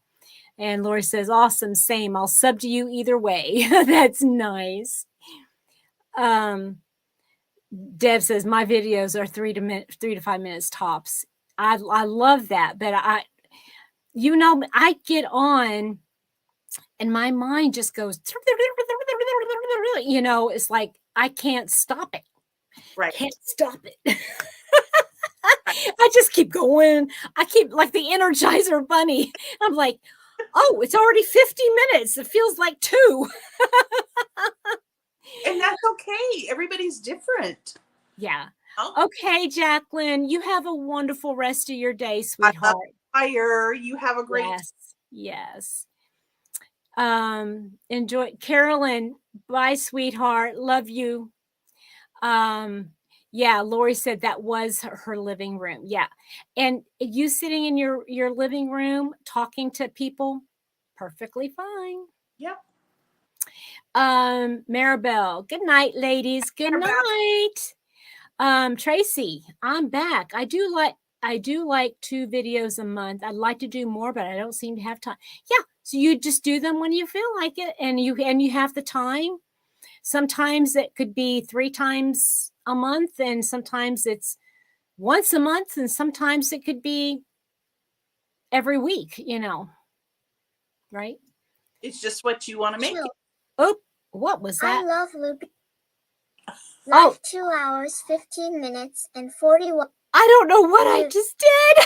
And Lori says, awesome, same. I'll sub to you either way. That's nice. Um, Deb says my videos are 3 to 5 minutes tops. I love that, but I get on and my mind just goes, it's like I can't stop it. Right. Can't stop it. I just keep going. I keep like the Energizer Bunny. I'm like, oh, it's already 50 minutes. It feels like 2. And that's okay. Everybody's different. Yeah. Oh. Okay, Jacqueline, you have a wonderful rest of your day, sweetheart. Fire. You have a great. Yes. Enjoy. Carolyn, bye, sweetheart. Love you. Yeah, Lori said that was her living room. Yeah. And you sitting in your living room talking to people, perfectly fine. Yep. Maribel, good night, ladies. Good night. Tracy, I'm back. I do like 2 videos a month. I'd like to do more, but I don't seem to have time. Yeah, so you just do them when you feel like it, and you have the time. Sometimes it could be 3 times a month, and sometimes it's once a month, and sometimes it could be every week, right? It's just what you want to make. Oh, what was that? I love Loopy. Live 2 hours, 15 minutes, and 41. I don't know what I just did.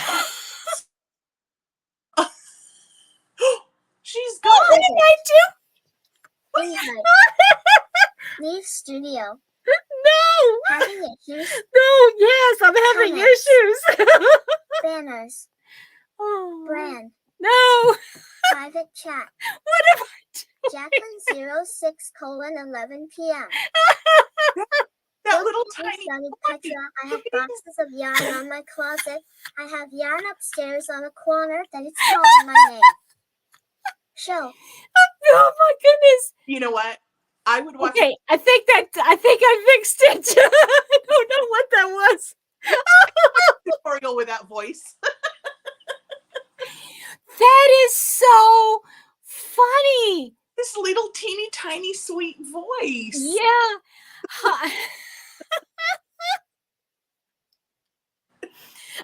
She's gone. What did I do? Invite. Leave studio. No. Having issues. No, yes, I'm having issues. Banners. Oh. Brand. No. Private chat. What have I Jacqueline 06:11 p.m. That little tiny. Petra. I have boxes of yarn on my closet. I have yarn upstairs on a corner that it's calling my name. Show. Oh my goodness. You know what? I would watch. Okay, I think I fixed it. I don't know what that was. Tutorial with that voice. That is so funny. This little teeny tiny sweet voice. Yeah.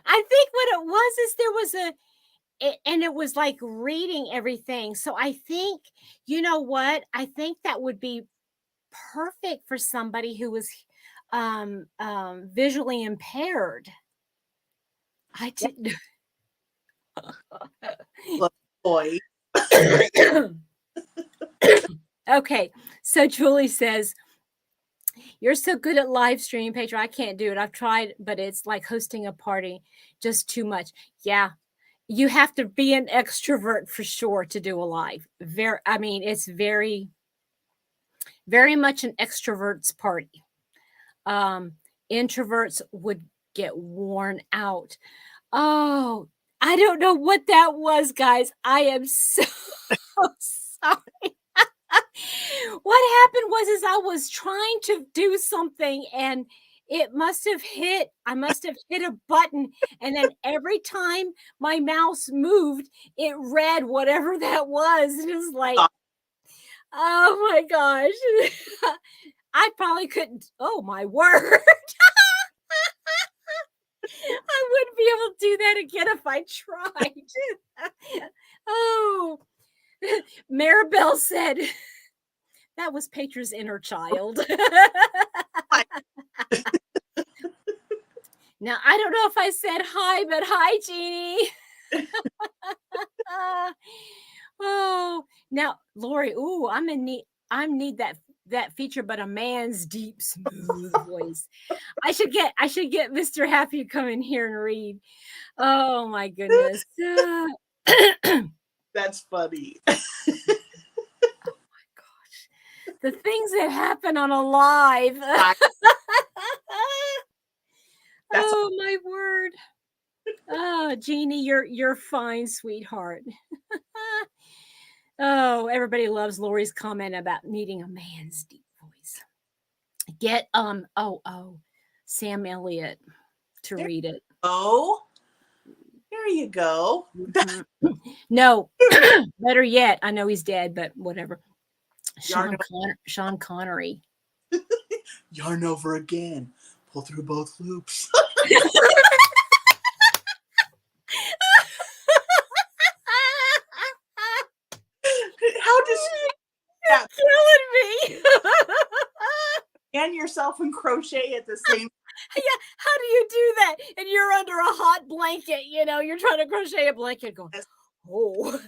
I think what it was is there was and it was like reading everything. So I think, you know what? I think that would be perfect for somebody who was visually impaired. I didn't. Boy. Okay, so Julie says, you're so good at live streaming, Petra. I can't do it. I've tried, but it's like hosting a party, just too much. Yeah, you have to be an extrovert for sure to do a live. It's very, very much an extrovert's party. Introverts would get worn out. Oh, I don't know what that was, guys. I am so sorry. What happened was I was trying to do something and I must have hit a button, and then every time my mouse moved, it read whatever that was. It was like, oh my gosh. I probably couldn't. Oh my word. I wouldn't be able to do that again if I tried. Oh, Maribel said that was Petra's inner child. Now, I don't know if I said hi, but hi, Jeannie. Oh, now, Lori, I'm need that feature, but a man's deep, smooth voice. I should get Mr. Happy to come in here and read. Oh my goodness. That's funny. Oh my gosh. The things that happen on a live. Oh my word. Oh, Jeannie, you're fine, sweetheart. Oh, everybody loves Lori's comment about needing a man's deep voice. Get Sam Elliott to read it. Oh, there you go. Mm-hmm. No, better yet, I know he's dead, but whatever. Sean Connery. Yarn over again. pull through both loops. How does that killing me? and yourself and crochet at the same? Yeah, how do you do that? And you're under a hot blanket, you're trying to crochet a blanket going, oh,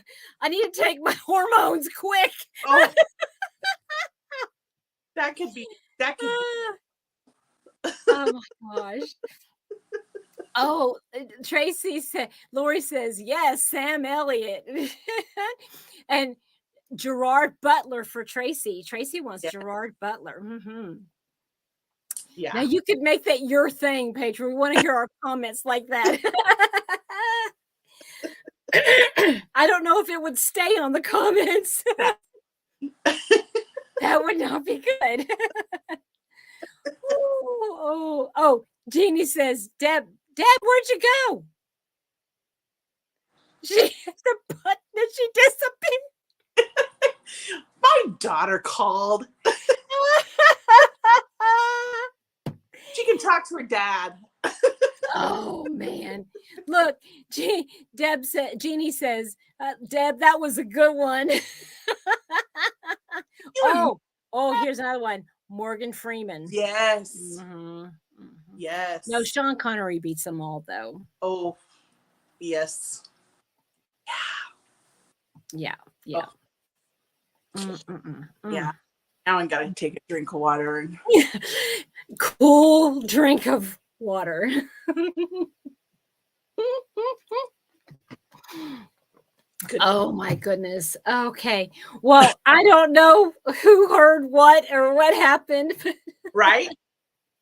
I need to take my hormones quick. Oh, that could be. Oh my gosh. Oh, Lori says, yes, Sam Elliott. And Gerard Butler for Tracy. Tracy wants Gerard Butler. Mm-hmm. Yeah. Now you could make that your thing, Pedro. We want to hear our comments like that. I don't know if it would stay on the comments. That would not be good. Oh, Jeannie says, Deb, where'd you go? She hit the button and she disappeared. My daughter called. She can talk to her dad. Oh man. Look, Jeannie says, Deb, that was a good one. Here's another one. Morgan Freeman. Yes. Mm-hmm. Yes. No, Sean Connery beats them all though. Oh, yes. Yeah. Yeah. Now I gotta take a drink of water and cool drink of water. Oh my goodness. Okay. Well, I don't know who heard what or what happened. Right?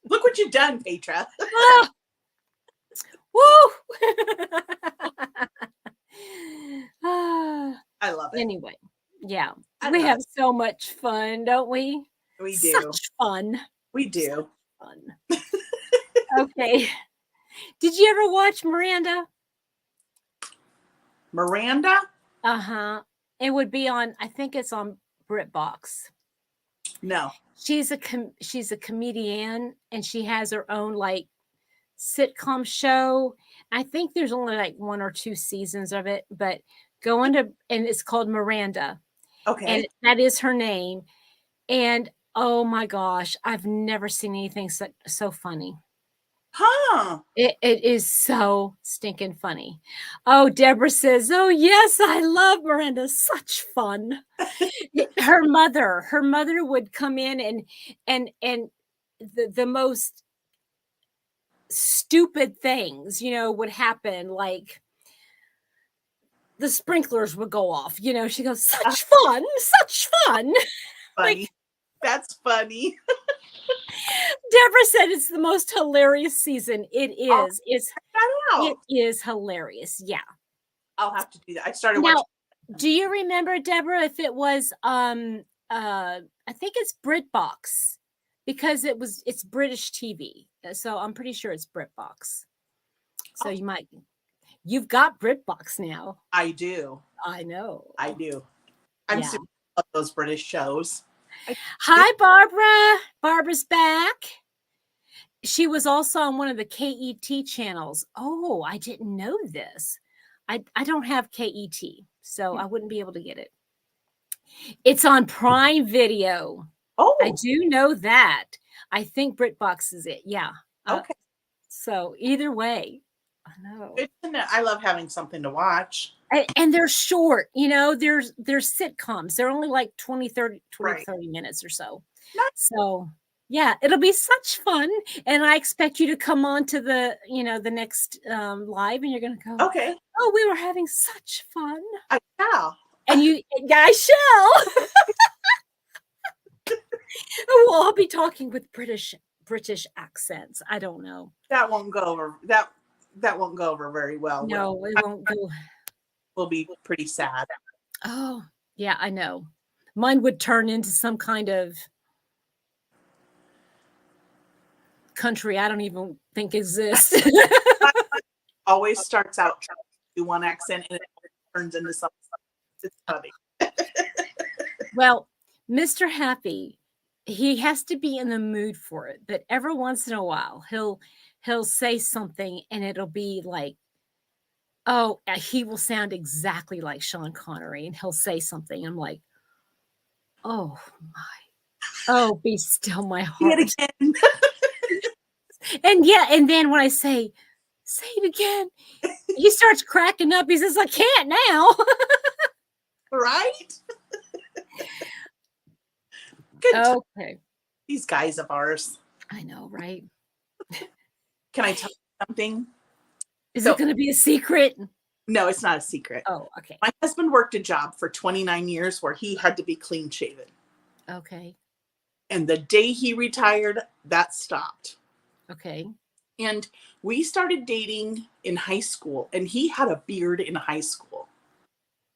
Look what you've done, Petra. Woo! I love it. Anyway, yeah. We have so much fun, don't we? We do. Such fun. We do. Fun. Okay. Did you ever watch Miranda? Miranda? Uh-huh. It would be on, I think it's on BritBox. No. She's a comedian and she has her own like sitcom show. I think there's only like 1 or 2 seasons of it, but and it's called Miranda. Okay. And that is her name. And oh my gosh, I've never seen anything so funny. Huh. It is so stinking funny. Oh, Deborah says, oh yes, I love Miranda. Such fun. Her mother would come in and the most stupid things, would happen. Like the sprinklers would go off. She goes, such fun. Funny. Like, that's funny. Deborah said it's the most hilarious season. It is. It is hilarious. Yeah. I'll have to do that. I started watching. Do you remember, Deborah, if it was I think it's BritBox because it's British TV. So I'm pretty sure it's BritBox. So you've got BritBox now. I do. I know. I do. I'm super love those British shows. Hi, Barbara. Barbara's back. She was also on one of the KET channels. Oh, I didn't know this. I don't have KET, so I wouldn't be able to get it. It's on Prime Video. Oh, I do know that. I think BritBox is it. Yeah. Okay. So either way, I know. I love having something to watch. And they're short, they're sitcoms. They're only like 30 minutes or so. So yeah, it'll be such fun. And I expect you to come on to the next live and you're going to go, okay. Oh, we were having such fun. I shall. And I shall. We'll all be talking with British accents. I don't know. That won't go over. That won't go over very well. No, it won't go. Will be pretty sad. Oh, yeah, I know. Mine would turn into some kind of country I don't even think exists. Always starts out trying to do one accent and it turns into something. It's funny. Well, Mr. Happy, he has to be in the mood for it, but every once in a while he'll say something and it'll be like, oh, he will sound exactly like Sean Connery, and he'll say something. I'm like, oh my, oh, be still my heart. Say it again. And yeah, and then when I say it again, he starts cracking up. He says, I can't now. Right? Good. Okay. These guys of ours. I know, right? Can I tell you something? Is it going to be a secret? No, it's not a secret. Oh, okay. My husband worked a job for 29 years where he had to be clean shaven. Okay. And the day he retired, that stopped. Okay. And we started dating in high school, and he had a beard in high school.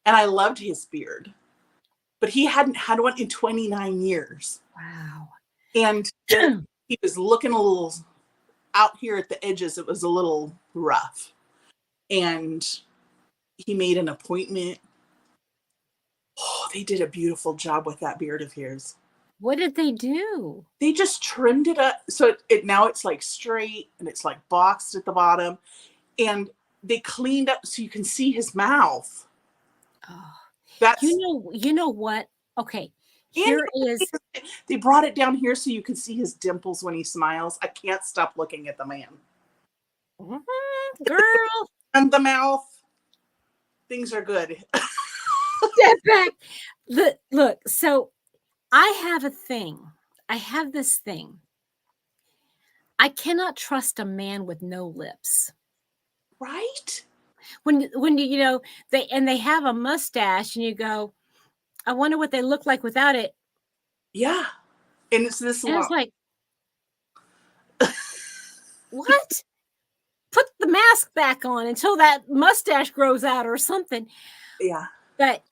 And I loved his beard. But he hadn't had one in 29 years. Wow. And he was looking a little out here at the edges. It was a little rough. And he made an appointment. Oh, they did a beautiful job with that beard of his. What did they do? They just trimmed it up. So it now it's like straight and it's like boxed at the bottom. And they cleaned up so you can see his mouth. Oh, That's you know what? Okay. Here is they brought it down here so you can see his dimples when he smiles. I can't stop looking at the man. Girl. And the mouth. Things are good. Step back. Look, so I have a thing. I have this thing. I cannot trust a man with no lips. Right? When they have a mustache and you go, I wonder what they look like without it. Yeah. And it's this And long. it's like, what? Put the mask back on until that mustache grows out or something. Yeah. But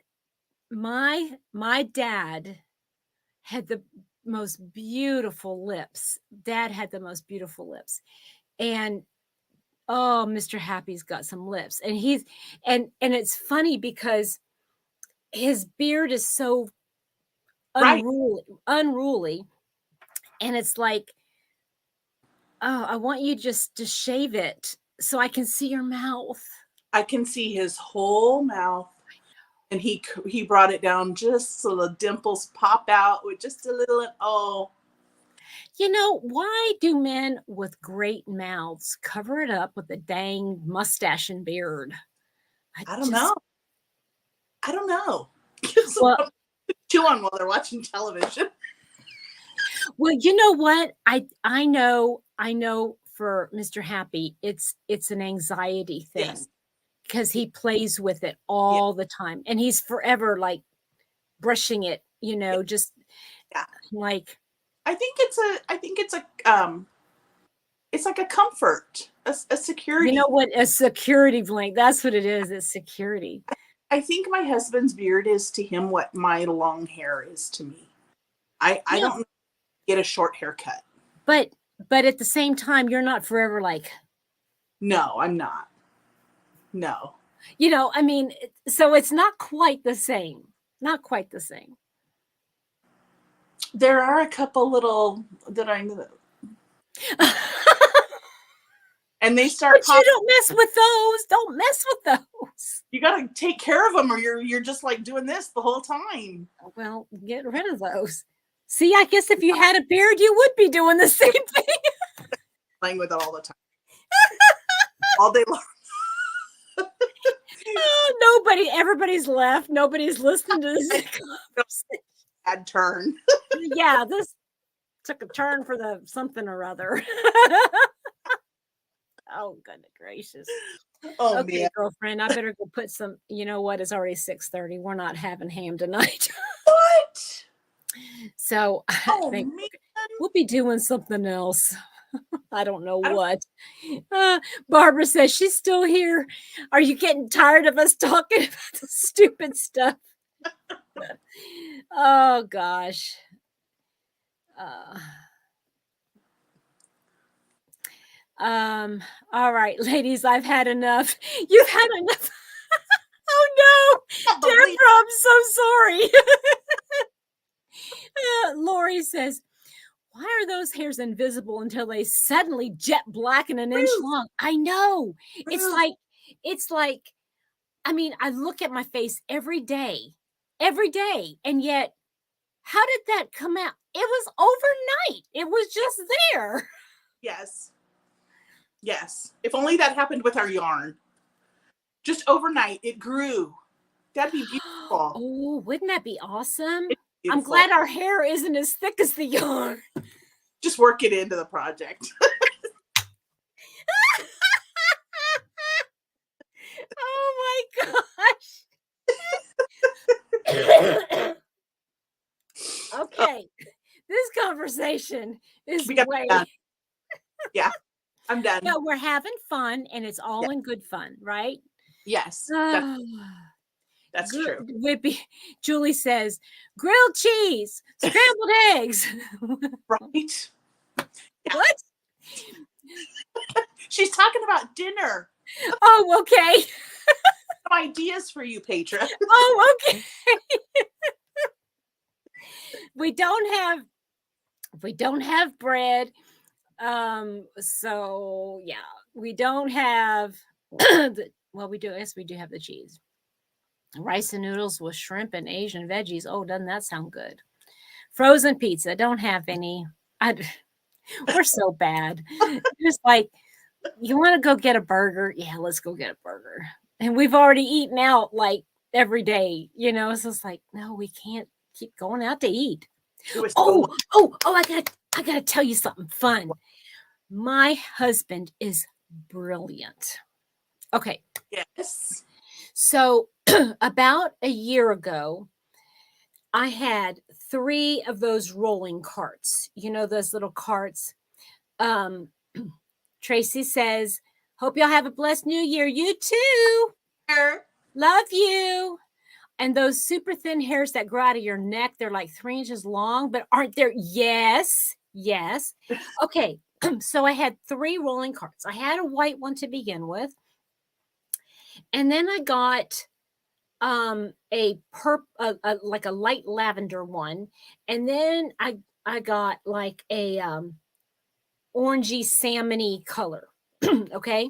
my dad had the most beautiful lips. Dad had the most beautiful lips. And oh, Mr. Happy's got some lips. And it's funny because his beard is so unruly. And it's like, oh, I want you just to shave it so I can see your mouth. I can see his whole mouth. And he brought it down just so the dimples pop out with just a little, oh. You know, why do men with great mouths cover it up with a dang mustache and beard? I don't know. Well, chew on while they're watching television. Well, you know what? I know for Mr. Happy, it's an anxiety thing. Yes. Because he plays with it all the time. And he's forever like brushing it, just like I think it's like a comfort, a security. You know what? A security blanket. That's what it is. It's security. I think my husband's beard is to him what my long hair is to me. I don't get a short haircut. But at the same time, you're not forever like. No, I'm not. No. I mean, so it's not quite the same. Not quite the same. There are a couple little that I know. And they start. But you don't mess with those. Don't mess with those. You got to take care of them, or you're just like doing this the whole time. Well, get rid of those. See, I guess if you had a beard, you would be doing the same thing. Playing with it all the time, all day long. Oh, everybody's left. Nobody's listening to this. Bad turn. Yeah, this took a turn for the something or other. Oh, goodness gracious. Oh, okay, man. Girlfriend, I better go put some, you know what? It's already 6:30. We're not having ham tonight. What? So I think we'll be doing something else. I don't know what. Barbara says she's still here. Are you getting tired of us talking about the stupid stuff? Oh, gosh. All right, ladies, I've had enough. You've had enough. Oh, no. Deborah, I'm so sorry. Lori says, why are those hairs invisible until they suddenly jet black and an inch long? I know. It's like, I mean, I look at my face every day, and yet, how did that come out? It was overnight. It was just there. Yes. Yes. If only that happened with our yarn. Just overnight, it grew. That'd be beautiful. Oh, wouldn't that be awesome? Beautiful. I'm glad our hair isn't as thick as the yarn. Just work it into the project. Oh my gosh. Okay. This conversation is We got way. done. Yeah, I'm done. No, we're having fun, and it's all in good fun, right? Yes, that's Good. true. Whippy. Julie says, grilled cheese, scrambled eggs. Right? What? She's talking about dinner. Oh, okay. Some ideas for you, Petra. Oh, okay. we don't have bread. So yeah, we don't have well, we do. Yes, we do have the cheese. Rice and noodles with shrimp and Asian veggies. Oh, doesn't that sound good? Frozen pizza. Don't have any. We're so bad. Just like, you want to go get a burger? Yeah, let's go get a burger. And we've already eaten out like every day, So it's like, no, we can't keep going out to eat. Oh, I gotta tell you something fun. My husband is brilliant. Okay. Yes. So about a year ago, I had 3 of those rolling carts, those little carts. Tracy says, hope y'all have a blessed new year. You too. Love you. And those super thin hairs that grow out of your neck, they're like 3 inches long, but aren't there? Yes. Okay. So I had 3 rolling carts. I had a white one to begin with. And then I got like a light lavender one. And then I got like a orangey salmony color. Okay.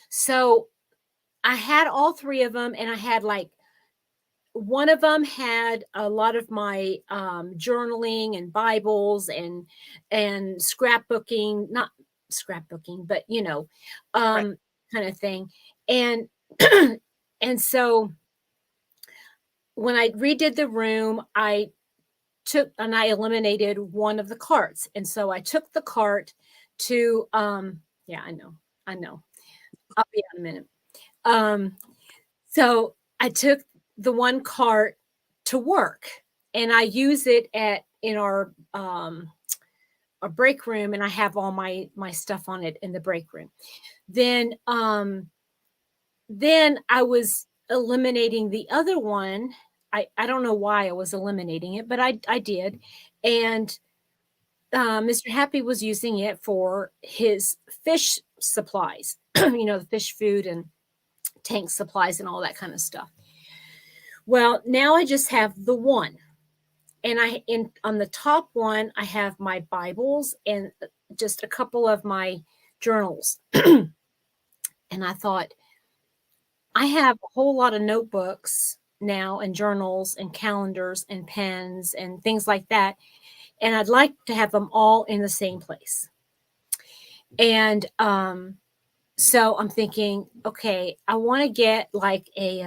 So I had all 3 of them, and I had like, one of them had a lot of my journaling and Bibles and scrapbooking, not scrapbooking, but Right. kind of thing. And and so when I redid the room, I eliminated one of the carts. And so I took the cart to yeah, I know. I'll be out in a minute. So I took the one cart to work, and I use it in our break room, and I have all my stuff on it in the break room. Then I was eliminating the other one. I don't know why I was eliminating it, but I did. And Mr. Happy was using it for his fish supplies, the fish food and tank supplies and all that kind of stuff. Well, now I just have the one. And on the top one, I have my Bibles and just a couple of my journals. And I thought, I have a whole lot of notebooks now, and journals and calendars and pens and things like that. And I'd like to have them all in the same place. And so I'm thinking, okay, I want to get like a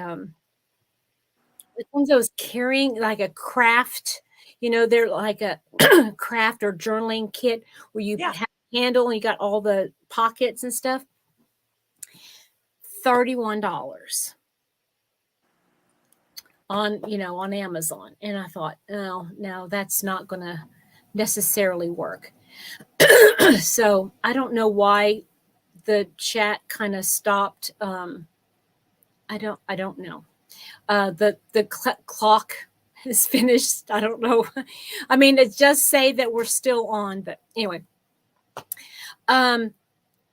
one of those carrying like a craft, they're like a craft or journaling kit where you have a handle and you got all the pockets and stuff. $31 on Amazon. And I thought, no, that's not going to necessarily work. So I don't know why the chat kind of stopped. I don't know. The clock is finished. I don't know. I mean, it just say that we're still on, but anyway.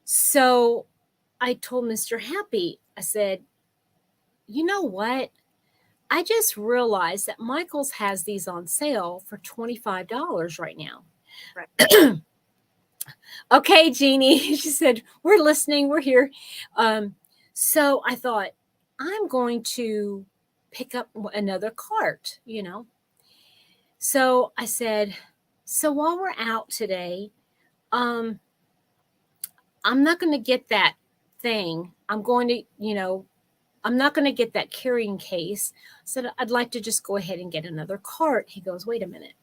So I told Mr. Happy, I said, you know what? I just realized that Michael's has these on sale for $25 right now. Right. Okay, Jeannie. She said, we're listening. We're here. So I thought, I'm going to pick up another cart, So I said, so while we're out today, I'm not going to get that thing. I'm going to, I'm not going to get that carrying case. I said, I'd like to just go ahead and get another cart. He goes, wait a minute.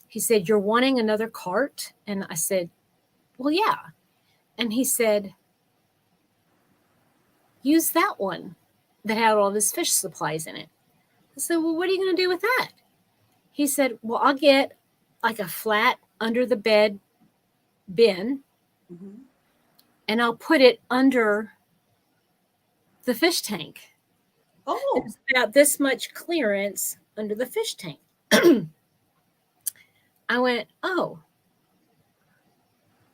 He said, you're wanting another cart? And I said, well, yeah. And he said, use that one that had all his fish supplies in it. I said, well, what are you going to do with that? He said, well, I'll get like a flat under the bed bin Mm-hmm. and I'll put it under the fish tank. Oh, It's about this much clearance under the fish tank. I went, oh,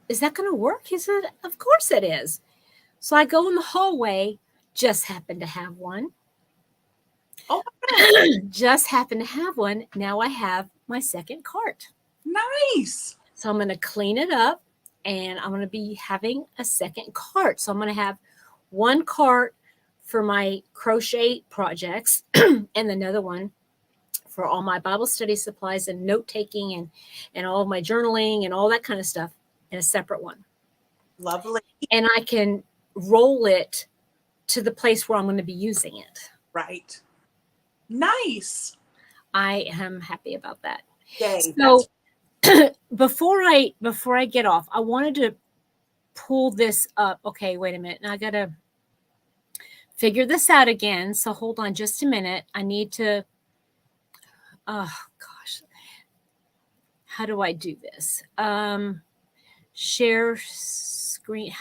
is that going to work? He said, of course it is. So I go in the hallway, just happened to have one. oh, Just happened to have one. Now I have my second cart. nice. So I'm going to clean it up and I'm going to be having a second cart. So I'm going to have one cart for my crochet projects and another one for all my Bible study supplies and note taking and all of my journaling and all that kind of stuff in a separate one. Lovely. And I can roll it to the place where I'm going to be using it. Right. Nice. I am happy about that. Yay. So before I get off, I wanted to pull this up. Okay, wait a minute. Now I got to figure this out again. So hold on just a minute. I need to, oh gosh, how do I do this? Share screen.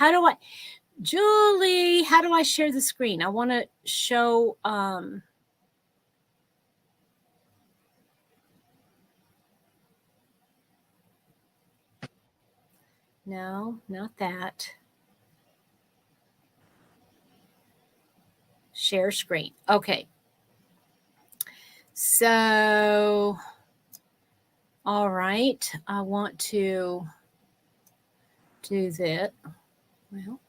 Julie, how do I share the screen? I want to show, no, not that. Share screen. Okay. So, all right. I want to do that. Well,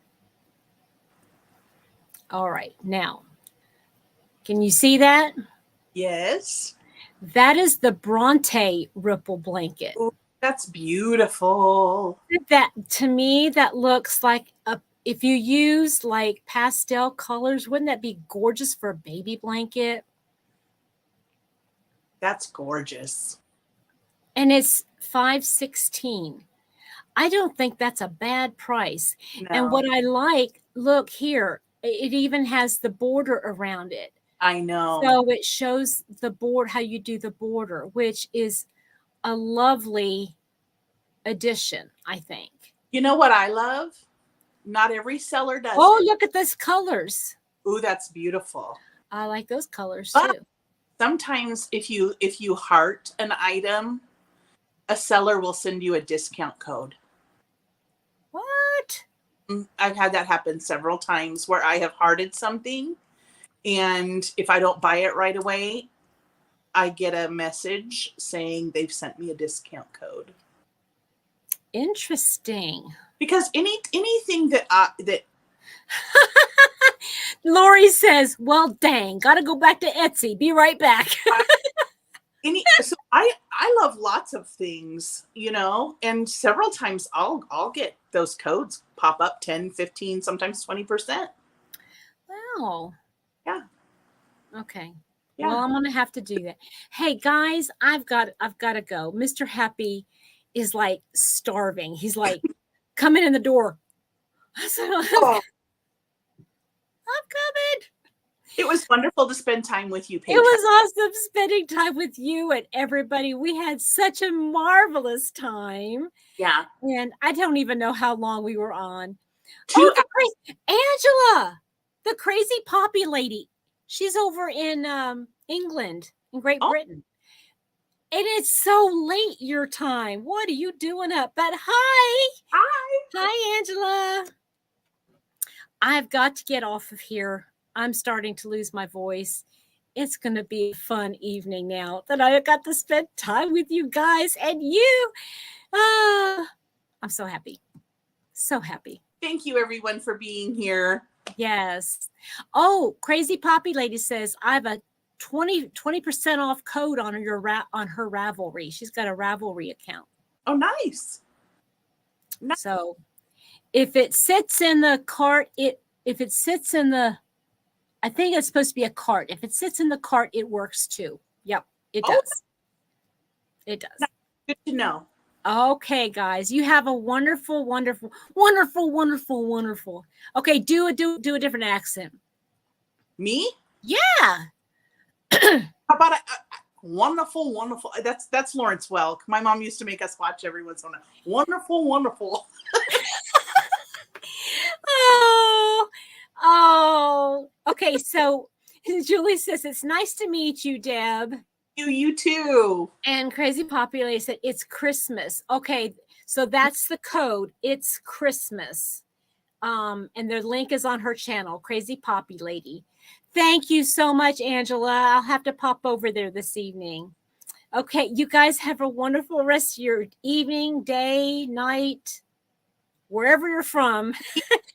all right. Now, can you see that? Yes. That is the Bronte ripple blanket. Ooh, that's beautiful. That to me, that looks like if you use like pastel colors, wouldn't that be gorgeous for a baby blanket? That's gorgeous. And it's $5.16. I don't think that's a bad price. No. And what I like, look here, it even has the border around it. I know. So it shows the board, how you do the border, which is a lovely addition, I think. You know what I love? Not every seller does Oh, it. look at those colors. Ooh, that's beautiful. I like those colors But too. sometimes if you heart an item, a seller will send you a discount code. What? I've had that happen several times where I have hearted something, and if I don't buy it right away, I get a message saying they've sent me a discount code. Interesting. Because anything that Lori says, well, dang, got to go back to Etsy. Be right back. so I love lots of things, and several times I'll get those codes pop up 10, 15, sometimes 20%. Wow. Yeah. Okay. Yeah. Well, I'm going to have to do that. Hey guys, I've got to go. Mr. Happy is like starving. He's like coming in the door. I said, I'm coming. It was wonderful to spend time with you, Paige. It was awesome spending time with you and everybody. We had such a marvelous time. Yeah. And I don't even know how long we were on. 2 hours. Angela, the crazy poppy lady. She's over in England, in Great Britain. And it's so late your time. What are you doing up? But hi. Hi, Angela. I've got to get off of here. I'm starting to lose my voice. it's going to be a fun evening now that I got to spend time with you guys and you. I'm so happy. So happy. Thank you, everyone, for being here. Yes. Oh, Crazy Poppy Lady says, I have a 20% off code on her Ravelry. She's got a Ravelry account. Oh, nice. So if it sits in the cart, I think it's supposed to be a cart. If it sits in the cart, it works too. Yep, it does. It does. Good to know. Okay, guys, you have a wonderful, wonderful, wonderful, wonderful, wonderful. Okay, do a different accent. Me? Yeah. How about a wonderful, wonderful? That's Lawrence Welk. My mom used to make us watch every once in a while. Wonderful, wonderful. Oh. Okay, so Julie says, it's nice to meet you, Deb. You too. And Crazy Poppy Lady said, it's Christmas. Okay, so that's the code. It's Christmas. And the link is on her channel, Crazy Poppy Lady. Thank you so much, Angela. I'll have to pop over there this evening. Okay, you guys have a wonderful rest of your evening, day, night, wherever you're from,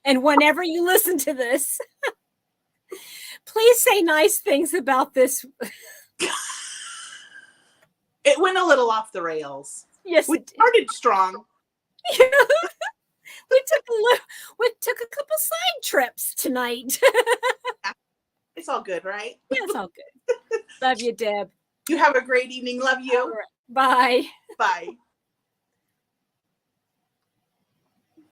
and whenever you listen to this. Please say nice things about this. It went a little off the rails. Yes, we started strong. We took a couple side trips tonight. It's all good, right? Yeah, it's all good. Love you, Deb. You have a great evening. Love you. Right. Bye. Bye.